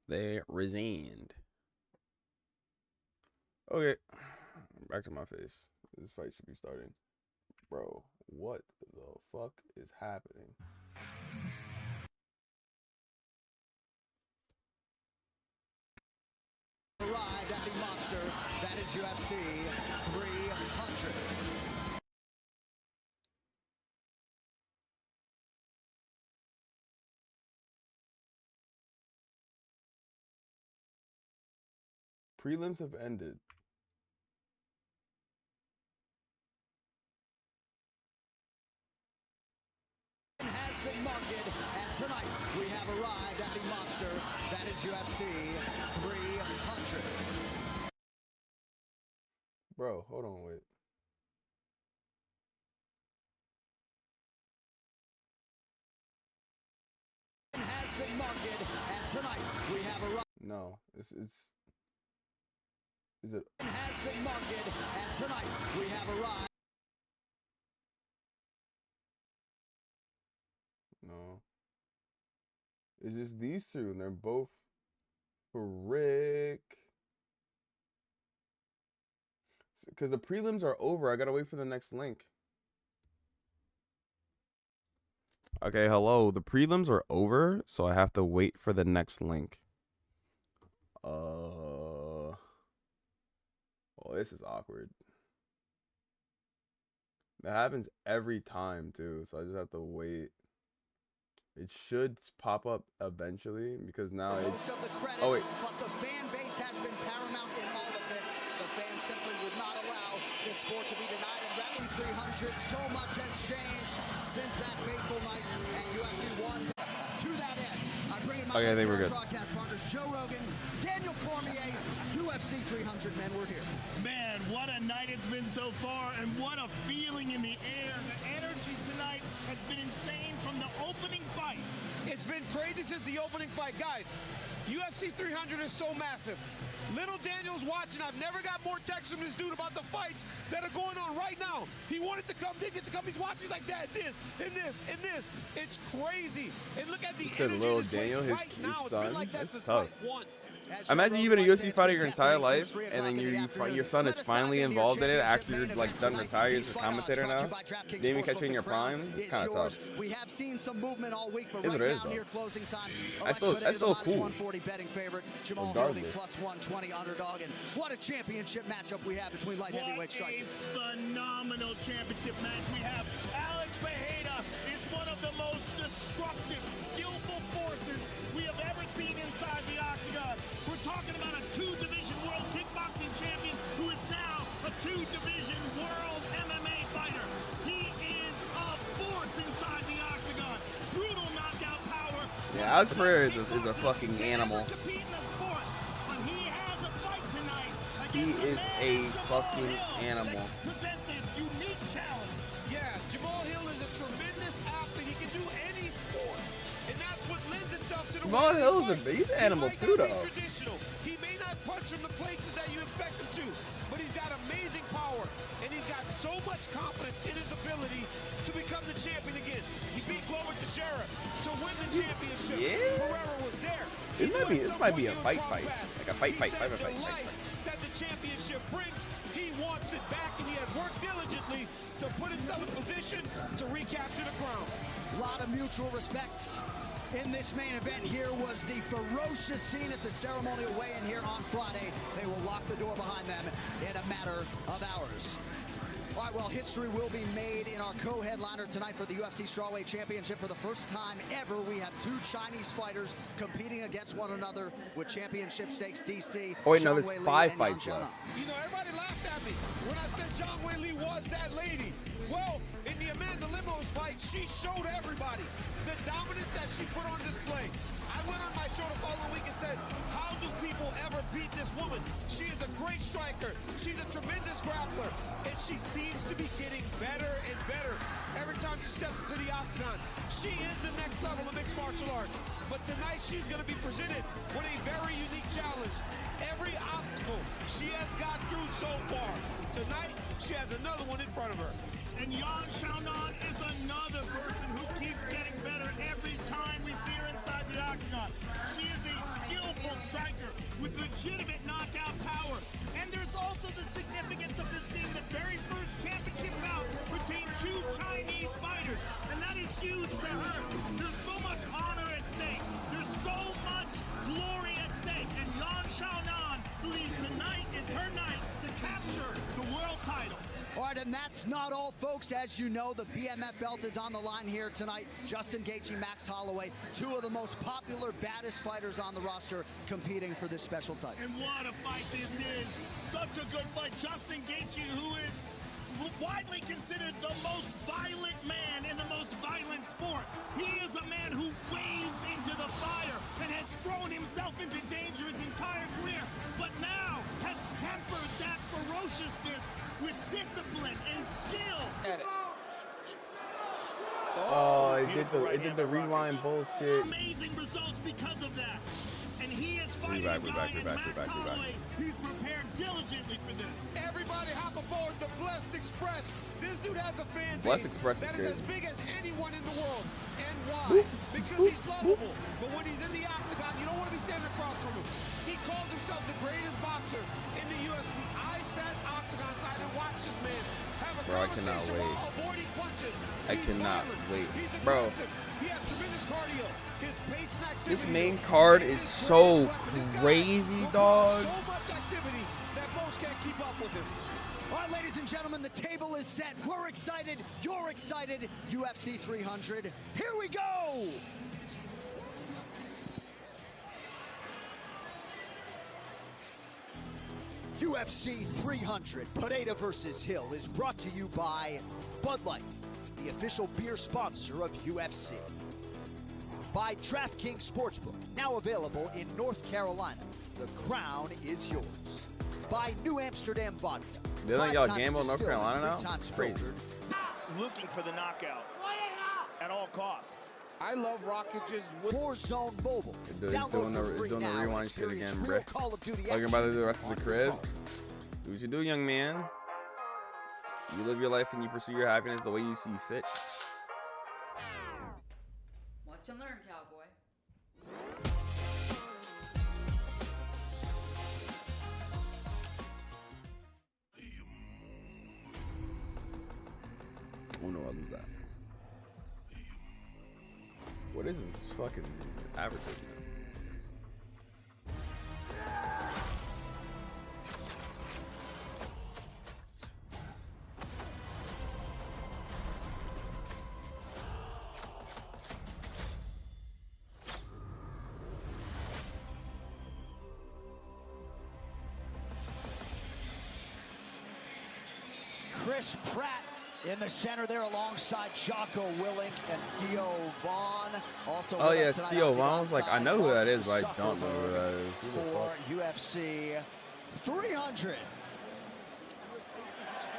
They resigned. Okay, back to my face. This fight should be starting. Bro, what the fuck is happening? Arrived at the monster that is UFC 300. Prelims have ended. Has been marketed, and tonight we have arrived at the monster that is UFC 300. Bro, hold on, wait. Has been marketed, and tonight we have arrived. No, is it? Has been marketed, and tonight we have arrived. No. It's just these two, and they're both frick. Because the prelims are over. I gotta wait for the next link. Okay, hello. The prelims are over, so I have to wait for the next link. Oh, this is awkward. That happens every time, too, so I just have to wait. It should pop up eventually, because now it's... Most of the credit, oh, wait. But the fan base has been paramount in all of this. The fans simply would not allow this sport to be denied. And Rally 300, so much has changed since that fateful night, and UFC 1. To that end, I bring in my Okay, I think we're good. broadcast partners, Joe Rogan, Daniel Cormier, UFC 300 men. We're here. Man, what a night it's been so far, and what a feeling in the air. The energy tonight has been insane from the opening fight. It's been crazy since the opening fight. Guys, UFC 300 is so massive. Little Daniel's watching. I've never got more texts from this dude about the fights that are going on right now. He wanted to come, didn't get to come. He's watching. He's like, Dad, this and this and this. It's crazy. And look at the energy Little in this place Daniel, his now. son. It's been like that That's since tough. fight one. Imagine you've been a UFC fighter your entire life, and then your son is finally involved in it after you're like done retired, you're a commentator now. Didn't even catch you in your prime. It's kind of tough. We have seen some movement all week, but It's right what it is, now near though. closing time, That's still cool. 140 betting favorite. Jamal Hildy Regardless. plus 120 underdog, and what a championship matchup we have between light heavyweight strikers. What a phenomenal championship match we have. Alex Pereira is one of the most destructive, skillful forces we have ever seen inside the octagon. We're talking about a two-division world kickboxing champion who is now a two-division world MMA fighter. He is a force inside the octagon. Brutal knockout power. Yeah, Alex Pereira is a fucking animal. He is a fucking animal. Yeah, Jamal Hill is a tremendous athlete. He can do any sport. And that's what lends itself to the Jamal way he Hill is fights. he's an animal He too, might not be though. traditional. He may not punch from the places that you expect him to, but he's got amazing power, and he's got so much confidence in his ability to become the champion again. He beat Glover Teixeira to win the championship. Yeah. Pereira was there. This might be a fight. Like a fight. That the championship brings, he wants it back, and he has worked diligently to put himself in position to recapture the crown. A lot of mutual respect in this main event. Here was the ferocious scene at the ceremonial weigh-in here on Friday. They will lock the door behind them in a matter of hours. All right, well, history will be made in our co-headliner tonight for the UFC Strawweight Championship. For the first time ever, we have two Chinese fighters competing against one another with championship stakes. DC. Oh wait, no, there's 5 fights left. You know, everybody laughed at me when I said Zhang Weili was that lady. Well, in the Amanda Limos fight, she showed everybody the dominance that she put on display. I went on my show the following week and said, how do people ever beat this woman? She is a great striker. She's a tremendous grappler. And she seems to be getting better and better every time she steps into the octagon. She is the next level of mixed martial arts. But tonight she's going to be presented with a very unique challenge. Every obstacle she has got through so far. Tonight, she has another one in front of her. And Yan Xiaonan is another person who keeps getting better every time we see her inside the octagon. She is a skillful striker with legitimate knockout power. And there's also the significance of this being the very first championship bout between two Chinese fighters. And that is huge to her. There's so much honor at stake. There's so much glory at stake. And Yan Xiaonan believes tonight is her night to capture the world title. All right, and that's not all, folks. As you know, the BMF belt is on the line here tonight. Justin Gaethje, Max Holloway, two of the most popular, baddest fighters on the roster competing for this special title. And what a fight this is. Such a good fight. Justin Gaethje, who is widely considered the most violent man in the most violent sport. He is a man who wades into the fire and has thrown himself into danger his entire career, but now has tempered that ferociousness with discipline and skill. Oh, it did the rewind bullshit. Amazing results because of that. And he is fighting We're back. He's prepared diligently for this. Everybody hop aboard the Blessed Express. This dude has a fan base Blessed Express that is is good. as big as anyone in the world. And why? Because he's lovable. But when he's in the octagon, you don't want to be standing across from him. He calls himself the greatest boxer in the UFC. I sat octagon side and watched this man have a Bro, I cannot conversation wait. while avoiding punches. I He's cannot violent. wait. He's Bro. aggressive. He has tremendous cardio. His pace and activity. This main card is so crazy, dog. So much activity that most can't keep up with him. All right, ladies and gentlemen, the table is set. We're excited. You're excited. UFC 300. Here we go. UFC 300, Pineda versus Hill, is brought to you by Bud Light, the official beer sponsor of UFC. By DraftKings Sportsbook, now available in North Carolina. The crown is yours. By New Amsterdam Vodka. They let y'all gamble in North Carolina now? Crazy. Looking for the knockout at all costs. I love Rockage's Warzone Mobile. He's doing the rewind shit again, bruh. Like you're about to do the rest of the crib. Do what you do, young man. You live your life and you pursue your happiness the way you see fit. Watch and learn, cowboy. Oh no, I'll lose that. What is this fucking advertisement? Chris Pratt in the center there alongside Jocko Willink and Theo Vaughn. Also Oh yeah, it's Theo Vaughn. I was like, I know who that is, but I don't know who that is. Who the for fuck? UFC 300.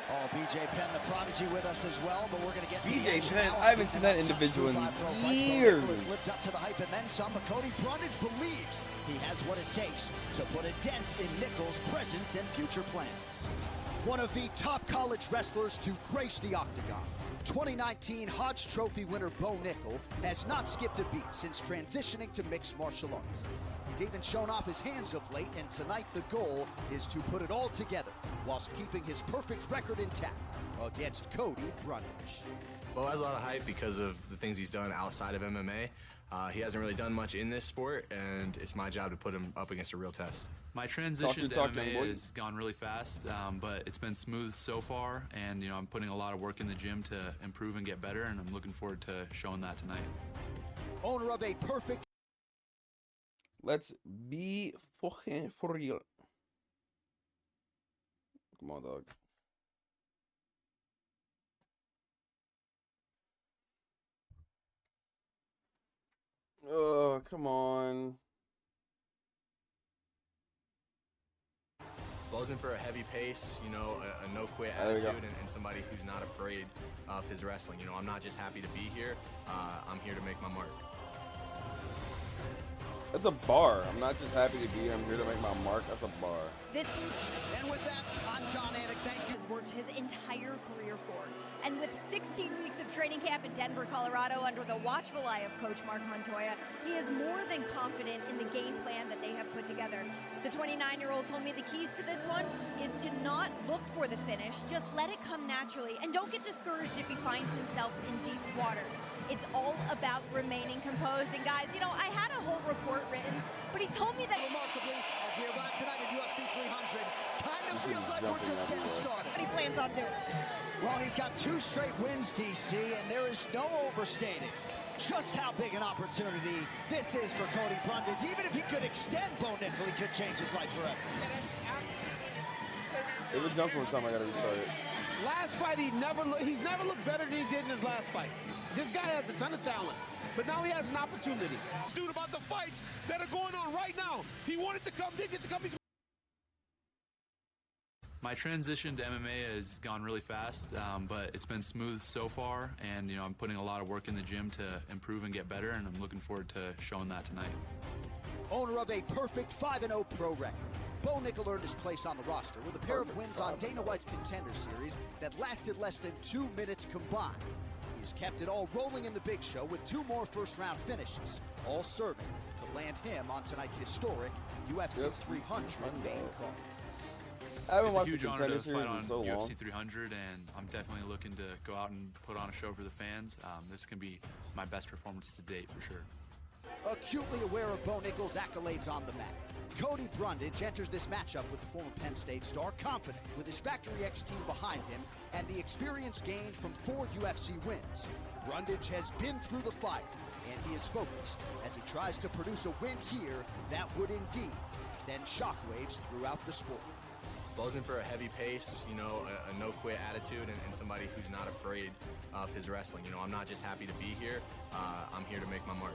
Oh, BJ Penn, the prodigy, with us as well, but we're going to get BJ Penn, I haven't seen that individual in years. Lived up to the hype and then some, but Cody Brundage believes he has what it takes to put a dent in Nichols' present and future plans. One of the top college wrestlers to grace the octagon, 2019 Hodge Trophy winner Bo Nickel has not skipped a beat since transitioning to mixed martial arts. He's even shown off his hands of late, and tonight the goal is to put it all together whilst keeping his perfect record intact against Cody Brundage. Bo has a lot of hype because of the things he's done outside of MMA. He hasn't really done much in this sport, and it's my job to put him up against a real test. My transition to MMA has gone really fast, but it's been smooth so far, and I'm putting a lot of work in the gym to improve and get better, and I'm looking forward to showing that tonight. Owner of a perfect... Let's be fucking for real. Come on, dog. Oh, come on. Bo's in for a heavy pace, a no-quit attitude, and somebody who's not afraid of his wrestling. I'm not just happy to be here. I'm here to make my mark. That's a bar. I'm not just happy to be here. I'm here to make my mark. That's a bar. And with that, I'm John Anik. Thank you. Has worked his entire career for. And with 16 weeks of training camp in Denver, Colorado, under the watchful eye of Coach Mark Montoya, he is more than confident in the game plan that they have put together. The 29-year-old told me the keys to this one is to not look for the finish, just let it come naturally, and don't get discouraged if he finds himself in deep water. It's all about remaining composed. And guys, I had a whole report written, but he told me that remarkably, as we arrive tonight at UFC 300, kind of feels like we're just getting started. What he plans on doing. Well, he's got 2 straight wins, DC, and there is no overstating just how big an opportunity this is for Cody Brundage. Even if he could extend Bo Nickel, he could change his life forever. If it jumps one time, I gotta restart it. Last fight, he's never looked better than he did in his last fight. This guy has a ton of talent, but now he has an opportunity. Dude, about the fights that are going on right now. He wanted to come, didn't get to come. My transition to MMA has gone really fast, but it's been smooth so far, and I'm putting a lot of work in the gym to improve and get better, and I'm looking forward to showing that tonight. Owner of a perfect 5-0 pro record, Bo Nickel earned his place on the roster with a pair of wins on Dana White's Contender Series that lasted less than 2 minutes combined. He's kept it all rolling in the big show with 2 more first-round finishes, all serving to land him on tonight's historic UFC 300 main card. It's a huge honor to fight on UFC 300, and I'm definitely looking to go out and put on a show for the fans. This can be my best performance to date, for sure. Acutely aware of Bo Nickel's accolades on the mat, Cody Brundage enters this matchup with the former Penn State star confident with his Factory X team behind him and the experience gained from 4 UFC wins. Brundage has been through the fire, and he is focused as he tries to produce a win here that would indeed send shockwaves throughout the sport. Bo's in for a heavy pace, a no-quit attitude, and somebody who's not afraid of his wrestling. I'm not just happy to be here. I'm here to make my mark.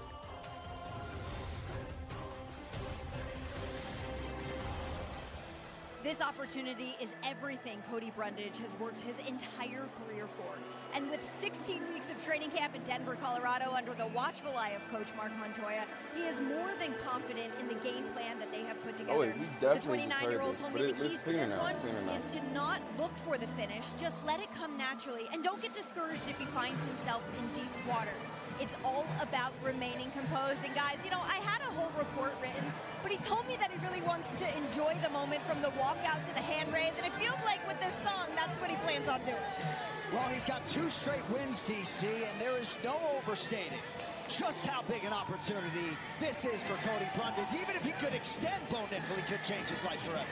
This opportunity is everything Cody Brundage has worked his entire career for. And with 16 weeks of training camp in Denver, Colorado, under the watchful eye of Coach Mark Montoya, he is more than confident in the game plan that they have put together. The 29-year-old told me the keys to this one is to not look for the finish, just let it come naturally, and don't get discouraged if he finds himself in deep water. It's all about remaining composed. And guys, I had a whole report written, but he told me that he really wants to enjoy the moment from the walkout to the hand raise, and it feels like with this song, that's what he plans on doing. Well, he's got 2 straight wins, DC, and there is no overstating just how big an opportunity this is for Cody Brundage. Even if he could extend Bo Nickel, he could change his life forever.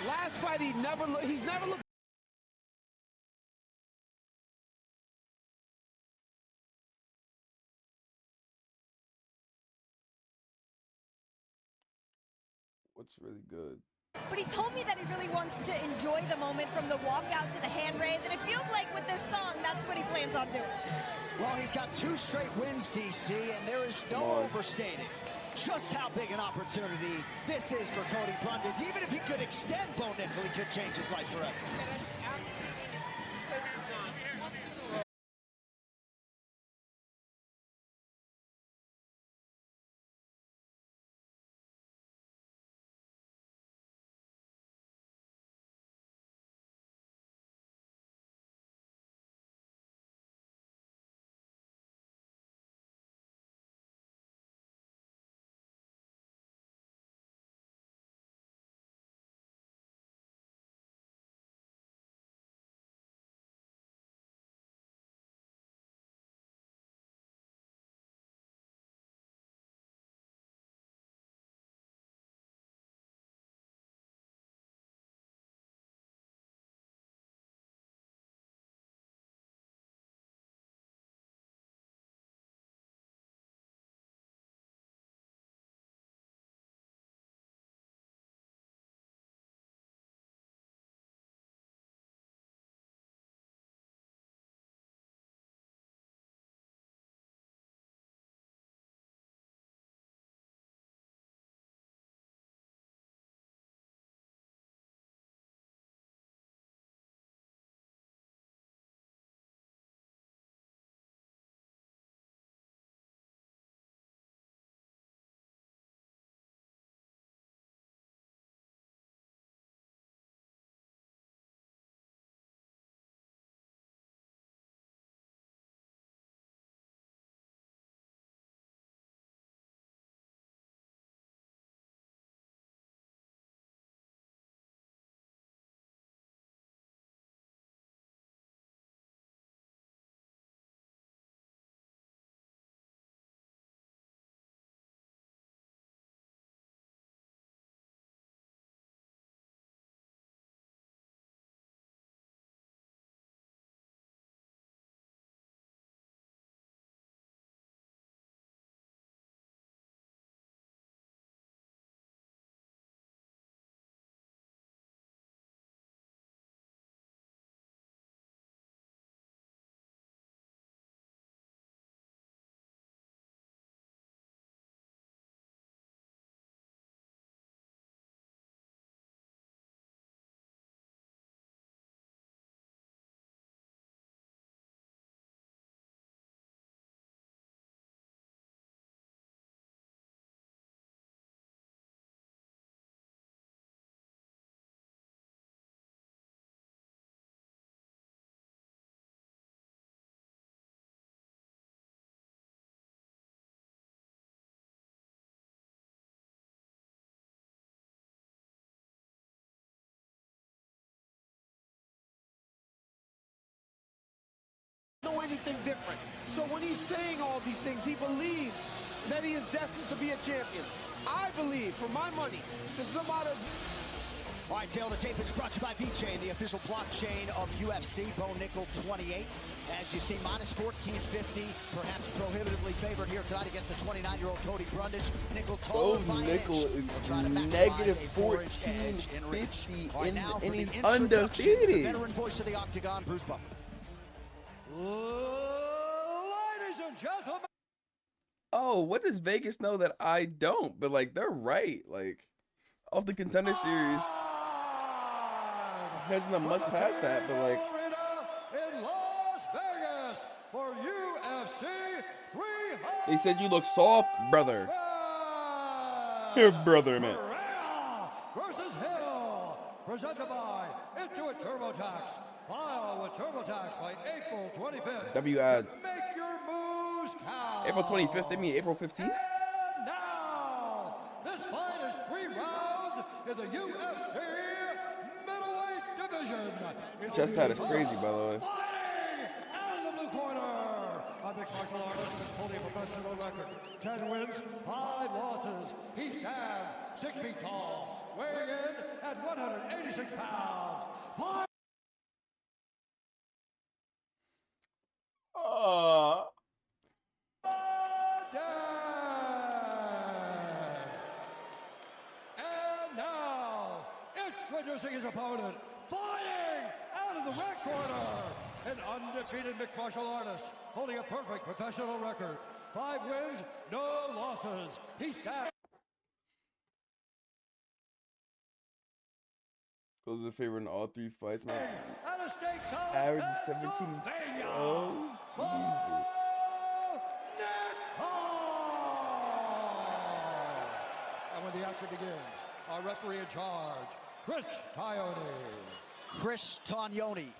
Last fight, he's never looked. What's really good? But he told me that he really wants to enjoy the moment from the walkout to the hand raise, and it feels like with this song, that's what he plans on doing. Well, he's got 2 straight wins, DC, and there is no overstating just how big an opportunity this is for Cody Brundage. Even if he could extend Bo Nickel, he could change his life forever. anything different. So when he's saying all these things, he believes that he is destined to be a champion. I believe, for my money, this is about as... All right, Tail, the tape is brought to you by VeChain, the official blockchain of UFC. Bo Nickel 28. As you see, minus 1450, perhaps prohibitively favored here tonight against the 29-year-old Cody Brundage. Nickel taller by an Nickel inch. is negative 1450, and he's undefeated. The veteran voice of the Octagon, Bruce Buffer. Ladies and gentlemen. Oh, what does Vegas know that I don't? But, like, they're right. Like, off the Contender Series, hasn't done much past that, but, like... In Las Vegas for UFC 300. He said you look soft, brother. Your brother, man. Versus Hill, presented by Intuit TurboTax. File with TurboTax by April 25th. Make your moves count. April 25th, they mean April 15th? And now, this fight is 3 rounds in the UFC middleweight division. Chestnut is crazy, by the way. Fighting out of the blue corner, a mixed martial artist holding a professional record. 10 wins, 5 losses. He stands 6 feet tall, weighing in at 186 pounds. And now, introducing his opponent, fighting out of the red corner, an undefeated mixed martial artist, holding a perfect professional record. 5 wins, no losses. He stands. Goes to favor in all 3 fights, man. At a state Average is 17. Oh, Jesus. And when the action begins, our referee in charge, Chris Tognoni. Chris Tognoni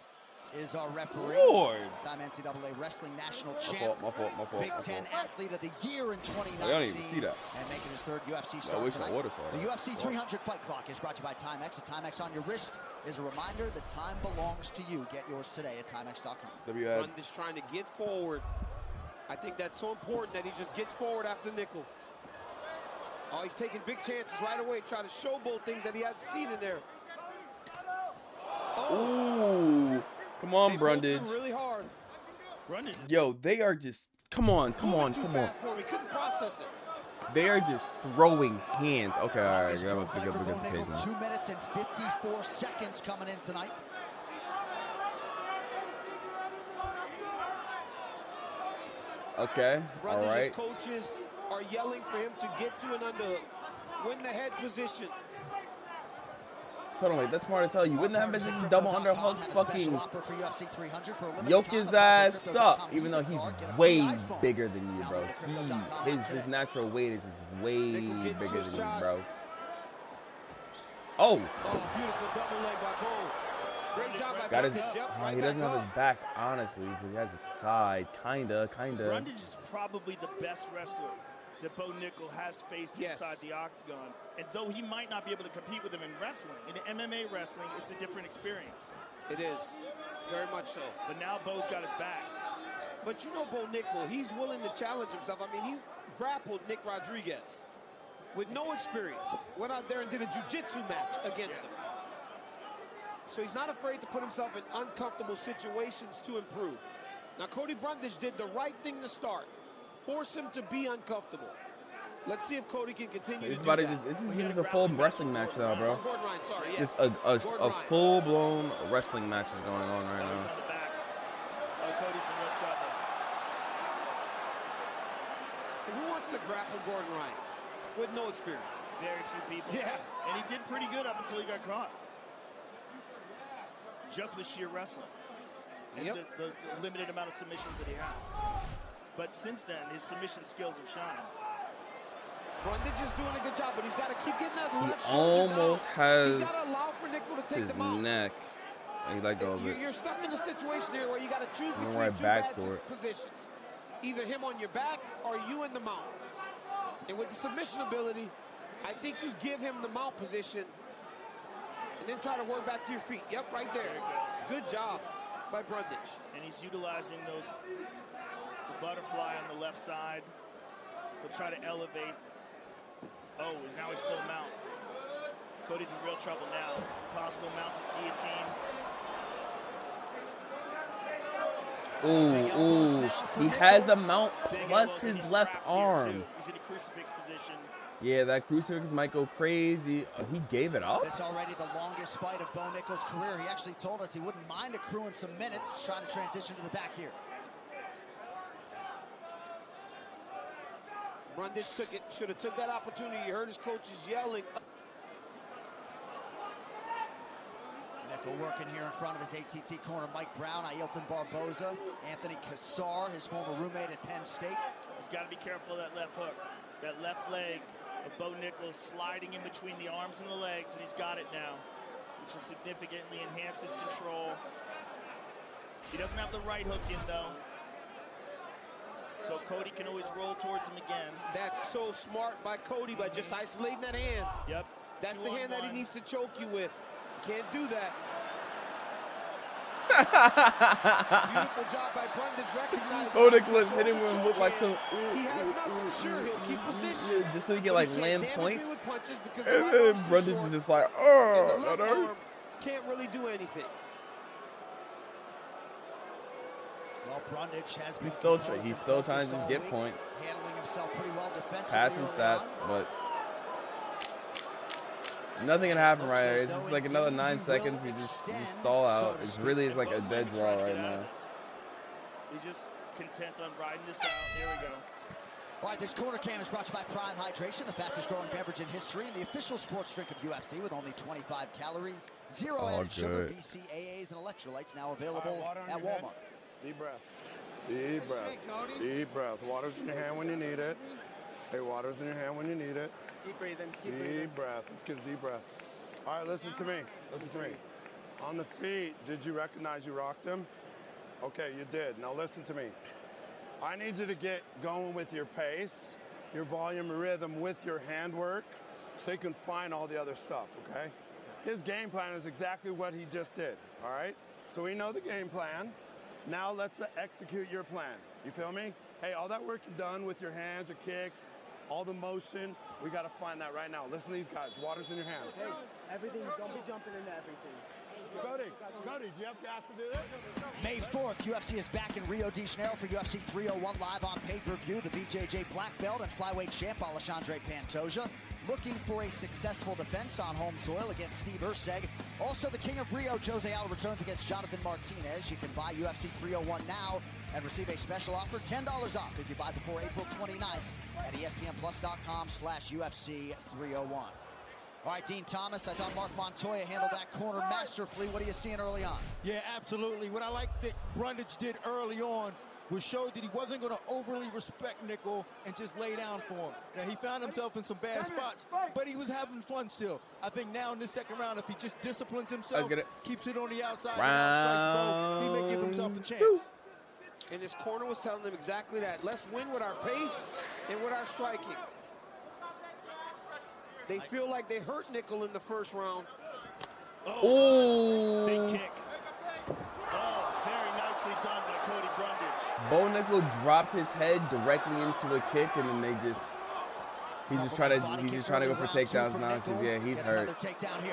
is our referee. Lord. Time NCAA Wrestling National Champ. My fault. Big Ten Athlete of the Year in 2019. I don't even see that. And making his 3rd UFC I start wish I tonight. would've saw The that. UFC 300 Fight Clock is brought to you by Timex. A Timex on your wrist is a reminder that time belongs to you. Get yours today at Timex.com. Brundage trying to get forward. I think that's so important that he just gets forward after Nickel. Oh, he's taking big chances right away, trying to showboat things that he hasn't seen in there. Ooh. Come on, Brundage. Really hard. Yo, they are just... Come on. He couldn't process it. They are just throwing hands. Okay, all right. I'm going to pick up Bo against the Nickel, cage now. 2 minutes and 54 seconds coming in tonight. Okay, all Brundage's right. coaches are yelling for him to get to an underhook, win the head position. Totally, that's smart as hell. You wouldn't have mentioned double underhook, fucking yoke his ass up, even though he's way bigger than you, bro. His natural weight is just way bigger than you, bro. Oh! Beautiful double leg by Cole. Great job by Got his. Brundage. Yep, right He doesn't back have up. his back, honestly, but he has his side, kinda. Brundage is probably the best wrestler that Bo Nickel has faced inside the octagon. And though he might not be able to compete with him in wrestling, in MMA wrestling, it's a different experience. It is, very much so. But now Bo's got his back. But you know Bo Nickel, he's willing to challenge himself. I mean, he grappled Nick Rodriguez with no experience. Went out there and did a jiu-jitsu match against him. So he's not afraid to put himself in uncomfortable situations to improve. Now, Cody Brundage did the right thing to start. Force him to be uncomfortable. Let's see if Cody can continue This to is about do to that. just. This is just a full wrestling match now, bro. Gordon Ryan, sorry, yeah. Just Gordon a Ryan. full-blown wrestling match is going on right now. Cody's in real trouble. And who wants to grapple Gordon Ryan with no experience? Very few people. Yeah. And he did pretty good up until he got caught. Just with sheer wrestling. And the limited amount of submissions that he has. But since then, his submission skills have shined. Brundage is doing a good job, but he's got to keep getting that He left shoulder almost down. has He's got to allow for Nickel to take his them out. neck. And he let go of it. You're stuck in a situation here where you got to choose Went between right two back bad for it. positions. Either him on your back or you in the mount. And with the submission ability, I think you give him the mount position and then try to work back to your feet. Yep, right there. Good job. by Brundage. And he's utilizing the butterfly on the left side. He'll try to elevate. Oh, now he's full mount. Cody's in real trouble now. Possible mounted guillotine. Ooh. He has the mount plus his left arm. He's in a crucifix position. Yeah, that crucifix might go crazy. Oh, he gave it up? This already the longest fight of Bo Nickal's career. He actually told us he wouldn't mind accruing some minutes, trying to transition to the back here. Brundage took it, should have took that opportunity. You heard his coaches yelling. Nickal working here in front of his ATT corner. Mike Brown, Ailton Barboza, Anthony Cassar, his former roommate at Penn State. He's got to be careful of that left hook. That left leg of Bo Nickal's sliding in between the arms and the legs, and he's got it now, which will significantly enhance his control. He doesn't have the right hook in, though. So Cody can always roll towards him again. That's so smart by Cody by just isolating that hand. Yep. That's the hand that he needs to choke you with. Can't do that. Beautiful job by Brundage recognizing. Bo Nickal's hitting him with like some. He has nothing. Sure, he'll keep position. Just so he can like land points. And then Brundage is just like, oh, that hurts. Can't really do anything. Well, Brundage has been He's still trying to just get points. Handling himself pretty well defensively. Pads and stats, but nothing can happen right here. It's just like another 9 seconds. We just stall out. It's really is like a dead draw right now. He's just content on riding this out. Here we go. All right, this corner cam is brought to you by Prime Hydration, the fastest growing beverage in history and the official sports drink of UFC with only 25 calories, zero added sugar, BCAAs, and electrolytes now available at Walmart. Deep breath. Deep breath. Deep breath. Water's in your hand when you need it. Hey, water's in your hand when you need it. Keep breathing. Deep breath. Let's get a deep breath. All right, listen to me. Listen to me. On the feet, did you recognize you rocked them? Okay, you did. Now listen to me. I need you to get going with your pace, your volume, rhythm with your handwork so you can find all the other stuff, okay? His game plan is exactly what he just did, all right? So we know the game plan. Now let's execute your plan. You feel me? Hey, all that work you've done with your hands, your kicks, all the motion, we got to find that right now. Listen to these guys. Water's in your hand. Hey, everything, don't be jumping into everything. Cody, do you have gas to do this? May 4th, UFC is back in Rio de Janeiro for UFC 301 live on pay-per-view. The BJJ black belt and flyweight champ Alexandre Pantoja looking for a successful defense on home soil against Steve Erceg. Also, the King of Rio, Jose Aldo, returns against Jonathan Martinez. You can buy UFC 301 now and receive a special offer, $10 off if you buy before April 29th at ESPNplus.com/UFC 301. All right, Dean Thomas, I thought Mark Montoya handled that corner masterfully. What are you seeing early on? Yeah, absolutely. What I like that Brundage did early on was show that he wasn't going to overly respect Nickal and just lay down for him. Now, he found himself in some bad spots, but he was having fun still. I think now in this second round, if he just disciplines himself, keeps it on the outside, and he may give himself a chance. And his corner was telling him exactly that. Let's win with our pace and with our striking. They feel like they hurt Nickal in the first round. Oh. Big kick. Oh, very nicely done by Cody Brundage. Bo Nickel dropped his head directly into a kick, and then he's just trying to go for takedowns now because yeah, he's hurt.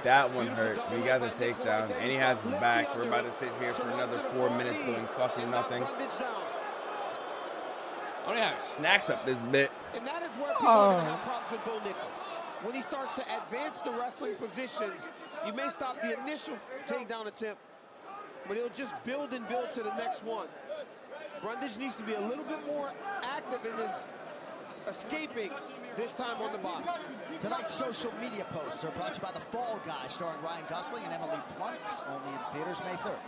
That one hurt. We got the takedown, and he has his back. We're about to sit here for another 4 minutes doing fucking nothing. I don't have snacks up this bit. And that is where people are going to have problems with Bo Nickel. When he starts to advance the wrestling positions, you may stop the initial takedown attempt, but he'll just build and build to the next one. Brundage needs to be a little bit more active in his escaping, this time on the bottom. Tonight's social media posts are brought to you by The Fall Guy, starring Ryan Gosling and Emily Blunt, only in theaters May 3rd.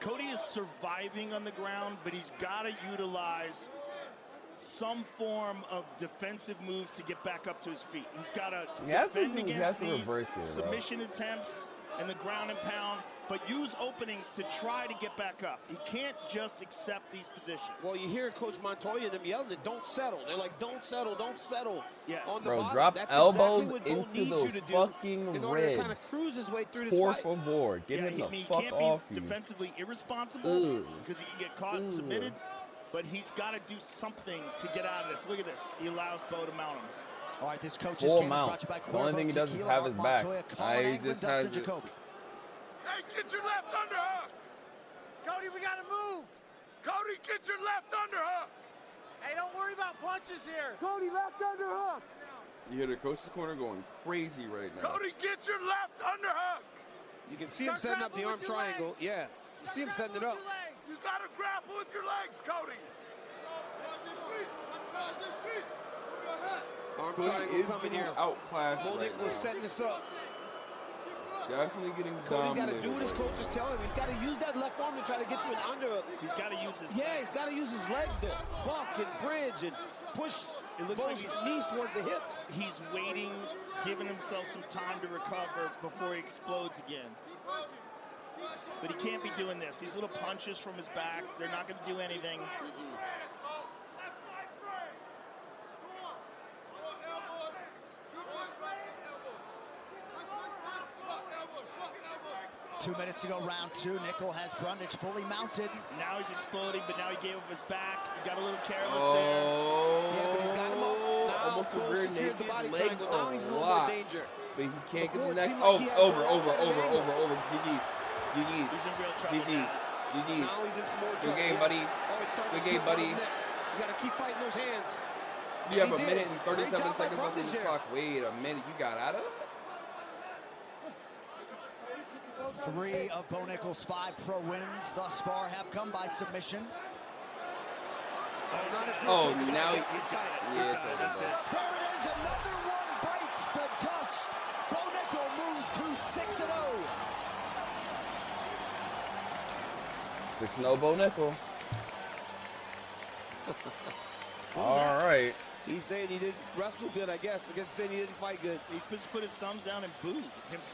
Cody is surviving on the ground, but he's got to utilize some form of defensive moves to get back up to his feet. He's got to defend against these submission attempts and the ground and pound, but use openings to try to get back up. He can't just accept these positions. Well, you hear Coach Montoya and them yelling that don't settle. They're like, don't settle, don't settle. Yes. On the Bro, bottom. drop That's elbows exactly what Bo into those fucking in order to kind of ribs. cruise his way through this Por fight. favor, get him the he fuck can't off be you. defensively irresponsible because he can get caught and submitted, but he's got to do something to get out of this. Look at this. He allows Bo to mount him. All right, this coach's Full game is mount. brought to you by The only thing he does is have his back. He just has it. Hey, get your left underhook! Cody, we gotta move! Cody, get your left underhook! Hey, don't worry about punches here! Cody, left underhook! You hear the coach's corner going crazy right now. Cody, get your left underhook! You can see him setting up the arm triangle. Yeah, you see him setting it up. You gotta grapple with your legs, Cody! Arm Cody triangle is coming getting here. outclassed Bo right Nick was now. setting this up. Definitely getting Cody's got to dominated. do what his coach is telling him. He's got to use that left arm to try to get to an underhook. He's got to use his Yeah, he's got to use his legs to buck and bridge and push both knees towards the hips. He's waiting, giving himself some time to recover before he explodes again. But he can't be doing this. These little punches from his back, they're not going to do anything. 2 minutes to go, round 2. Nickel has Brundage fully mounted. Now he's exploding, but now he gave up his back. He got a little careless Oh, there. Yeah, but he's got him up. Now almost a Bo rear secured the naked body legs triangle. Now he's in a little locked. more danger. But he can't get Before the it neck. seemed Oh, like he had over. angle. GG's. He's in real trouble. GG's. Now he's in more trouble. Good game, buddy. Oh, it's starting Good to game, slip buddy. on the neck. He's got to keep fighting those hands. You have a minute and 37 seconds left in this clock. Wait a minute. You got out of it? 3 of Bo Nickel's 5 pro wins thus far have come by submission. Oh, now he... Yeah, it's over. There it is, another one bites the dust. Bo Nickel moves to 6-0. 6-0 Bo Nickel. All right. He's saying he didn't wrestle good, I guess. I guess he's saying he didn't fight good. He just put his thumbs down and booed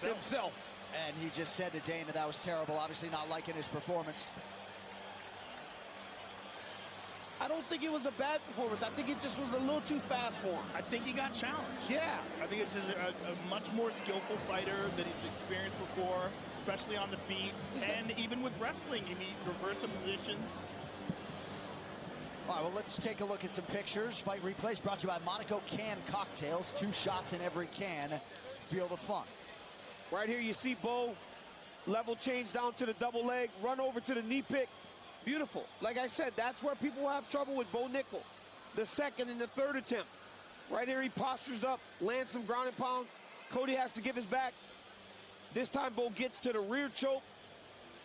himself. And he just said to Dana that was terrible, obviously not liking his performance. I don't think it was a bad performance. I think it just was a little too fast for him. I think he got challenged. Yeah. I think it's just a much more skillful fighter that he's experienced before, especially on the feet. And even with wrestling, he needs reversal positions. All right, well, let's take a look at some pictures. Fight replays brought to you by Monaco Can Cocktails. 2 shots in every can. Feel the fun. Right here, you see Bo level change down to the double leg, run over to the knee pick. Beautiful. Like I said, that's where people have trouble with Bo Nickel. The second and the third attempt. Right here, he postures up, lands some ground and pound. Cody has to give his back. This time, Bo gets to the rear choke.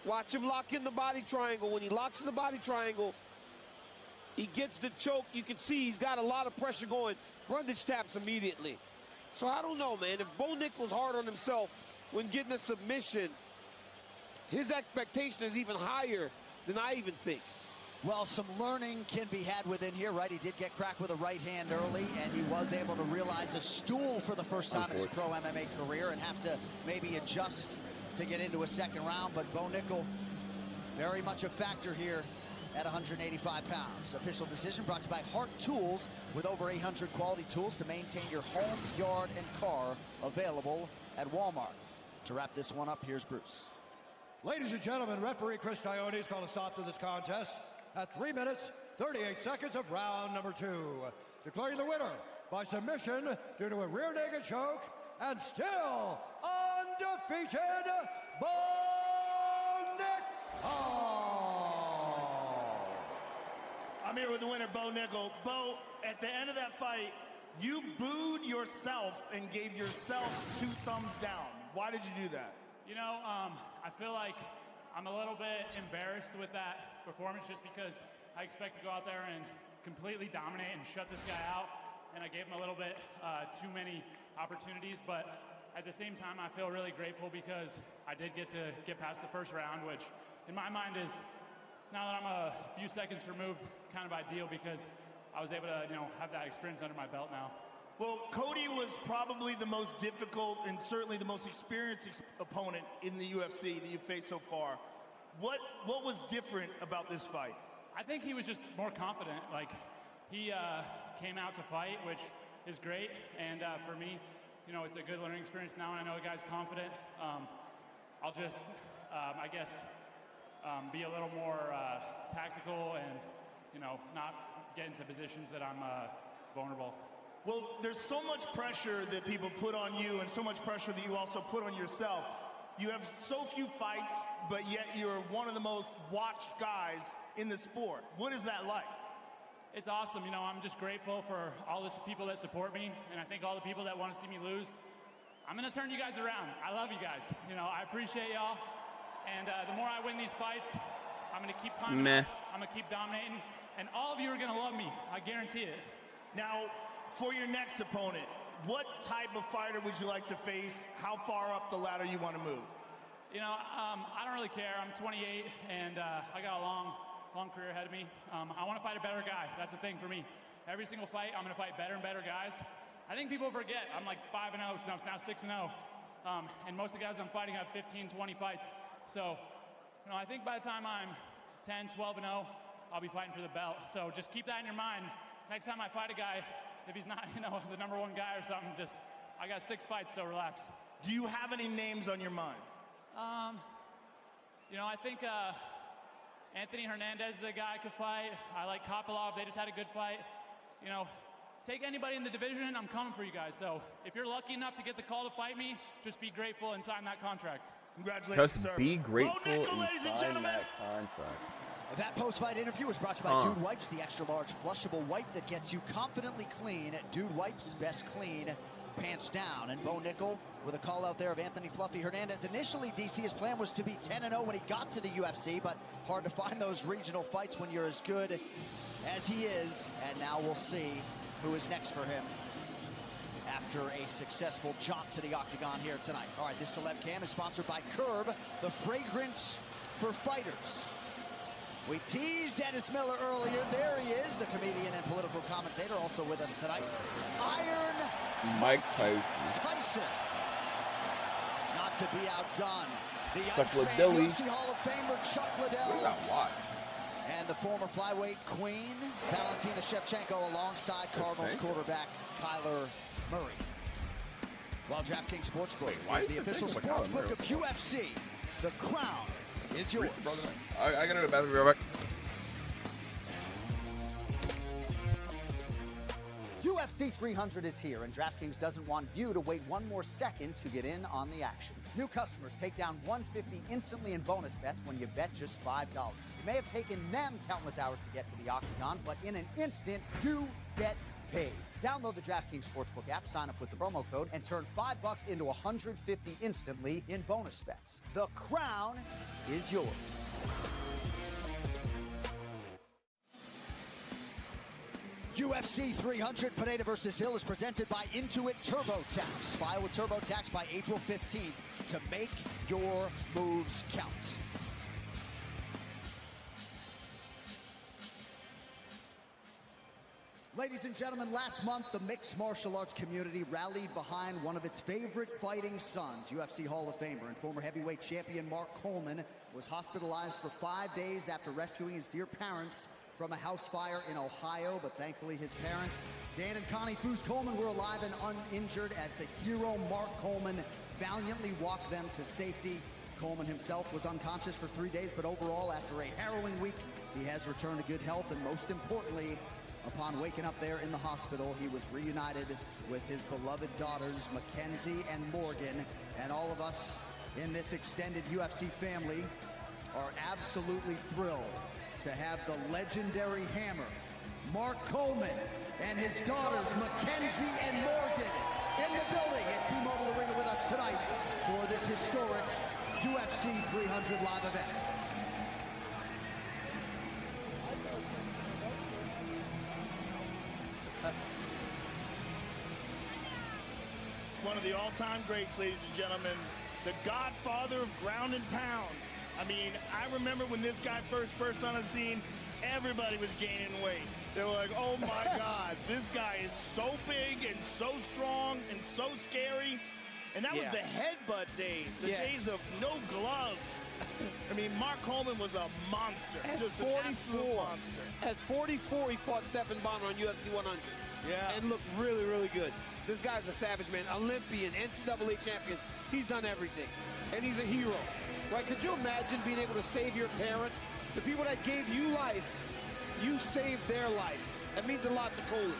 Watch him lock in the body triangle. When he locks in the body triangle, he gets the choke. You can see he's got a lot of pressure going. Brundage taps immediately. So I don't know, man. If Bo Nickel's hard on himself when getting a submission, his expectation is even higher than I even think. Well, some learning can be had within here, right? He did get cracked with a right hand early, and he was able to realize a stool for the first time in his pro MMA career and have to maybe adjust to get into a second round. But Bo Nickel, very much a factor here at 185 pounds. Official decision brought to you by Hart Tools, with over 800 quality tools to maintain your home, yard, and car, available at Walmart. To wrap this one up, here's Bruce. Ladies and gentlemen, referee Chris Coyote's called a stop to this contest at 3 minutes, 38 seconds of round number 2. Declaring the winner by submission due to a rear naked choke and still undefeated, Bo Nickel. I'm here with the winner, Bo Nickel. Bo, at the end of that fight, you booed yourself and gave yourself 2 thumbs down. Why did you do that? You know, I feel like I'm a little bit embarrassed with that performance just because I expect to go out there and completely dominate and shut this guy out. And I gave him a little bit too many opportunities. But at the same time, I feel really grateful because I did get to get past the first round, which in my mind is, now that I'm a few seconds removed, kind of ideal because I was able to, have that experience under my belt now. Well, Cody was probably the most difficult and certainly the most experienced opponent in the UFC that you've faced so far. What was different about this fight? I think he was just more confident. Like, he came out to fight, which is great. And for me, you know, it's a good learning experience now, and I know the guy's confident. I'll just, I guess, be a little more tactical and, you know, not get into positions that I'm vulnerable. Well, there's so much pressure that people put on you and so much pressure that you also put on yourself. You have so few fights, but yet you're one of the most watched guys in the sport. What is that like? It's awesome. You know, I'm just grateful for all the people that support me, and I think all the people that want to see me lose. I'm going to turn you guys around. I love you guys. You know, I appreciate y'all. And the more I win these fights, I'm going to keep climbing up. I'm going to keep dominating. And all of you are going to love me. I guarantee it. Now, for your next opponent, what type of fighter would you like to face? How far up the ladder you want to move? You know, I don't really care. I'm 28, and I got a long career ahead of me. I want to fight a better guy. That's the thing for me. Every single fight, I'm going to fight better and better guys. I think people forget I'm like 5-0, so it's now 6-0. And most of the guys I'm fighting have 15, 20 fights. So, you know, I think by the time I'm 10, 12-0, I'll be fighting for the belt. So just keep that in your mind. Next time I fight a guy, if he's not, you know, the #1 guy or something, just, I got 6 fights, so relax. Do you have any names on your mind? You know, I think Anthony Hernandez is a guy I could fight. I like Kopilov. They just had a good fight. You know, take anybody in the division, I'm coming for you guys. So if you're lucky enough to get the call to fight me, just be grateful and sign that contract. Congratulations, Just sir. be grateful Nickel, and sign that contract. That post-fight interview was brought to you by Dude Wipes, the extra-large flushable wipe that gets you confidently clean. Dude Wipes, best clean, pants down. And Bo Nickel with a call out there of Anthony Fluffy Hernandez. Initially, DC, his plan was to be 10-0 when he got to the UFC, but hard to find those regional fights when you're as good as he is. And now we'll see who is next for him after a successful jaunt to the octagon here tonight. All right, this Celeb Cam is sponsored by Curb, the fragrance for fighters. We teased Dennis Miller earlier. There he is, the comedian and political commentator, also with us tonight. Iron Mike Tyson. Not to be outdone. The Chuck Iceman, Liddell. UFC Hall of Famer Chuck Liddell. What is that watch? And the former flyweight queen, Valentina Shevchenko, alongside Cardinals quarterback Kyler Murray. While DraftKings Sportsbook is the official sportsbook of UFC, the crown is yours. I got it about to be right back. UFC 300 is here, and DraftKings doesn't want you to wait one more second to get in on the action. New customers take down $150 instantly in bonus bets when you bet just $5. It may have taken them countless hours to get to the octagon, but in an instant, you get paid. Download the DraftKings Sportsbook app, sign up with the promo code, and turn $5 into $150 instantly in bonus bets. The crown is yours. UFC 300 Pineda vs. Hill is presented by Intuit TurboTax. File with TurboTax by April 15th to make your moves count. Ladies and gentlemen, last month, the mixed martial arts community rallied behind one of its favorite fighting sons. UFC Hall of Famer and former heavyweight champion Mark Coleman was hospitalized for 5 days after rescuing his dear parents from a house fire in Ohio, but thankfully his parents, Dan and Connie Foose Coleman, were alive and uninjured as the hero Mark Coleman valiantly walked them to safety. Coleman himself was unconscious for 3 days, but overall, after a harrowing week, he has returned to good health, and most importantly, upon waking up there in the hospital, he was reunited with his beloved daughters, Mackenzie and Morgan, and all of us in this extended UFC family are absolutely thrilled to have the legendary hammer, Mark Coleman, and his daughters, Mackenzie and Morgan, in the building at T-Mobile Arena with us tonight for this historic UFC 300 live event. One of the all-time greats, ladies and gentlemen, the godfather of ground and pound. I mean, I remember when this guy first burst on the scene, everybody was gaining weight. They were like, oh my God, this guy is so big and so strong and so scary. And that was the headbutt days, the days of no gloves. I mean, Mark Coleman was a monster, just an absolute monster. At 44, he fought Stephan Bonner on UFC 100. Yeah. And looked really, really good. This guy's a savage, man. Olympian, NCAA champion. He's done everything. And he's a hero. Right? Could you imagine being able to save your parents? The people that gave you life, you saved their life. That means a lot to Coley.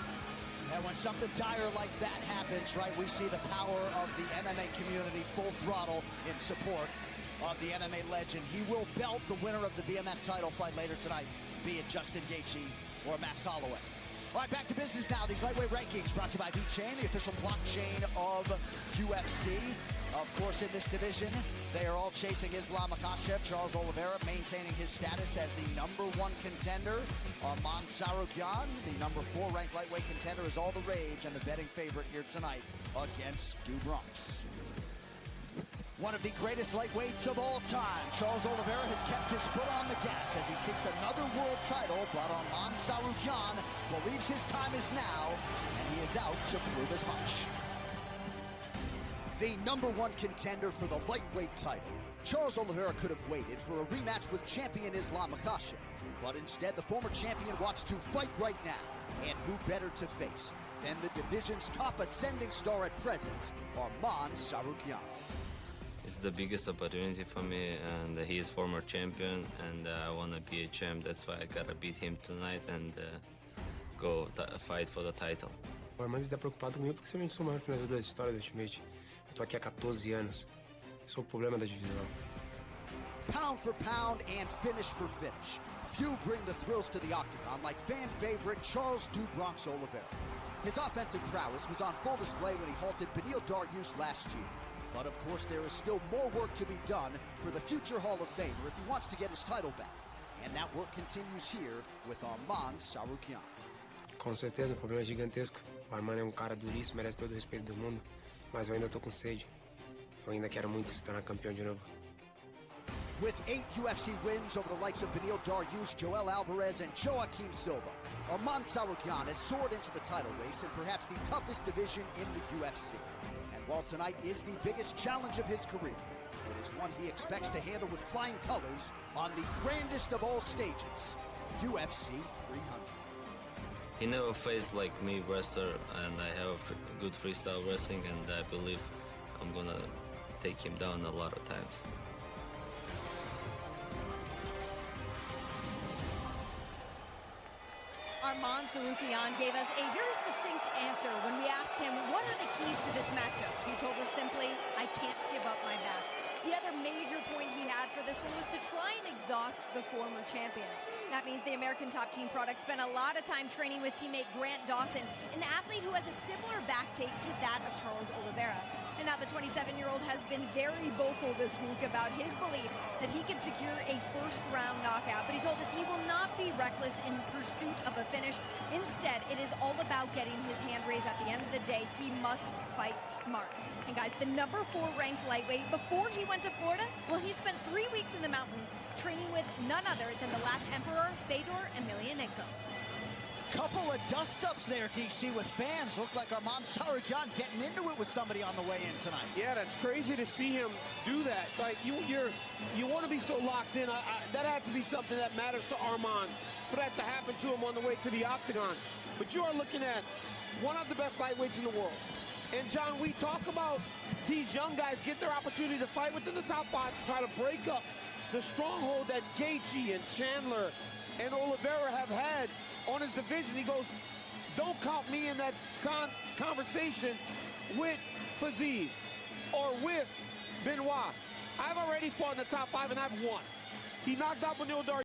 And when something dire like that happens, right, we see the power of the MMA community full throttle in support of the MMA legend. He will belt the winner of the BMF title fight later tonight, be it Justin Gaethje or Max Holloway. All right, back to business now. These lightweight rankings brought to you by VeChain, the official blockchain of UFC. Of course, in this division, they are all chasing Islam Makhachev. Charles Oliveira maintaining his status as the #1 contender. Arman Tsarukyan, the #4 ranked lightweight contender, is all the rage and the betting favorite here tonight against Stu Bronx. One of the greatest lightweights of all time, Charles Oliveira has kept his foot on the gas as he seeks another world title, but Arman Tsarukyan believes his time is now, and he is out to prove as much. The #1 contender for the lightweight title, Charles Oliveira could have waited for a rematch with champion Islam Makhachev, but instead the former champion wants to fight right now, and who better to face than the division's top ascending star at present, Arman Tsarukyan. It's the biggest opportunity for me, and he is former champion, and I want to be a champ. That's why I gotta beat him tonight and go fight for the title. O Armando está preocupado comigo porque somente sou o maior finalizador da história do Ultimate. Eu tô aqui há 14 anos. Sou o problema da divisão. Pound for pound and finish for finish. Few bring the thrills to the octagon like fan favorite Charles "Du Bronx" Oliveira. His offensive prowess was on full display when he halted Beneil Dariush last year. But of course, there is still more work to be done for the future Hall of Famer if he wants to get his title back. And that work continues here with Arman Tsarukyan. Com certeza, o problema é gigantesco. O Armando é um cara duríssimo, merece todo o respeito do mundo. Mas eu ainda tô com sede. Eu ainda quero muito se tornar campeão de novo. With 8 UFC wins over the likes of Beneil Dariush, Joel Alvarez, and Joaquim Silva, Arman Tsarukyan has soared into the title race in perhaps the toughest division in the UFC. And while tonight is the biggest challenge of his career, it is one he expects to handle with flying colors on the grandest of all stages, UFC 300. He never faced like me wrestler, and I have good freestyle wrestling, and I believe I'm gonna take him down a lot of times. Arman Tsarukyan gave us a very succinct answer when we asked him what are the keys to this matchup. He told us simply, I can't give up my back. The other major point he had for this one was to try and exhaust the former champion. That means the American Top Team product spent a lot of time training with teammate Grant Dawson, an athlete who has a similar back tape to that of Charles Oliveira. And now the 27-year-old has been very vocal this week about his belief that he could secure a first-round knockout. But he told us he will not be reckless in pursuit of a finish. Instead, it is all about getting his hand raised at the end of the day. He must fight smart. And guys, the #4 ranked lightweight, before he went to Florida, well, he spent 3 weeks in the mountains training with none other than the last emperor, Fedor Emelianenko. Couple of dust-ups there, DC, with fans. Looked like Arman Tsarukyan getting into it with somebody on the way in tonight. Yeah, that's crazy to see him do that. Like, you want to be so locked in. That has to be something that matters to Arman, for that to happen to him on the way to the octagon. But you are looking at one of the best lightweights in the world. And, John, we talk about these young guys get their opportunity to fight within the top 5 to try to break up the stronghold that Gaethje and Chandler and Oliveira have had on his division. He goes, don't count me in that conversation with Fiziev or with Benoit. I've already fought in the top 5 and I've won. He knocked out Beneil Dariush.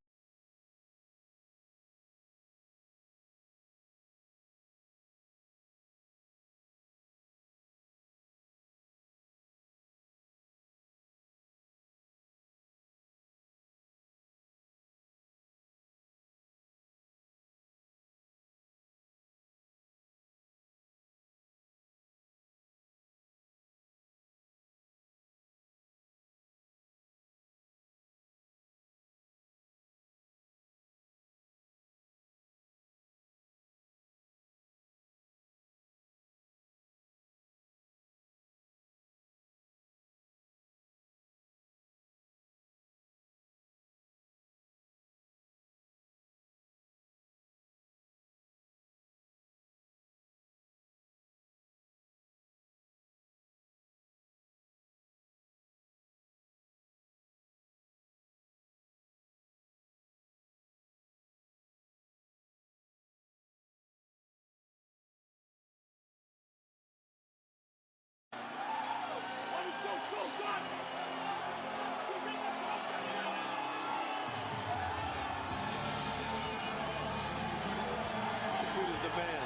man.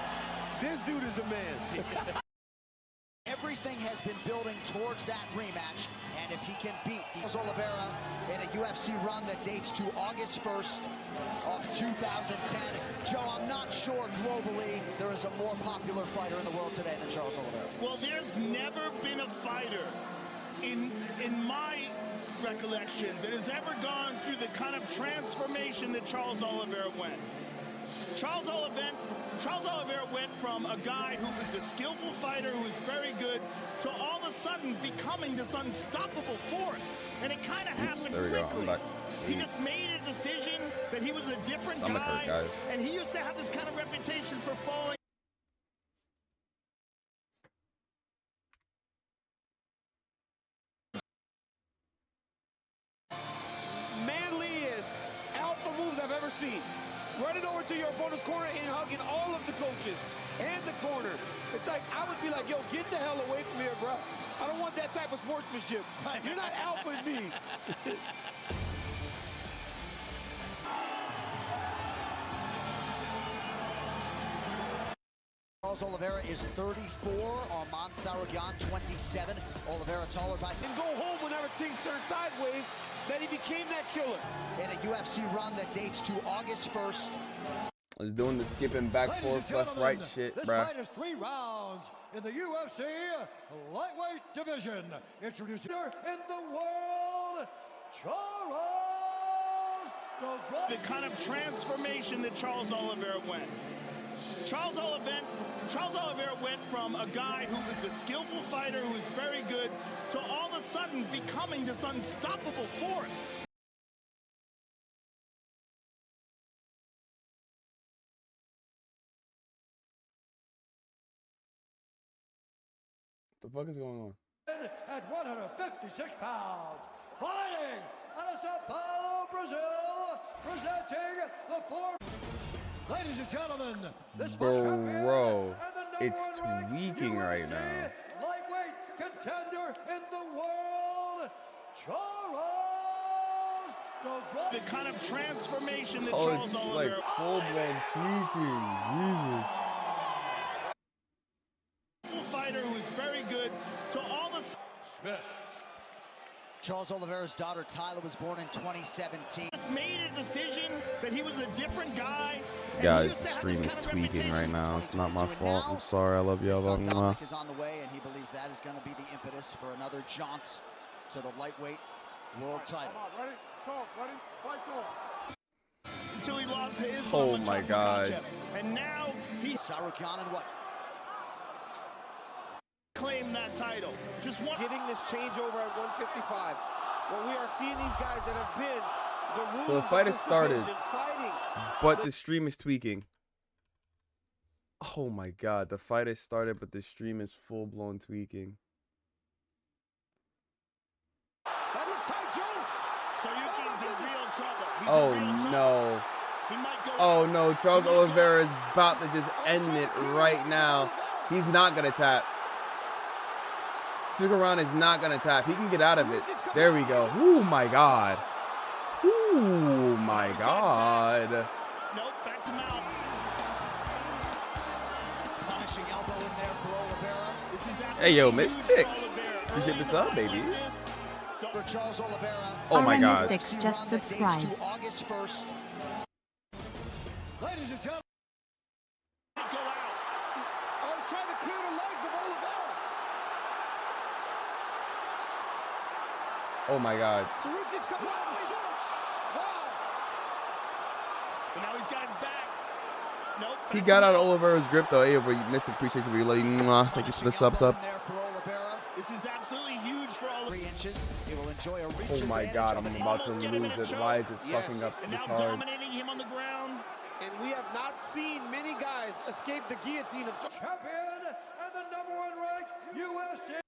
This dude is the man. Everything has been building towards that rematch, and if he can beat Oliveira in a UFC run that dates to August 1st of 2010, Joe, I'm not sure globally there is a more popular fighter in the world today than Charles Oliveira. Well, there's never been a fighter in my recollection that has ever gone through the kind of transformation that Charles Oliveira went. Charles Oliveira went from a guy who was a skillful fighter who was very good to all of a sudden becoming this unstoppable force. And it kind of happened quickly. He just made a decision that he was a different guy. And he used to have this kind of reputation for falling. Manly and alpha moves I've ever seen. Running over to your opponent's corner and hugging all of the coaches and the corner. It's like, I would be like, yo, get the hell away from here, bro. I don't want that type of sportsmanship. You're not alphaing me. Charles Oliveira is 34, Armand Sarraguin 27. Oliveira taller by... And go home whenever things turn sideways, that he became that killer. In a UFC run that dates to August 1st. I was doing the skipping back, forth, left, right shit, this bruh. fight is 3 rounds in the UFC lightweight division. Introducing in the world, Charles. The kind of transformation that Charles Oliveira went. Charles Oliveira went from a guy who was a skillful fighter who was very good to all of a sudden becoming this unstoppable force. The fuck is going on? At 156 pounds, fighting out of Sao Paulo, Brazil, presenting the four. Ladies and gentlemen, this bro, it's tweaking right now. Lightweight contender in the world, Charles. The kind of transformation that Charles Oliveira. Like full-blown tweaking, Jesus. Fighter who is very good to all the. Charles Oliveira's daughter Tyler was born in 2017. Just made a decision that he was a different guy. Guys, the stream is tweaking right now. It's not my fault. I'm sorry. I love y'all. Is on the way, and he believes that is going to be the impetus for another jaunt to the lightweight world title. Ready? Talk. Ready? Fight talk. Until he lost to Islam. Oh my God. And now he's Sarraguin and what? Claim that title. Just one. Getting this changeover at 155. Well, we are seeing these guys that have been the rules. So the fight has started, but the stream is tweaking. Oh my God, the fight has started, but the stream is full-blown tweaking. That looks tight, Joe. Saryuki's in real trouble. Oh no. Oh no, Charles Oliveira is about to just end it right now. He's not gonna tap. Sugaran is not gonna tap. He can get out of it. There we go. Oh my God. Oh my God. Nope, back to mount. Punishing elbow in there for Oliveira. Hey yo, Miss Sticks. Appreciate the sub, baby. For Charles Oliveira. Oh my God. Sticks just subscribed. To August 1st. Ladies and gentlemen. I was trying to clear the legs of Oliveira. Oh my God. Saryuki's coming out. Wow. But now he's got his back. Nope. He got out of Oliveira's grip though. Hey, bro, you missed it. Appreciate you. Really. Thank you for the sub. This is absolutely huge for all of 3 inches. He will enjoy a reach Oh my God, I'm advantage about to lose it. Why is it fucking up and this now hard? dominating him on the ground. And we have not seen many guys escape the guillotine of Champion and the #1 ranked UFC.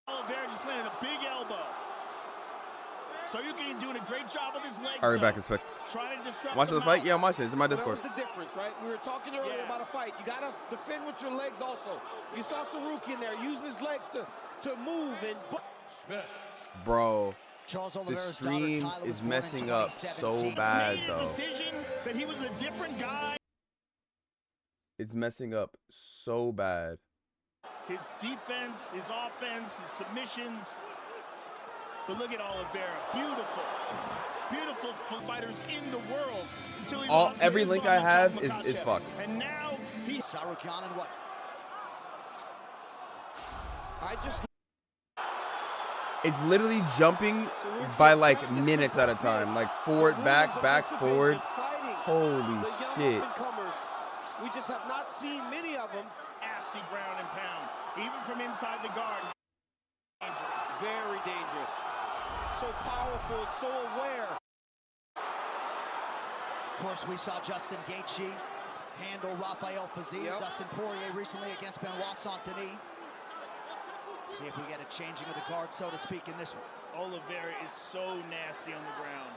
Oliveira just landed a big elbow. Saryuki doing a great job with his legs. All right, back is fixed. Trying to disrupt Watch the fight? Yeah, I'm watching. It's in my Discord. What's the difference, right? We were talking earlier about a fight. You gotta defend with your legs also. You saw Saryuki in there using his legs to move and. Bro, The stream is messing up so bad, though. Decision that he was a different guy. It's messing up so bad. His defense, his offense, his submissions. But look at Oliveira. Beautiful. Beautiful fighters in the world. Until he Every link I have is fucked. And now he's Sarukyan and what? It's literally jumping by like minutes at a time. Like forward, back, forward. Holy shit. We just have not seen many of them. Nasty ground and pound. Even from inside the guard. Dangerous. Very dangerous. So powerful and so aware. Of course, we saw Justin Gaethje handle Rafael Fiziev. Dustin Poirier recently against Benoit Saint-Denis. See if we get a changing of the guard, so to speak, in this one. Oliveira is so nasty on the ground.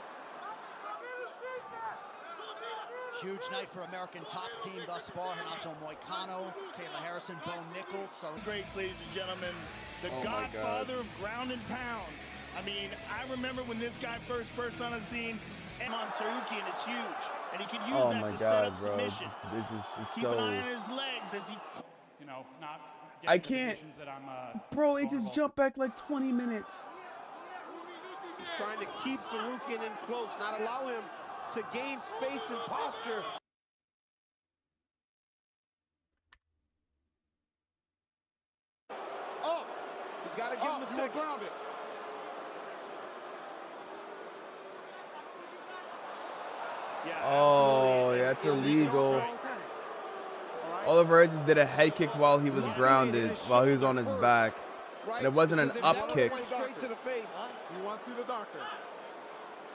Huge night for American top team thus far. Renato Moicano, Kayla Harrison, Bo Nichols. So greats, ladies and gentlemen. The godfather of ground and pound. I mean, I remember when this guy first burst on the scene. Amon Sarukian is huge, and he can use that to set up submissions. Keep an eye on his legs as he, not. I can't, bro. It just jumped back like 20 minutes. He's trying to keep Sarukian in close, not allow him to gain space and posture. Oh, he's got to give him a second. Oh, yeah, that's illegal. Oliveira just did a head kick while he was grounded, while he was on his back. And it wasn't an up kick. Straight to the face. You want to see the doctor?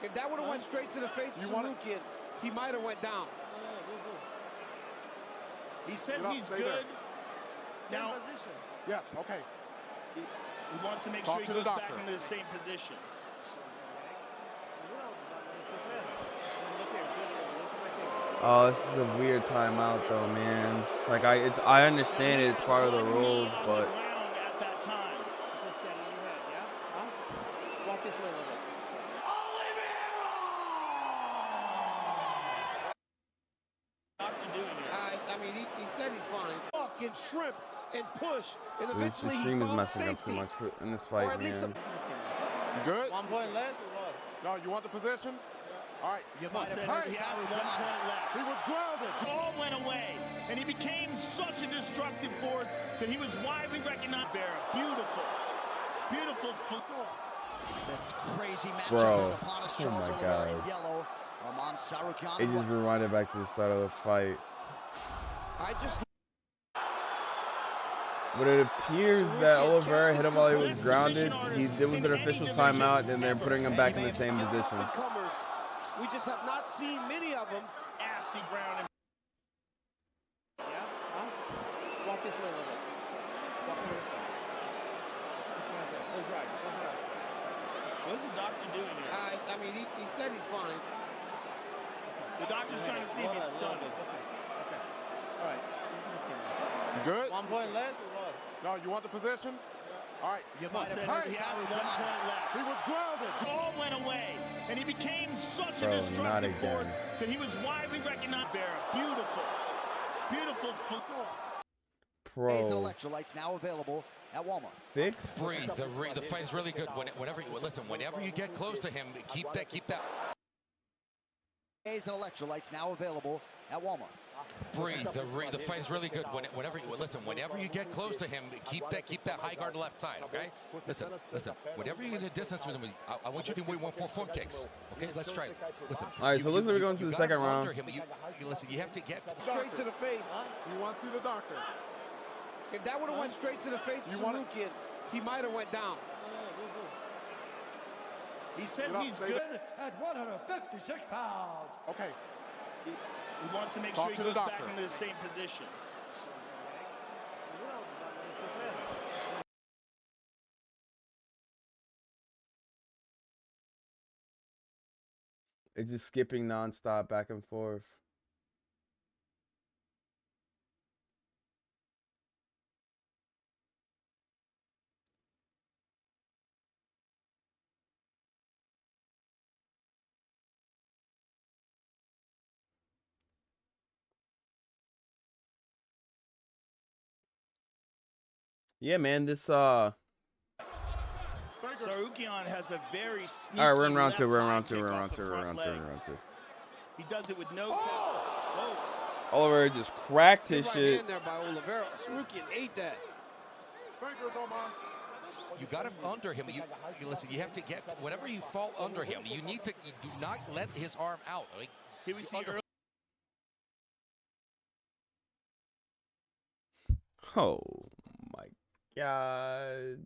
If that would have went straight to the face of Sarukian, he might have went down. He says he's good. Now, yes, okay. He wants to make sure he goes back into the same position. Oh, this is a weird timeout, though, man. Like I understand it; it's part of the rules, but. At that time. Walk this way a little bit. I mean, he said he's fine. Walk and shrimp and push, and eventually the stream is messing up too much in this fight, man. You good? 1 point less or what? No, you want the position? All right. He has 1 point left. He was grounded. It all went away, and he became such a destructive force that he was widely recognized. Beautiful. Beautiful football. This crazy matchup Bro, is upon us. oh my God. Yellow. Amon Sarukyan. It just rewinded back to the start of the fight. But it appears that Oliveira hit him while he was grounded. There was an official timeout, and they're putting him back in the same position. We just have not seen many of them. Nasty ground. Walk this way a little bit. Walk over this way. Close your eyes. Close your eyes. What's the doctor doing here? I mean, he said he's fine. The doctor's trying to see if he's stunned. Okay. All right. You good? 1 point less or what? No, you want the position? All right. He has 1 point left. He was grounded. It all went away, and he became such a Bro, destructive force that he was widely recognized. Beautiful. Beautiful football. Days and Pro. electrolytes now available at Walmart. Fix? Breathe. The fight's really good. Whenever you get close to him, keep that. Days and electrolytes now available at Walmart. Breathe. The fight's really good. Whenever you get close to him, keep that high guard left side. Okay. Listen. Whenever you're in a distance with him, I want you to wait 1 for front kicks. Okay. Let's try it. Listen. All right, so it looks like we're going to the second round. Listen. You have to get straight to the face. You want to see the doctor? If that would have went straight to the face of Sarukian, he might have went down. He says he's good at 156 pounds. Okay. He wants to make sure he goes back into the same position. It's just skipping nonstop back and forth. Yeah, man, this Sarukian has a very sneaky all right, we're in round two. left We're in high round two. kick We're in off round the two. We're in front round two. leg. We're in round two. He does it with no Whoa. Oliver just cracked his Good right shit. hand there by Oliveira. Sarukian ate that. You got him under him. You listen. You have to get whenever you fall under him. You need to. You do not let his arm out. I mean, Here we see early. Oh my God.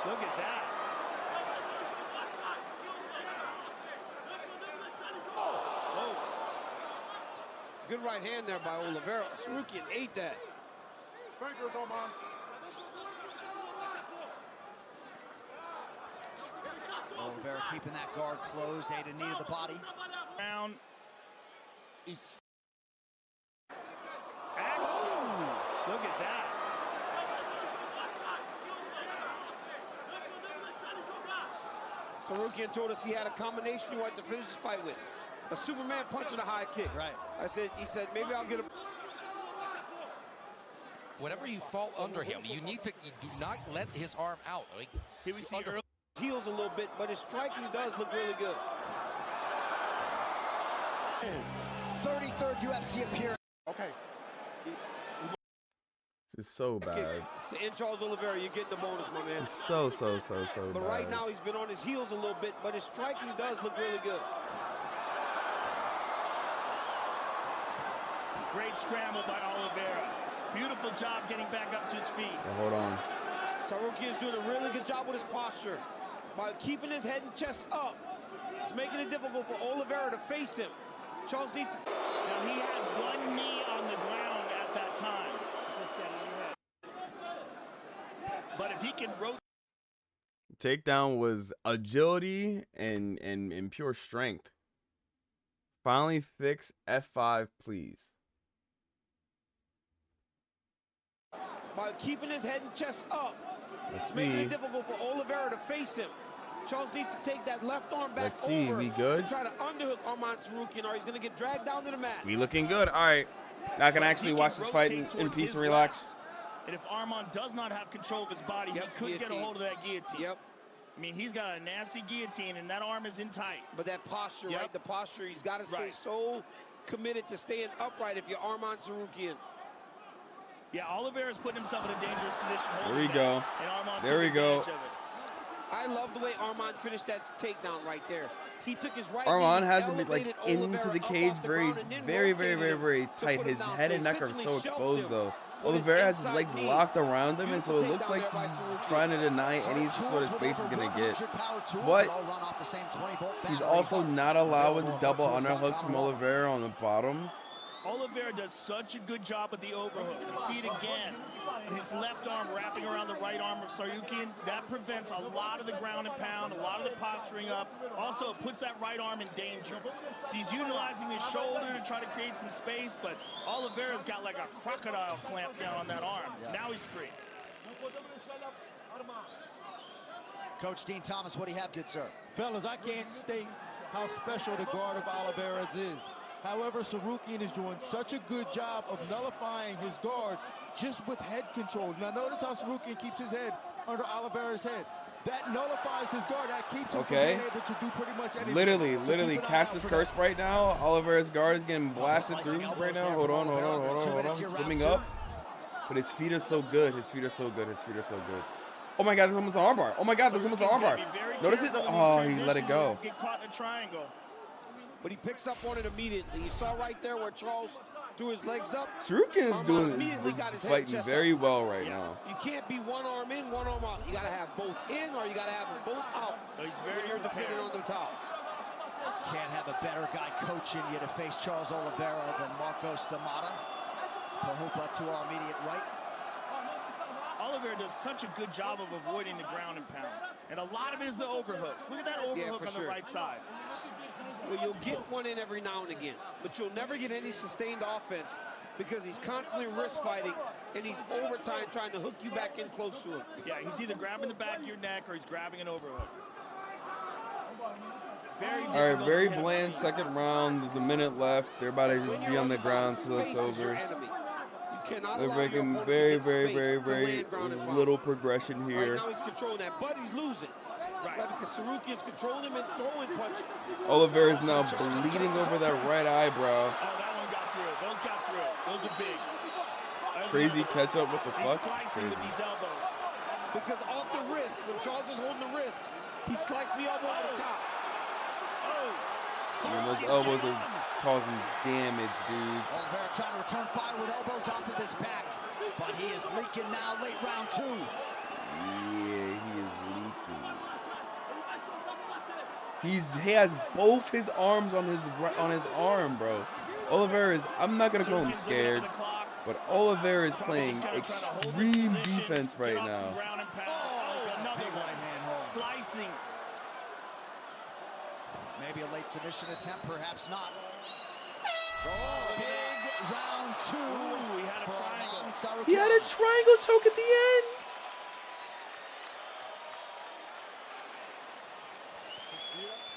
Look at that. Whoa. Good right hand there by Oliveira. Sarukian ate that. Oliveira keeping that guard closed, ate a knee to the body. Round. He's. Look at that. Sarukian told us he had a combination he wanted to finish his fight with. A Superman punch and a high kick. Right. He said, maybe I'll get a... whenever you fall under him, you need to. You do not let his arm out. I mean, Here we see early. Heels a little bit, but his striking does look really good. 33rd UFC appearance. Okay. This is so bad. To Charles Oliveira, you're getting the bonus, my man. It's so But bad. right now, he's been on his heels a little bit, but his striking does look really good. Great scramble by Oliveira. Beautiful job getting back up to his feet. Hold on. Sarukian's doing a really good job with his posture. By keeping his head and chest up, it's making it difficult for Oliveira to face him. Charles needs to... Now, he had one knee on the ground at that time. But if he can rotate... Takedown was agility and pure strength. Finally fix F5, please. By keeping his head and chest up, Let's it's making see. it difficult for Oliveira to face him. Charles needs to take that left arm back Let's see. over We good? and try to underhook Arman Sarukian, or he's going to get dragged down to the mat. We looking good. All right. Now I can actually watch this fight in peace and relax. And if Arman does not have control of his body, he could get a hold of that guillotine. Yep. I mean, he's got a nasty guillotine, and that arm is in tight. But that posture, right? The posture, he's got to stay so committed to staying upright if you're Arman Sarukian. Yeah, Oliveira's putting himself in a dangerous position. There we go. There we go. I love the way Arman finished that takedown right there. He took his right Arman knee, has him like elevated into Oliveira the up cage off the very ground, and then very rotated him tight. to put him His down. head So and neck are essentially so shelved exposed him though. with his Oliveira has his inside legs knee. locked around him, and so it Beautiful looks like takedown there by he's Sarukian. trying to deny any sort of space he's gonna get. But he's also not allowing the double underhooks from Oliveira on the bottom. Oliveira does such a good job with the overhooks. You see it again. His left arm wrapping around the right arm of Sarukian. That prevents a lot of the ground and pound, a lot of the posturing up. Also, it puts that right arm in danger. So he's utilizing his shoulder to try to create some space, but Oliveira's got like a crocodile clamp down on that arm. Now he's free. Coach Dean Thomas, what do you have, good sir? Fellas, I can't state how special the guard of Oliveira's is. However, Sarukian is doing such a good job of nullifying his guard just with head control. Now notice how Sarukian keeps his head under Oliveira's head. That nullifies his guard. That keeps him from being able to do pretty much anything. Literally, Cassius Curse right now. Oliveira's guard is getting blasted through right now. Hold on. He's swimming up. But his feet are so good. His feet are so good. Oh my God, there's almost an armbar. Oh my God, there's almost an armbar. Notice it? Oh, he let it go. Get caught in a triangle. But he picks up on it immediately. You saw right there where Charles threw his legs up. Sarukian is fighting very well right now. You can't be one arm in, one arm out. You got to have both in, or you got to have them both out. He's very you're dependent on the top. Can't have a better guy coaching you to face Charles Oliveira than Marcos D'Amata. Pahupla to our immediate right. Oliveira does such a good job of avoiding the ground and pound. And a lot of it is the overhooks. Look at that overhook on the right side. Well, you'll get one in every now and again, but you'll never get any sustained offense because he's constantly wrist fighting, and he's overtime trying to hook you back in close to him. Yeah, he's either grabbing the back of your neck or he's grabbing an overhook. All right, very bland second round. There's a minute left. They're about to just be on the ground till it's over. They're making very little progression here. Right now he's controlling that, but he's losing. Right, because Sarukian's controlling him and throwing punches. Oliveira's now bleeding over that right eyebrow. Oh, that one got through. Those got through. Those are big. Crazy catch up with the fuck. It's crazy. With these elbows. Because off the wrist, when Charles is holding the wrist, he sliced the elbow on the top. And those elbows are causing damage, dude. Oliveira trying to return fire with elbows off of his back. But he is leaking now, late round 2. Yeah, he is leaking. He has both his arms on his arm, bro. Oliveira is, I'm not gonna call him scared, but Oliveira is playing extreme defense right now. Another right hand hold. Slicing. Maybe a late submission attempt, perhaps not. Big round 2. Ooh, he had a triangle. He had a triangle choke at the end.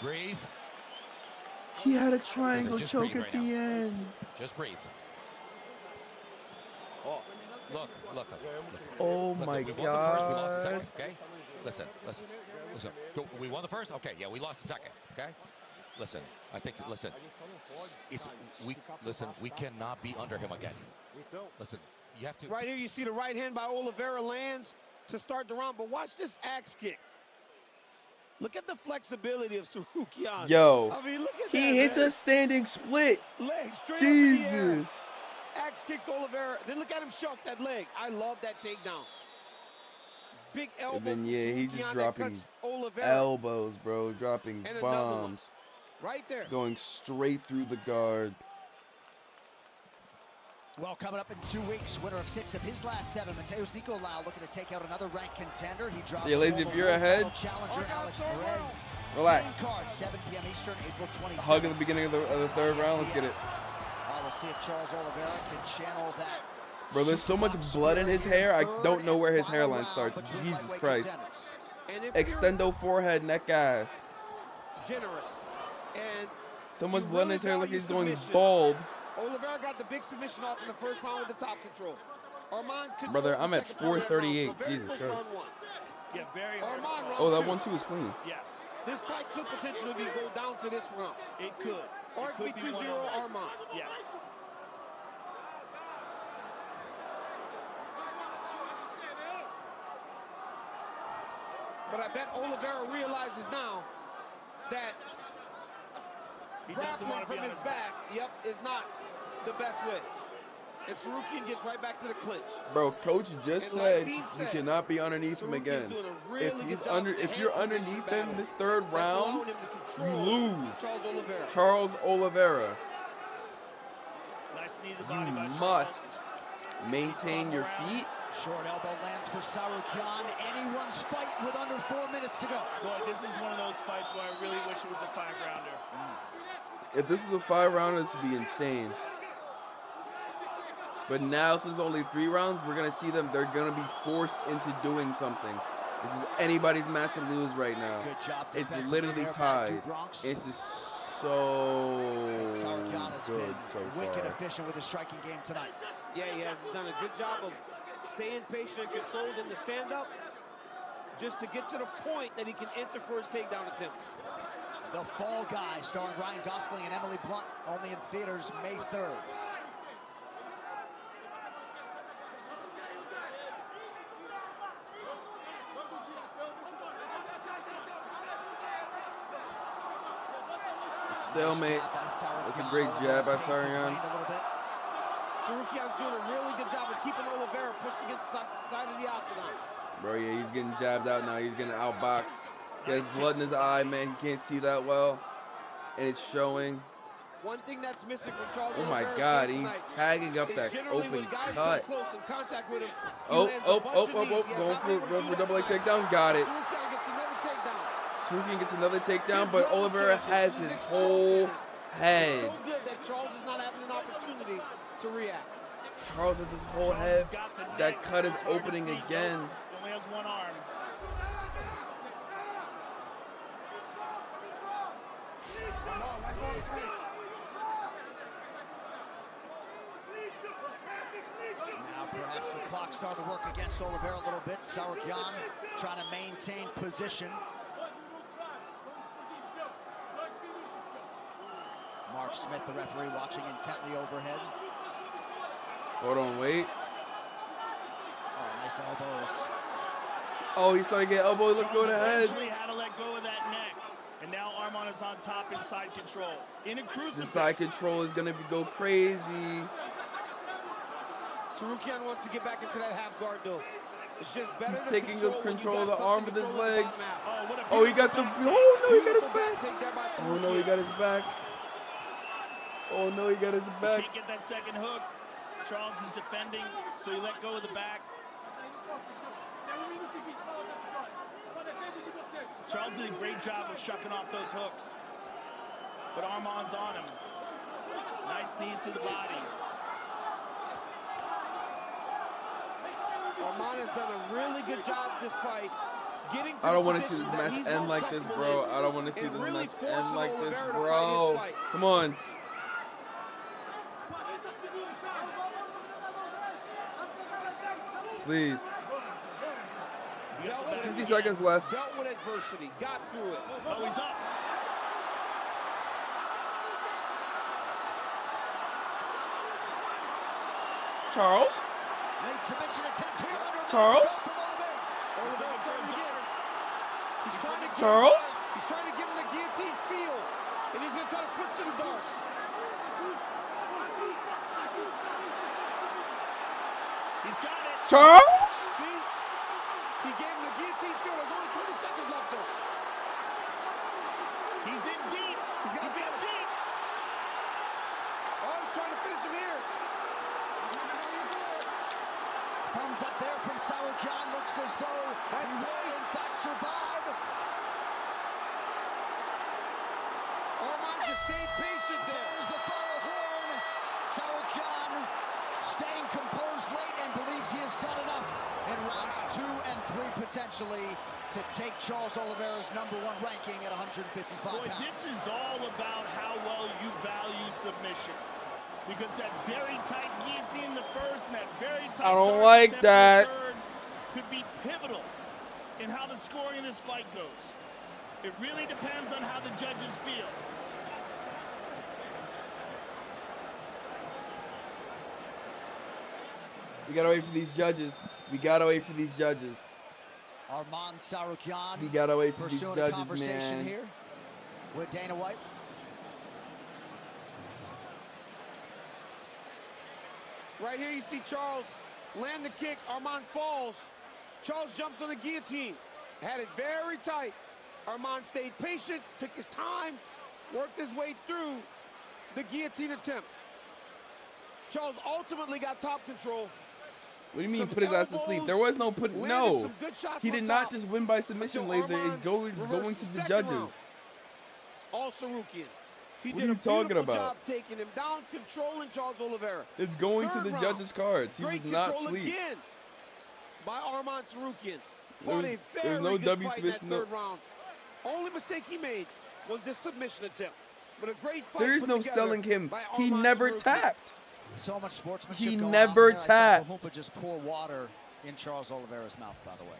Breathe. He had a triangle choke at the end. Just breathe. Oh, look. Oh my God. We won the first, we lost the second, okay? Listen. We won the first? Okay, yeah, we lost the second, okay? Listen, we cannot be under him again. Listen, you have to. Right here, you see the right hand by Oliveira lands to start the round, but watch this axe kick. Look at the flexibility of Sarukian. Yo, I mean, look at he that, hits man. a standing split. Leg straight Jesus. up in the air. Axe kicks Oliveira. Then look at him shuck that leg. I love that takedown. Big elbow. And then, yeah, he's just dropping Oliveira. elbows, bro. Dropping And bombs. Right there. Going straight through the guard. Well, coming up in 2 weeks, winner of 6 of his last 7, Mateus Nicolau looking to take out another ranked contender. He dropped Yeah, Lazy, if you're ahead, challenger Alex Perez. relax. Card, 7 p.m. Eastern, April 27th. Hug at the beginning of the third round. Let's get it. We'll see if Charles Oliveira can channel that. Bro, there's so much blood in his hair. I don't know where his hairline starts. Jesus Christ. Extendo forehead, neck guys. Generous. And so much blood in his hair, like he's going bald. Oliveira got the big submission off in the first round with the top control. Brother, I'm at 438. Jesus Christ. Yeah, Oh, that 1-2 is clean. Yes. This fight could potentially go down to this round. It could. Or it could be 2-0 Armand. Yes. But I bet Oliveira realizes now that grappling from his back, is not the best way. And Sarukian gets right back to the clinch. Bro, coach just said you cannot be underneath him again. If you're underneath him this third round, you lose. Charles Oliveira. You must maintain your feet. Short elbow lands for Sarukian. Anyone's fight with under 4 minutes to go. Boy, this is one of those fights where I really wish it was a 5-rounder. If this is a 5-rounder, this would be insane. But now, since only 3 rounds, we're gonna see them. They're gonna be forced into doing something. This is anybody's match to lose right now. Good job. It's literally tied. It's just so good so far. Wicked efficient with his striking game tonight. Yeah, he has done a good job of staying patient and controlled in the stand-up, just to get to the point that he can enter for his takedown attempts. The Fall Guy, starring Ryan Gosling and Emily Blunt, only in theaters May 3rd. Stalemate. That's a great jab by Sarian. Sarukian's doing a really good job of keeping Oliveira pushed against the side of the octagon. Bro, yeah, he's getting jabbed out now. He's getting outboxed. He has blood in his eye, man. He can't see that well. And it's showing. One thing that's missing from Charles Oh my Oliveira's God, game he's tonight tagging up is that generally open when guys cut. come close in contact with him, he Oh, lands a bunch of knees. He has going not for been able to do double leg that. takedown. Got it. Sarukian gets another takedown. Sarukian gets another takedown, but Oliveira has his whole head. So good that Charles is not having an opportunity to react. Charles has his whole head. That cut is opening again. He only has one arm. clock starting to work against Oliveira a little bit. Sarukyan trying to maintain position. Mark Smith, the referee, watching intently overhead. Hold on, wait. Oh, nice elbows. Oh, he's starting to get elbow. Let go of the head. Eventually had to let go of that neck. And now Arman is on top in side control. In a crucifix. The side control is going to go crazy. Sarukyan wants to get back into that half guard, though. It's just better. He's to taking control of the arm with his legs. Oh, oh, he got the. Oh, no, he got his back. Oh, no, he got his back. Oh, no, he got his back. Can't get that second hook. Charles is defending, so he let go of the back. Charles did a great job of shucking off those hooks. But Arman's on him. Nice knees to the body. Arman has done a really good job this fight. I don't want to see this match end like this, bro. I don't want to see this match end like this, bro. Come on. Please. 50 seconds left. Dealt with adversity, got through it. Oh, he's up. Charles? Late submission attempt here. Charles? Charles? He's trying to give him the guillotine feel, and he's going to try to split some darts. He's got it. Charles? See? He gave him the guillotine feel. There's only 20 seconds left, though. He's in deep. He's in deep. Oh, he's trying to finish him here. Thumbs up there from Sarukyan. Looks as though he will, in fact, survive. Arman just stayed patient there. There's the fire horn. Sarukyan staying composed late and believes he has done enough in rounds 2 and 3 potentially to take Charles Oliveira's #1 ranking at 155 Boy, pounds. this is all about how well you value submissions. Because that very tight guillotine in the first and that very tight I don't guard like attempt in that. the third could be pivotal in how the scoring of this fight goes. It really depends on how the judges feel. We gotta wait for these judges. We gotta wait for these judges. Arman Sarukyan. We gotta wait for these pursuing a judges, conversation man. here with Dana White. Right here you see Charles land the kick. Arman falls. Charles jumps on the guillotine. Had it very tight. Arman stayed patient, took his time, worked his way through the guillotine attempt. Charles ultimately got top control. What do you mean put his ass to sleep? There was no put. No. some good shots He did on not top just win by submission, until laser. Arman It's going reversed to the second judges. round. All Sarukyan. He What did are you a talking beautiful about? job taking him down, controlling Charles Oliveira. It's going to Third the round. judges' cards. He Great was not control asleep. again by Arman Sarukyan. Fought a There's no very good W fight in that submission. third round. Only mistake he made was this submission attempt. But a great fight There is put no together selling him. by He Arman never Sarukyan. tapped. So much sportsmanship He going never on there. tapped. I saw Kahumpa just pour water in Charles Oliveira's mouth, by the way.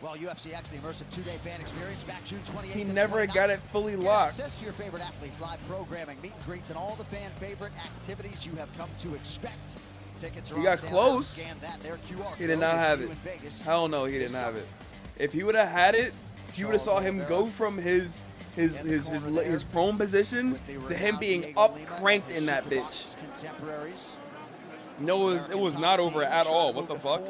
Well, UFC actually immersive 2-day fan experience back June 28th. He and never 29th. got it fully Get locked. access to your favorite athletes, live programming, meet and greets, and all the fan favorite activities you have come to expect. Tickets are He on got sale. close. Scan that there QR He did code. not We'll have see it. you in Vegas Hell no, he didn't have it. If he would have had it, you would have saw him go from his prone position to him being up cranked in that bitch. Contemporaries. No, it was not over at all. What the fuck?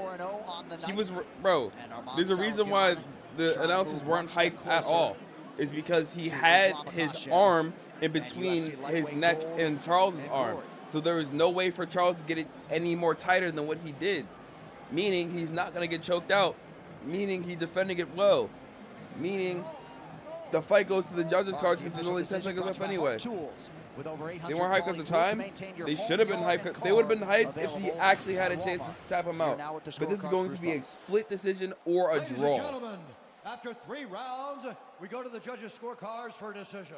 He was, bro. There's a reason why the announcers weren't hyped at all. Is because he had his arm in between his neck and Charles's arm. So there was no way for Charles to get it any more tighter than what he did. Meaning he's not gonna get choked out. Meaning he defending it well. Meaning the fight goes to the judges' cards because there's only 10 seconds left anyway. They weren't hyped at the time. They should have been hyped. They would have been hyped if he actually had a chance to tap him out. But this is going to be a split decision or a Ladies and draw. gentlemen, after 3 rounds, we go to the judges' scorecards for a decision.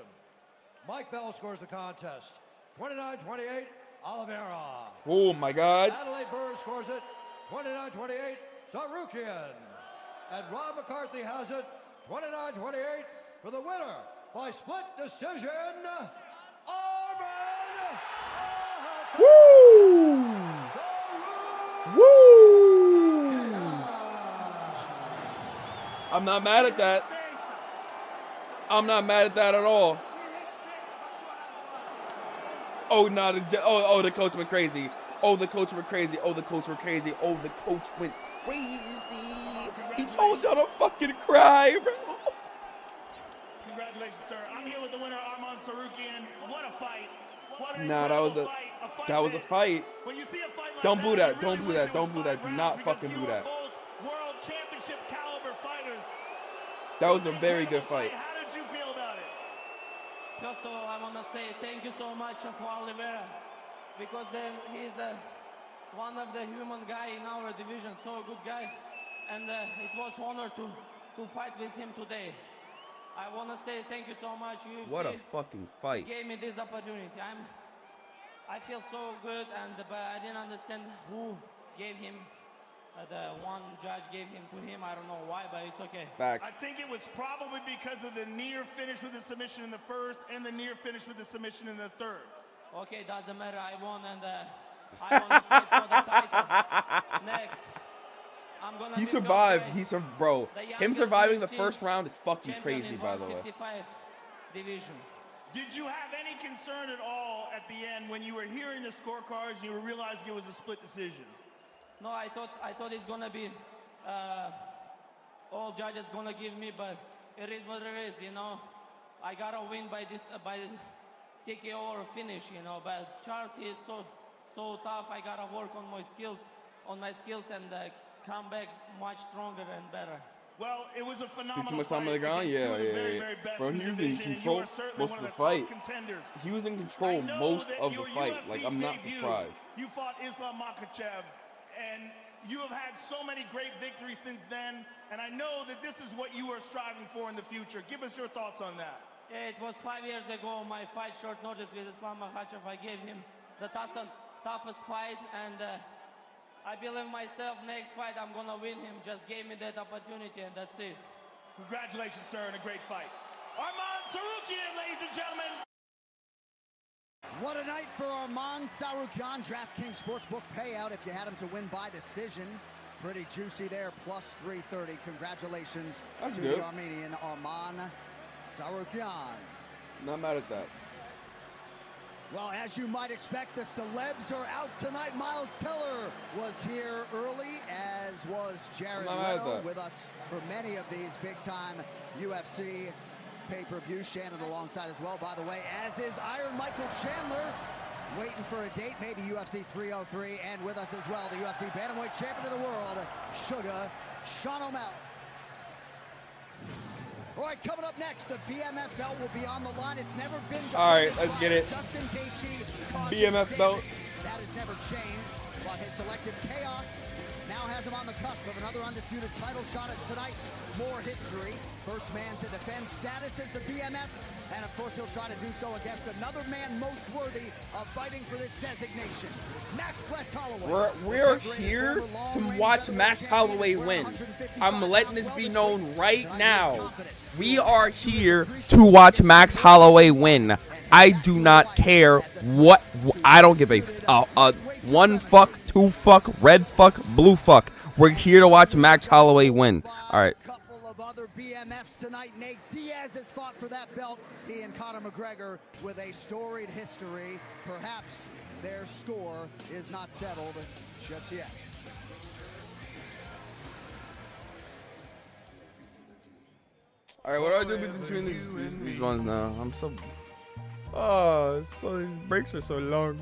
Mike Bell scores the contest. 29-28, Oliveira. Oh my God. Adelaide Burr scores it 29-28, Sarukian. And Rob McCarthy has it, 29-28, for the winner by split decision, Arman. Woo! Woo! I'm not mad at that. I'm not mad at that at all. Oh, no, the coach went crazy. Oh, the coach went crazy. Oh, the coach went crazy. Oh, the coach went crazy. He told y'all to fucking cry, bro. Congratulations, sir. I'm here with the winner, Arman Sarukian. What a fight. What an Nah, that was a fight. When you see a fight like Don't boo that. you Don't really boo wish that. it Don't was boo that. 5 Do not rounds fucking because boo you that. were both world championship caliber fighters. That was a very good fight. How did you feel about it? First of all, I want to say thank you so much for Oliveira, because then he's one of the human guy in our division, so good guy, and it was honor to fight with him today. I want to say thank you so much. UFC What a fucking fight. gave me this opportunity. I feel so good, but I didn't understand who gave him. The one judge gave him to him. I don't know why, but it's okay. Facts. I think it was probably because of the near finish with the submission in the first and the near finish with the submission in the third. Okay, doesn't matter. I won, and I want to fight for the title. Next, I'm gonna. He survived. Bro. Him surviving the first round is fucking champion crazy, in by the way. 155 division. Did you have any concern at all at the end when you were hearing the scorecards and you were realizing it was a split decision? No, I thought it's gonna be all judges gonna give me, but it is what it is, you know. I gotta win by TKO or finish, you know. But Charles is so tough. I gotta work on my skills, and come back much stronger and better. Well, it was a phenomenal Too much time on the fight ground? against two Yeah, of the yeah, very, yeah. very best Bro, in he the was in division, and control you are certainly most one of the the top fight. contenders. He was in control I know most that of the your fight. UFC Like, I'm not debut, surprised. You fought Islam Makhachev, and you have had so many great victories since then, and I know that this is what you are striving for in the future. Give us your thoughts on that. Yeah, it was 5 years ago, my fight short notice with Islam Makhachev. I gave him the toughest fight, and I believe myself, next fight I'm gonna win him. Just gave me that opportunity, and that's it. Congratulations, sir, on a great fight. Arman Sarukian, ladies and gentlemen. What a night for Arman Sarukian. DraftKings Sportsbook payout if you had him to win by decision. Pretty juicy there, plus 330. Congratulations to good. the Armenian Arman Sarukian. Not mad at that. Well, as you might expect, the celebs are out tonight. Miles Teller was here early, as was Jared Leto, with us for many of these big-time UFC pay-per-view. Shannon alongside as well, by the way, as is Iron Michael Chandler, waiting for a date, maybe UFC 303, and with us as well, the UFC Bantamweight Champion of the world, Sugar Sean O'Malley. All right, coming up next, the BMF belt will be on the line. It's never been done. All right, let's get it. Justin Gaethje, BMF belt. That has never changed, but his selective chaos now has him on the cusp of another undisputed title shot at tonight. More history. First man to defend status as the BMF, and of course he'll try to do so against another man most worthy of fighting for this designation, Max West Holloway. We're here to watch Max Holloway win. I'm letting this be known right now. We are here to watch Max Holloway win. I do not care what. I don't give a one fuck, two fuck, red fuck, blue fuck. We're here to watch Max Holloway win. All right. Couple of other BMFs tonight. Nate Diaz has fought for that belt. He and Conor McGregor with a storied history. Perhaps their score is not settled just yet. All right, what do I do between these ones now? I'm so. Oh, so these breaks are so long.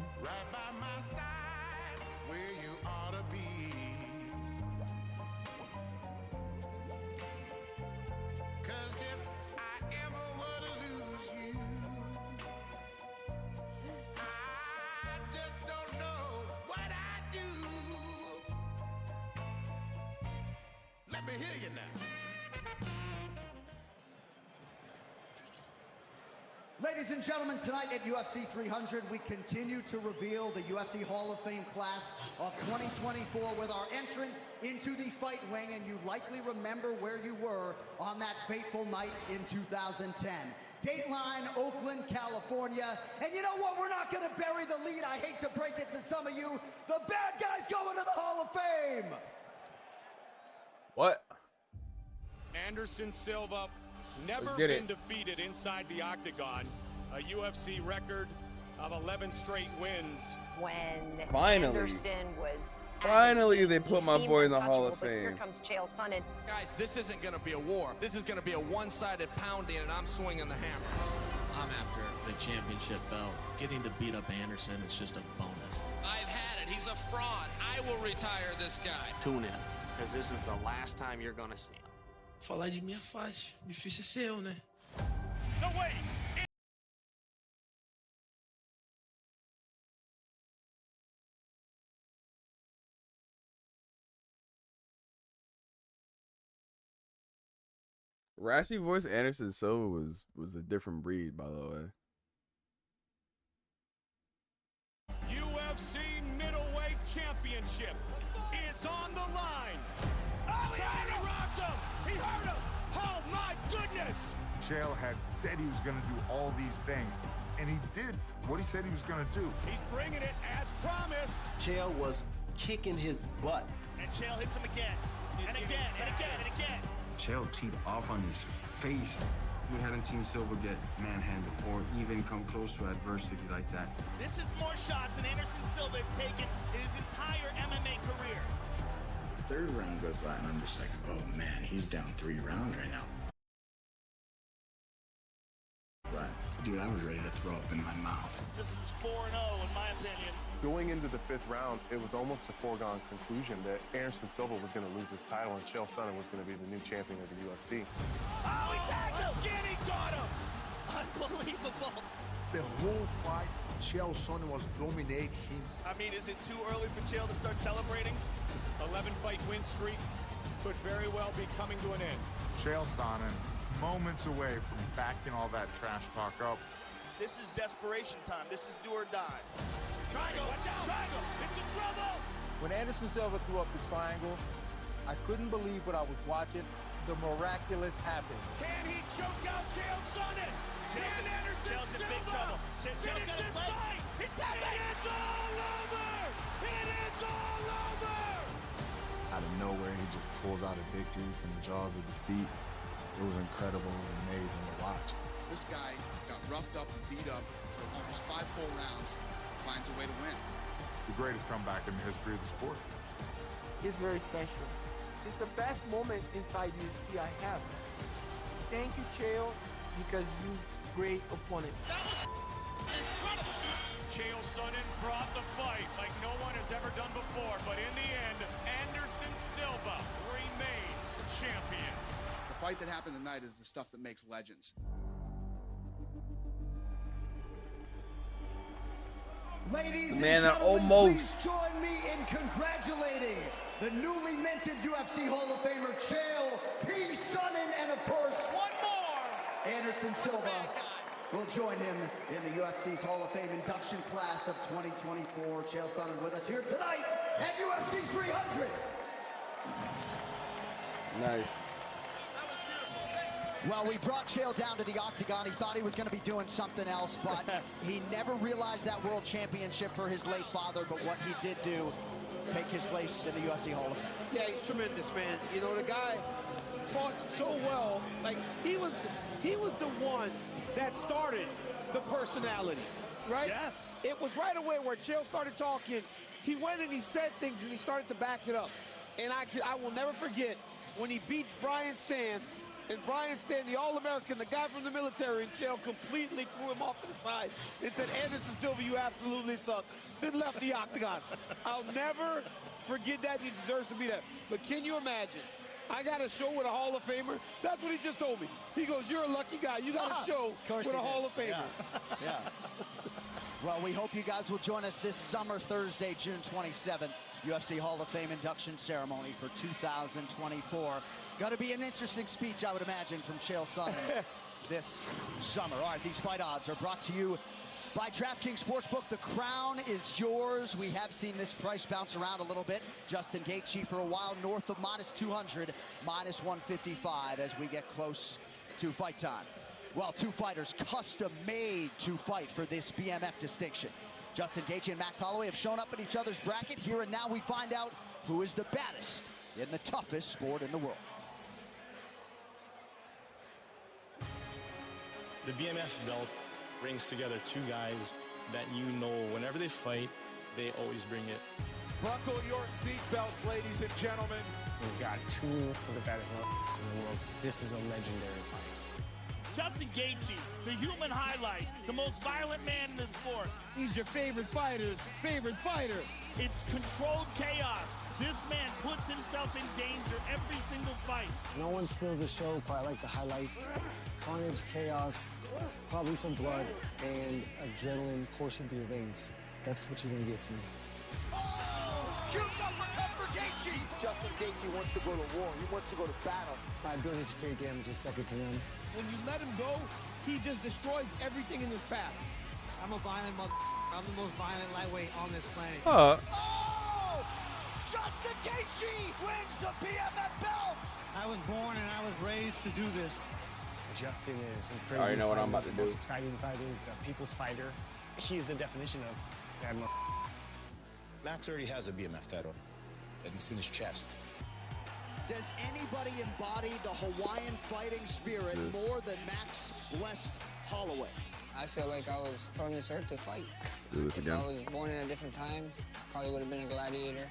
Let me hear you now. Ladies and gentlemen, tonight at UFC 300, we continue to reveal the UFC Hall of Fame class of 2024 with our entrant into the fight wing, and you likely remember where you were on that fateful night in 2010. Dateline, Oakland, California. And you know what? We're not going to bury the lead. I hate to break it to some of you. The bad guys going to the Hall of Fame. What? Anderson Silva, never get been it. defeated inside the octagon. A UFC record of 11 straight wins. When Finally. Anderson was Finally, they put my seemed boy in the Hall untouchable, of but here Fame. comes Chael Sonnen. Guys, this isn't going to be a war. This is going to be a one-sided pounding, and I'm swinging the hammer. I'm after the championship belt. Getting to beat up Anderson is just a bonus. I've had it. He's a fraud. I will retire this guy. Tune in, because this is the last time you're going to see him. Falar de mim é fácil. Difícil é seu, né? No way. Raspy voice Anderson Silva was a different breed, by the way. UFC middleweight championship is on the line. Oh, he rocked him. He hurt him. Oh, my goodness. Chael had said he was going to do all these things, and he did what he said he was going to do. He's bringing it as promised. Chael was kicking his butt. And Chael hits him again. And again, and again, and again. Chael teed off on his face. We hadn't seen Silva get manhandled or even come close to adversity like that. This is more shots than Anderson Silva has taken in his entire MMA career. The third round goes by, and I'm just like, oh man, he's down 3 rounds right now. But, dude, I was ready to throw up in my mouth. This is 4-0 in my opinion. Going into the 5th round, it was almost a foregone conclusion that Anderson Silva was going to lose his title and Chael Sonnen was going to be the new champion of the UFC. Oh, he tagged him! Again, he got him! Unbelievable. The whole fight, Chael Sonnen was dominating him. I mean, is it too early for Chael to start celebrating? 11-fight win streak could very well be coming to an end. Chael Sonnen, moments away from backing all that trash talk up. This is desperation time. This is do or die. Triangle, watch out! Triangle, it's in trouble! When Anderson Silva threw up the triangle, I couldn't believe what I was watching. The miraculous happened. Can he choke out Chael Sonnen? Can Anderson Silva? In big trouble. Chael's got his legs. He's tapping. It's all over! It is all over! Out of nowhere, he just pulls out a victory from the jaws of defeat. It was incredible. It was amazing to watch. This guy got roughed up and beat up for almost 5 full rounds and finds a way to win. The greatest comeback in the history of the sport. It's very special. It's the best moment inside UFC I have. Thank you, Chael, because you great opponent. That was incredible. Chael Sonnen brought the fight like no one has ever done before, but in the end, Anderson Silva remains champion. The fight that happened tonight is the stuff that makes legends. Ladies and Man, gentlemen, almost. please join me in congratulating the newly minted UFC Hall of Famer Chael P. Sonnen, and of course, one more, Anderson Silva will join him in the UFC's Hall of Fame induction class of 2024. Chael Sonnen with us here tonight at UFC 300. Nice. Well, we brought Chael down to the octagon. He thought he was going to be doing something else, but he never realized that world championship for his late father. But what he did do, take his place in the UFC Hall of Fame. Yeah, he's tremendous, man. You know, the guy fought so well. Like, he was the one that started the personality, right? Yes. It was right away where Chael started talking. He went and he said things, and he started to back it up. And I will never forget when he beat Brian Stann. And Brian Stann, the All-American, the guy from the military, and Chael completely threw him off to the side and said, Anderson Silva, you absolutely suck. Then left the octagon. I'll never forget that. He deserves to be there. But can you imagine? I got a show with a Hall of Famer. That's what he just told me. He goes, you're a lucky guy. You got a show with a Hall of Famer. Yeah. Well, we hope you guys will join us this summer, Thursday, June 27th, UFC Hall of Fame induction ceremony for 2024. Got to be an interesting speech, I would imagine, from Chael Sonnen. this summer. All right, these fight odds are brought to you by DraftKings Sportsbook. The crown is yours. We have seen this price bounce around a little bit. Justin Gaethje for a while north of -200, -155 as we get close to fight time. Well, two fighters custom made to fight for this BMF distinction. Justin Gaethje and Max Holloway have shown up in each other's bracket. Here and now we find out who is the baddest in the toughest sport in the world. The BMF belt brings together two guys that whenever they fight, they always bring it. Buckle your seatbelts, ladies and gentlemen. We've got two of the baddest motherfuckers in the world. This is a legendary fight. Justin Gaethje, the human highlight, the most violent man in the sport. He's your favorite fighter's favorite fighter. It's controlled chaos. This man puts himself in danger every single fight. No one steals the show quite like the highlight. Carnage, chaos, probably some blood, and adrenaline coursing through your veins. That's what you're going to get from me. Huge uppercut for Gaethje. Justin Gaethje wants to go to war. He wants to go to battle. My ability to create damage is second to none. When you let him go, he just destroys everything in his path. I'm a violent mother. I'm the most violent lightweight on this planet. Oh! Justin Gaethje wins the BMF belt! I was born and I was raised to do this. Justin is the I craziest already know what I'm fighter, about to the do. most exciting fighter, the people's fighter. He's the definition of that mother. Max already has a BMF title, and it's in his chest. Does anybody embody the Hawaiian fighting spirit more than Max West Holloway? I feel like I was put on this earth to fight. Do this again. If I was born in a different time, probably would have been a gladiator.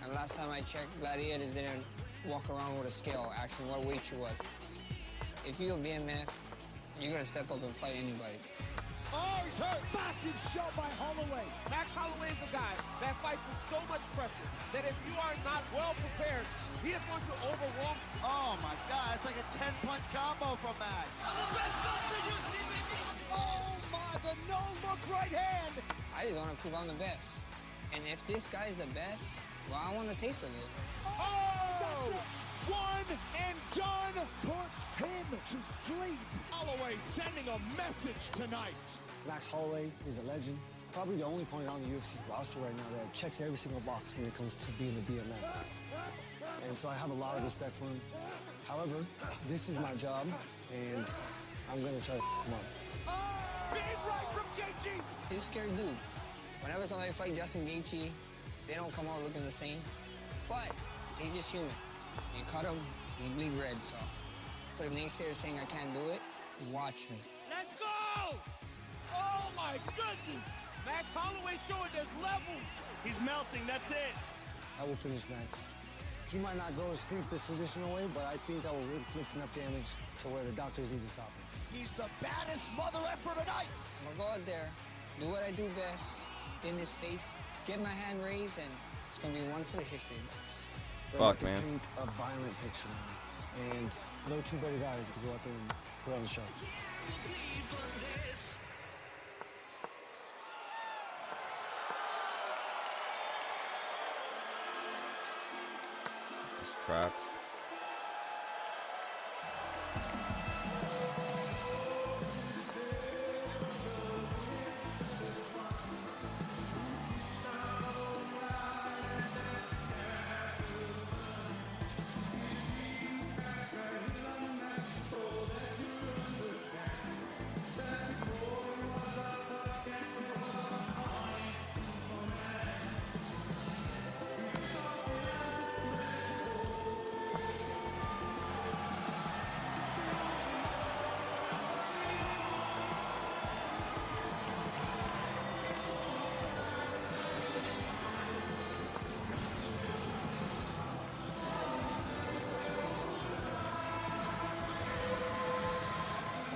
And last time I checked, gladiators didn't walk around with a scale asking what weight you was. If you're a BMF, you're gonna step up and fight anybody. Oh, he's hurt. Massive shot by Holloway. Max Holloway is a guy that fights with so much pressure that if you are not well prepared, he is going to overwhelm. Oh my God, it's like a 10-punch combo from Max. Oh my, the no-look right hand. I just want to prove I'm the best. And if this guy's the best, well, I want to taste of it. Oh! One and done. Put him to sleep. Holloway sending a message tonight. Max Holloway is a legend. Probably the only opponent on the UFC roster right now that checks every single box when it comes to being a BMF. And so I have a lot of respect for him. However, this is my job, and I'm going to try to him up. Big right from Gaethje. He's a scary dude. Whenever somebody fights Justin Gaethje, they don't come out looking the same. But he's just human. You cut him, you bleed red, so. For the naysayers saying I can't do it, watch me. Let's go! Oh my goodness! Max Holloway showing there's levels. He's melting, that's it. I will finish Max. He might not go to sleep the traditional way, but I think I will inflict enough damage to where the doctors need to stop him. He's the baddest mother effer tonight. I'm gonna go out there, do what I do best, get in his face, get my hand raised, and it's gonna be one for the history books. Fuck, man. Paint a violent picture, man. And no two better guys to go out there and put on the show. This is trapped.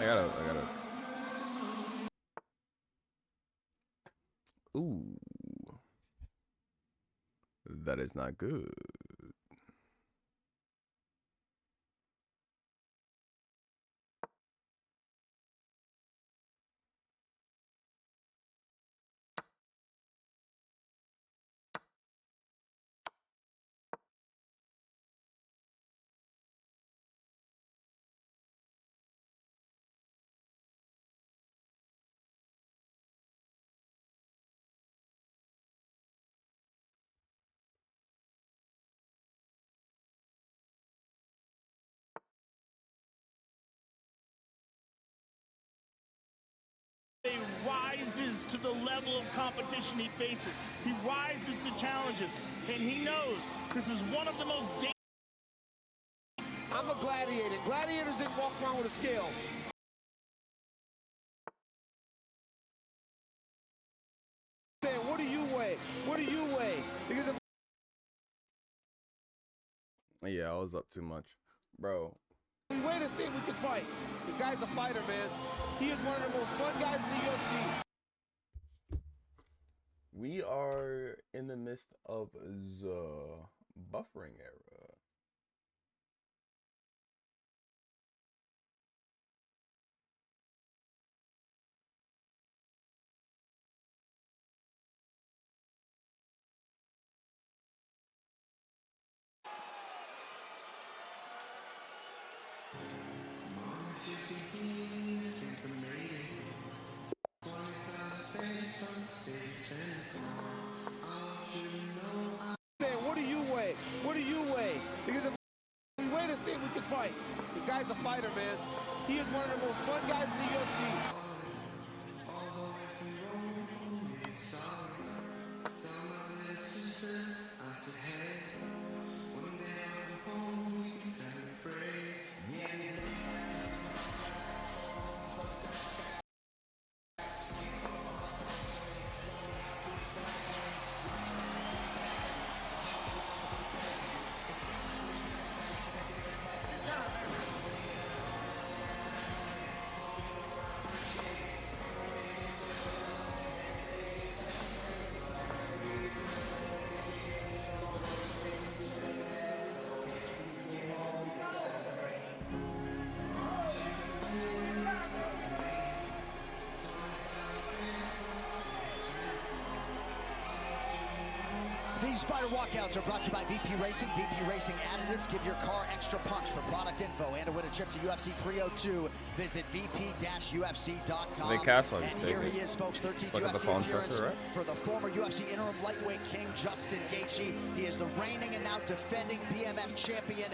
I gotta. Ooh. That is not good. rises to the level of competition he faces. He rises to challenges, and he knows this is one of the most dangerous. I'm a gladiator. Gladiators didn't walk around with a scale. What do you weigh? What do you weigh? Because if yeah, I was up too much, bro. we wait to see if we can fight. This guy's a fighter, man. He is one of the most fun guys in the UFC. We are in the midst of the buffering era. What do you weigh? What do you weigh? Because if we wait to see if we can fight. This guy's a fighter, man. He is one of the most fun guys in the UFC. These fighter walkouts are brought to you by VP Racing. VP Racing additives give your car extra punch. For product info and to win a trip to UFC 302, visit vp-ufc.com. They cast one. And here he is, folks, 13th UFC appearance for the former UFC interim lightweight king, Justin Gaethje. He is the reigning and now defending BMF champion.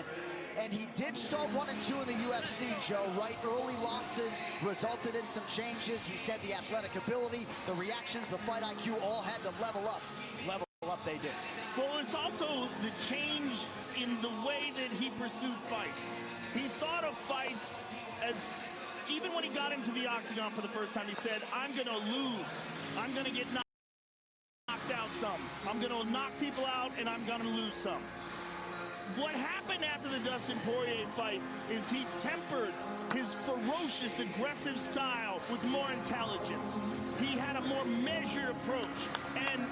And he did start 1-2 in the UFC, Joe, right? Early losses resulted in some changes. He said the athletic ability, the reactions, the fight IQ all had to level up. Level up they did. Well, it's also the change in the way that he pursued fights. He thought of fights as, even when he got into the octagon for the first time, he said, I'm going to lose. I'm going to get knocked out some. I'm going to knock people out, and I'm going to lose some. What happened after the Dustin Poirier fight is he tempered his ferocious, aggressive style with more intelligence. He had a more measured approach, and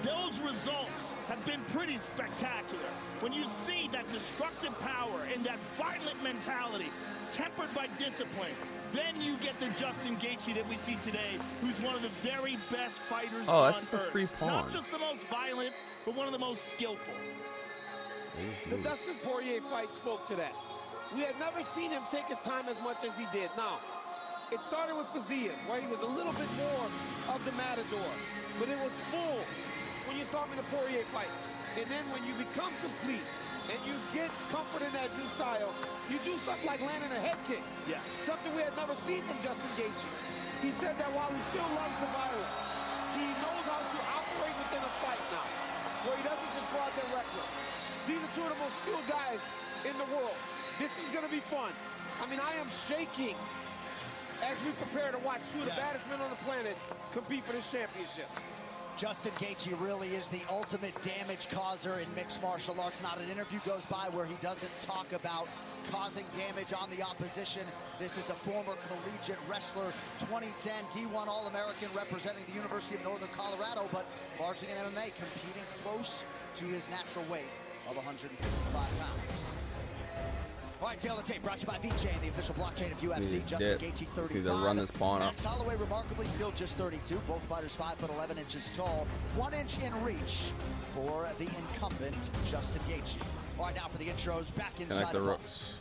those results have been pretty spectacular. When you see that destructive power and that violent mentality tempered by discipline, then you get the Justin Gaethje that we see today, who's one of the very best fighters on that's just earth. a free pawn. Not just the most violent, but one of the most skillful. The Dustin Poirier fight spoke to that. We had never seen him take his time as much as he did. Now, it started with Fiziev, where he was a little bit more of the matador, but it was full when you saw him in the Poirier fight. And then when you become complete and you get comfort in that new style, you do something like landing a head kick. Yeah. Something we had never seen from Justin Gaethje. He said that while he still loves the violence, he knows how to operate within a fight now, where he doesn't just go out there reckless. These are two of the most skilled guys in the world. This is going to be fun. I mean, I am shaking as we prepare to watch two of the baddest men on the planet compete for this championship. Justin Gaethje really is the ultimate damage causer in mixed martial arts. Not an interview goes by where he doesn't talk about causing damage on the opposition. This is a former collegiate wrestler, 2010 D1 All-American representing the University of Northern Colorado, but largely in MMA, competing close to his natural weight of 155 pounds. All right, tail of the tape brought to you by VJ, the official blockchain of UFC. Justin Gaethje, 35. See, run this pawn up. Max Holloway, remarkably, still just 32. Both fighters 5'11" tall, 1 inch in reach for the incumbent Justin Gaethje. All right, now for the intros, back inside Connect the ropes.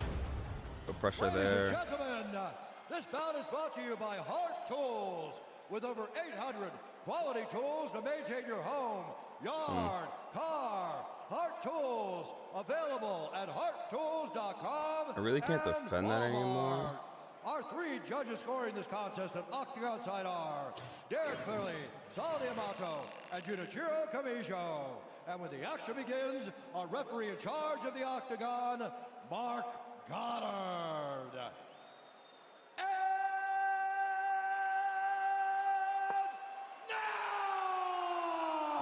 No pressure there. Ladies and gentlemen, this bout is brought to you by Heart Tools, with over 800 quality tools to maintain your home, yard, car. Heart Tools, available at hearttools.com. I really can't defend that anymore. Our 3 judges scoring this contest at Octagon side are Derek Clearly, Sal Diamato, and Junichiro Kamijo. And when the action begins, our referee in charge of the Octagon, Mark Goddard.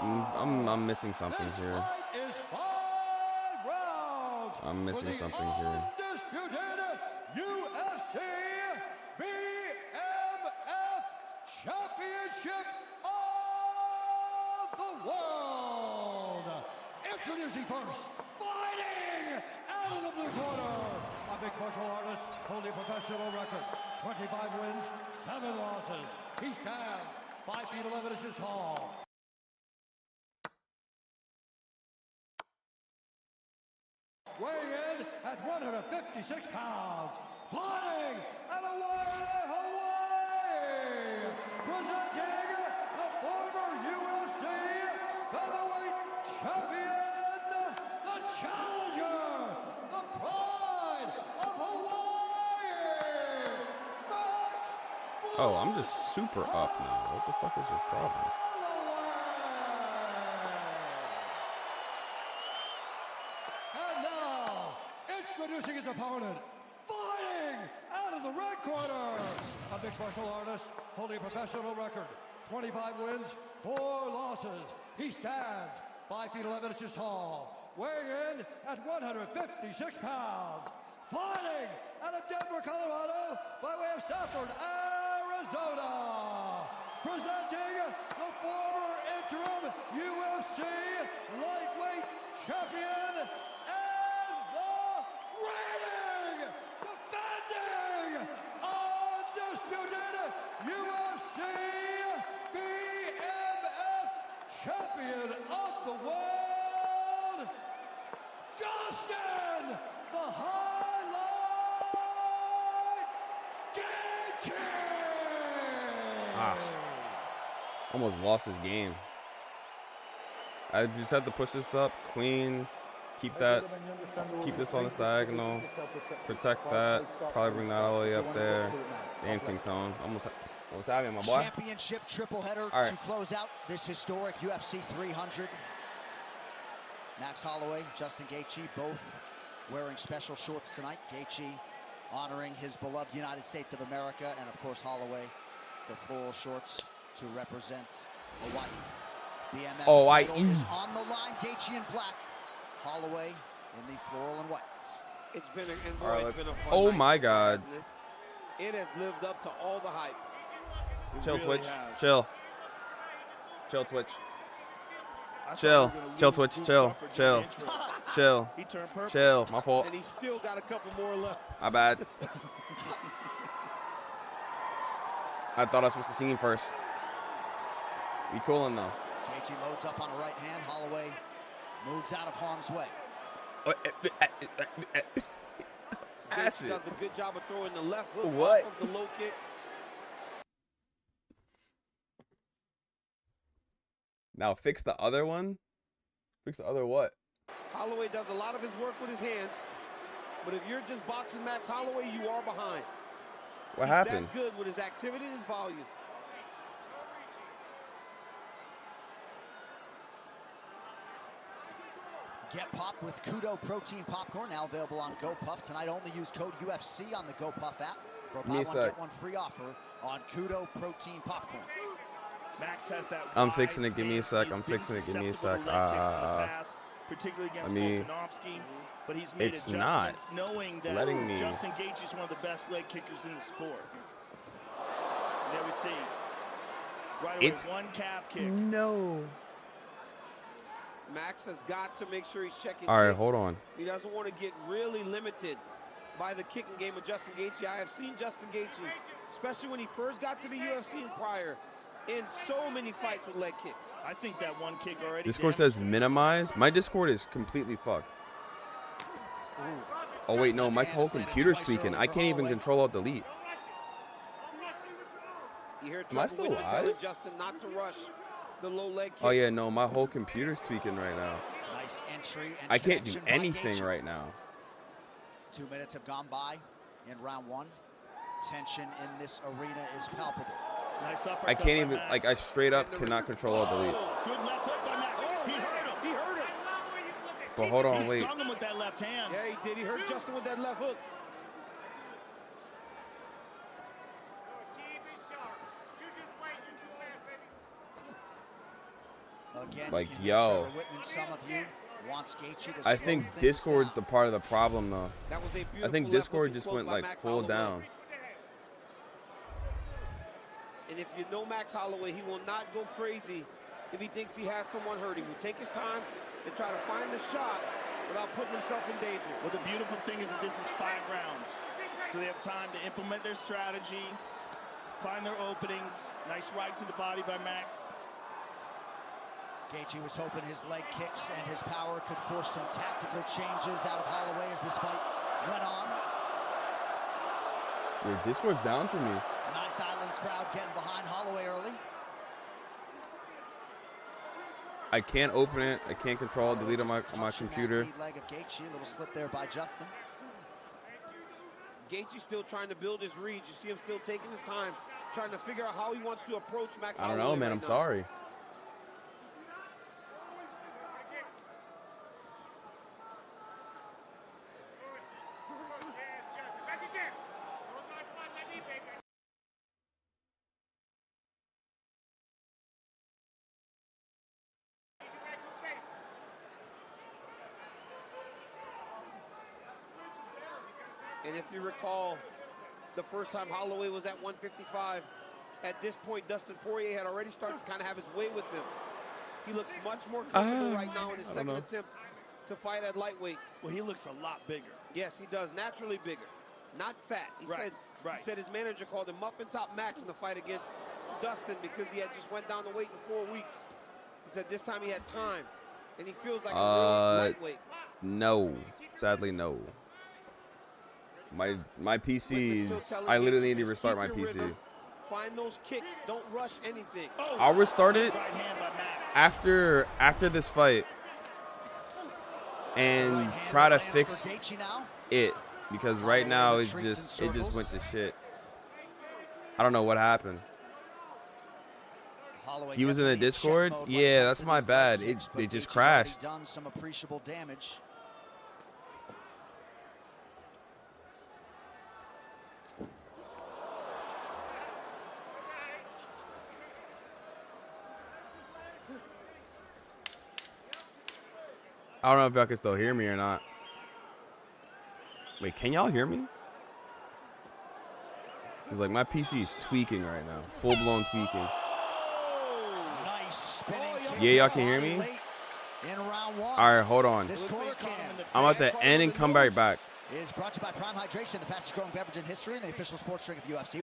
I'm missing something here. I'm missing something here. UFC BMF Championship of the World. Introducing first, fighting out of the blue corner, a mixed martial artist holding a professional record, 25 wins, 7 losses. He stands 5 feet 11 inches tall. Weighing in at 156 pounds, flying out of Hawaii, presenting the former UFC featherweight champion, the challenger, the pride of Hawaii, Max. Oh, I'm just super up now. What the fuck is your problem? Introducing his opponent, fighting out of the red corner, a mixed martial artist holding a professional record, 25 wins, 4 losses. He stands 5 feet 11 inches tall, weighing in at 156 pounds, fighting out of Denver, Colorado, by way of Stafford, Arizona, presenting the former interim UFC lightweight champion, defending, undisputed UFC BMF champion of the world, Justin the Highlight Gaethje. Almost lost this game. I just had to push this up, queen. Keep this on this diagonal. Protect that. Probably bring that all the way up there. Damn, King Tone. Almost having my boy. Championship triple header right, to close out this historic UFC 300. Max Holloway, Justin Gaethje, both wearing special shorts tonight. Gaethje honoring his beloved United States of America, and of course Holloway, the floral shorts to represent Hawaii. BMF title is on the line. Gaethje in black. Holloway in the floral and white. It's been a, and boy, right, it's been a fun oh night, my God. It has lived up to all the hype. Chill, really Twitch. Has. Chill. Chill, Twitch. Chill. Chill, Twitch. Chill. Chill. Chill. Chill. My fault. And he's still got a couple more left. My bad. I thought I was supposed to see him first. We coolin' though. Gaethje loads up on the right hand. Holloway moves out of harm's way. Acid does a good job of throwing the left hook off of the low kick. Now fix the other one. Fix the other what? Holloway does a lot of his work with his hands, but if you're just boxing Max Holloway, you are behind. What happened? He's that good with his activity and his volume. Get popped with Kudo Protein Popcorn, now available on GoPuff. Tonight only use code UFC on the GoPuff app for a buy one, get one free offer on Kudo Protein Popcorn. Max has that. I'm fixing it. Give me a sec. I'm fixing it. Give me a sec. Particularly against let me. Volkanovski, but he's made It's not knowing that letting me. Justin Gaethje is one of the best leg kickers in the sport. And there we see. Right away, It's one calf kick. No. Max has got to make sure he's checking. All right, kicks. hold on. He doesn't want to get really limited by the kicking game of Justin Gaethje. I have seen Justin Gaethje, especially when he first got to the UFC and prior, in so many fights with leg kicks. I think that one kick already. Discord says minimize. My Discord is completely fucked. Oh wait, no, my whole computer's tweaking. I can't even control alt delete. Am I still live? Justin not to rush the low leg kick. Oh yeah, no, my whole computer's tweaking right now. Nice entry and I can't do connection by anything Gaethje. right now. 2 minutes have gone by in round one. tension in this arena is palpable. Nice uppercut I can't by even, Max. like, I straight up cannot control or delete. Good left hook by Max. He hurt him. He hurt him. But hold on, He wait. stung him with that left hand. Yeah, he did. He hurt Justin with that left hook. Again, Like, you can yo. Trevor Whitman, some of you wants Gaethje to I slow think things Discord's down. the part of the problem, though. That was a I beautiful think left Discord hook just close went, by like, Max full Holloway. down. And if you know Max Holloway, he will not go crazy if he thinks he has someone hurt. He will take his time and try to find the shot without putting himself in danger. Well, the beautiful thing is that this is 5 rounds. So they have time to implement their strategy, find their openings. Nice right to the body by Max. Gaethje was hoping his leg kicks and his power could force some tactical changes out of Holloway as this fight went on. Yeah, Discord's down for me. Ninth Island crowd getting behind Holloway early. I can't open it. I can't control, delete on my computer. Lead leg of Gaethje, a little slip there by Justin. Gaethje's still trying to build his read. You see him still taking his time, trying to figure out how he wants to approach Max I don't Holloway know, man. right I'm now. sorry. And if you recall, the first time Holloway was at 155, at this point, Dustin Poirier had already started to kind of have his way with him. He looks much more comfortable right now in his second attempt to fight at lightweight. Well, he looks a lot bigger. Yes, he does. Naturally bigger. Not fat. He said his manager called him Muffin Top Max in the fight against Dustin because he had just went down to weight in 4 weeks. He said this time he had time, and he feels like a real lightweight. No. Sadly, no. My PC's, I literally need to restart my PC. Find those kicks. Don't rush anything. I'll restart it after this fight and try to fix it, because right now it just went to shit. I don't know what happened. He was in the Discord? Yeah, that's my bad. It just crashed. Done some appreciable damage. I don't know if y'all can still hear me or not. Wait, can y'all hear me? Because, like, my PC is tweaking right now. Full-blown tweaking. Nice spinning kick. Yeah, y'all can hear me? In round 1. All right, hold on. This corner can. I'm at the end and come right back. Is brought to you by Prime Hydration, the fastest growing beverage in history and the official sports drink of UFC.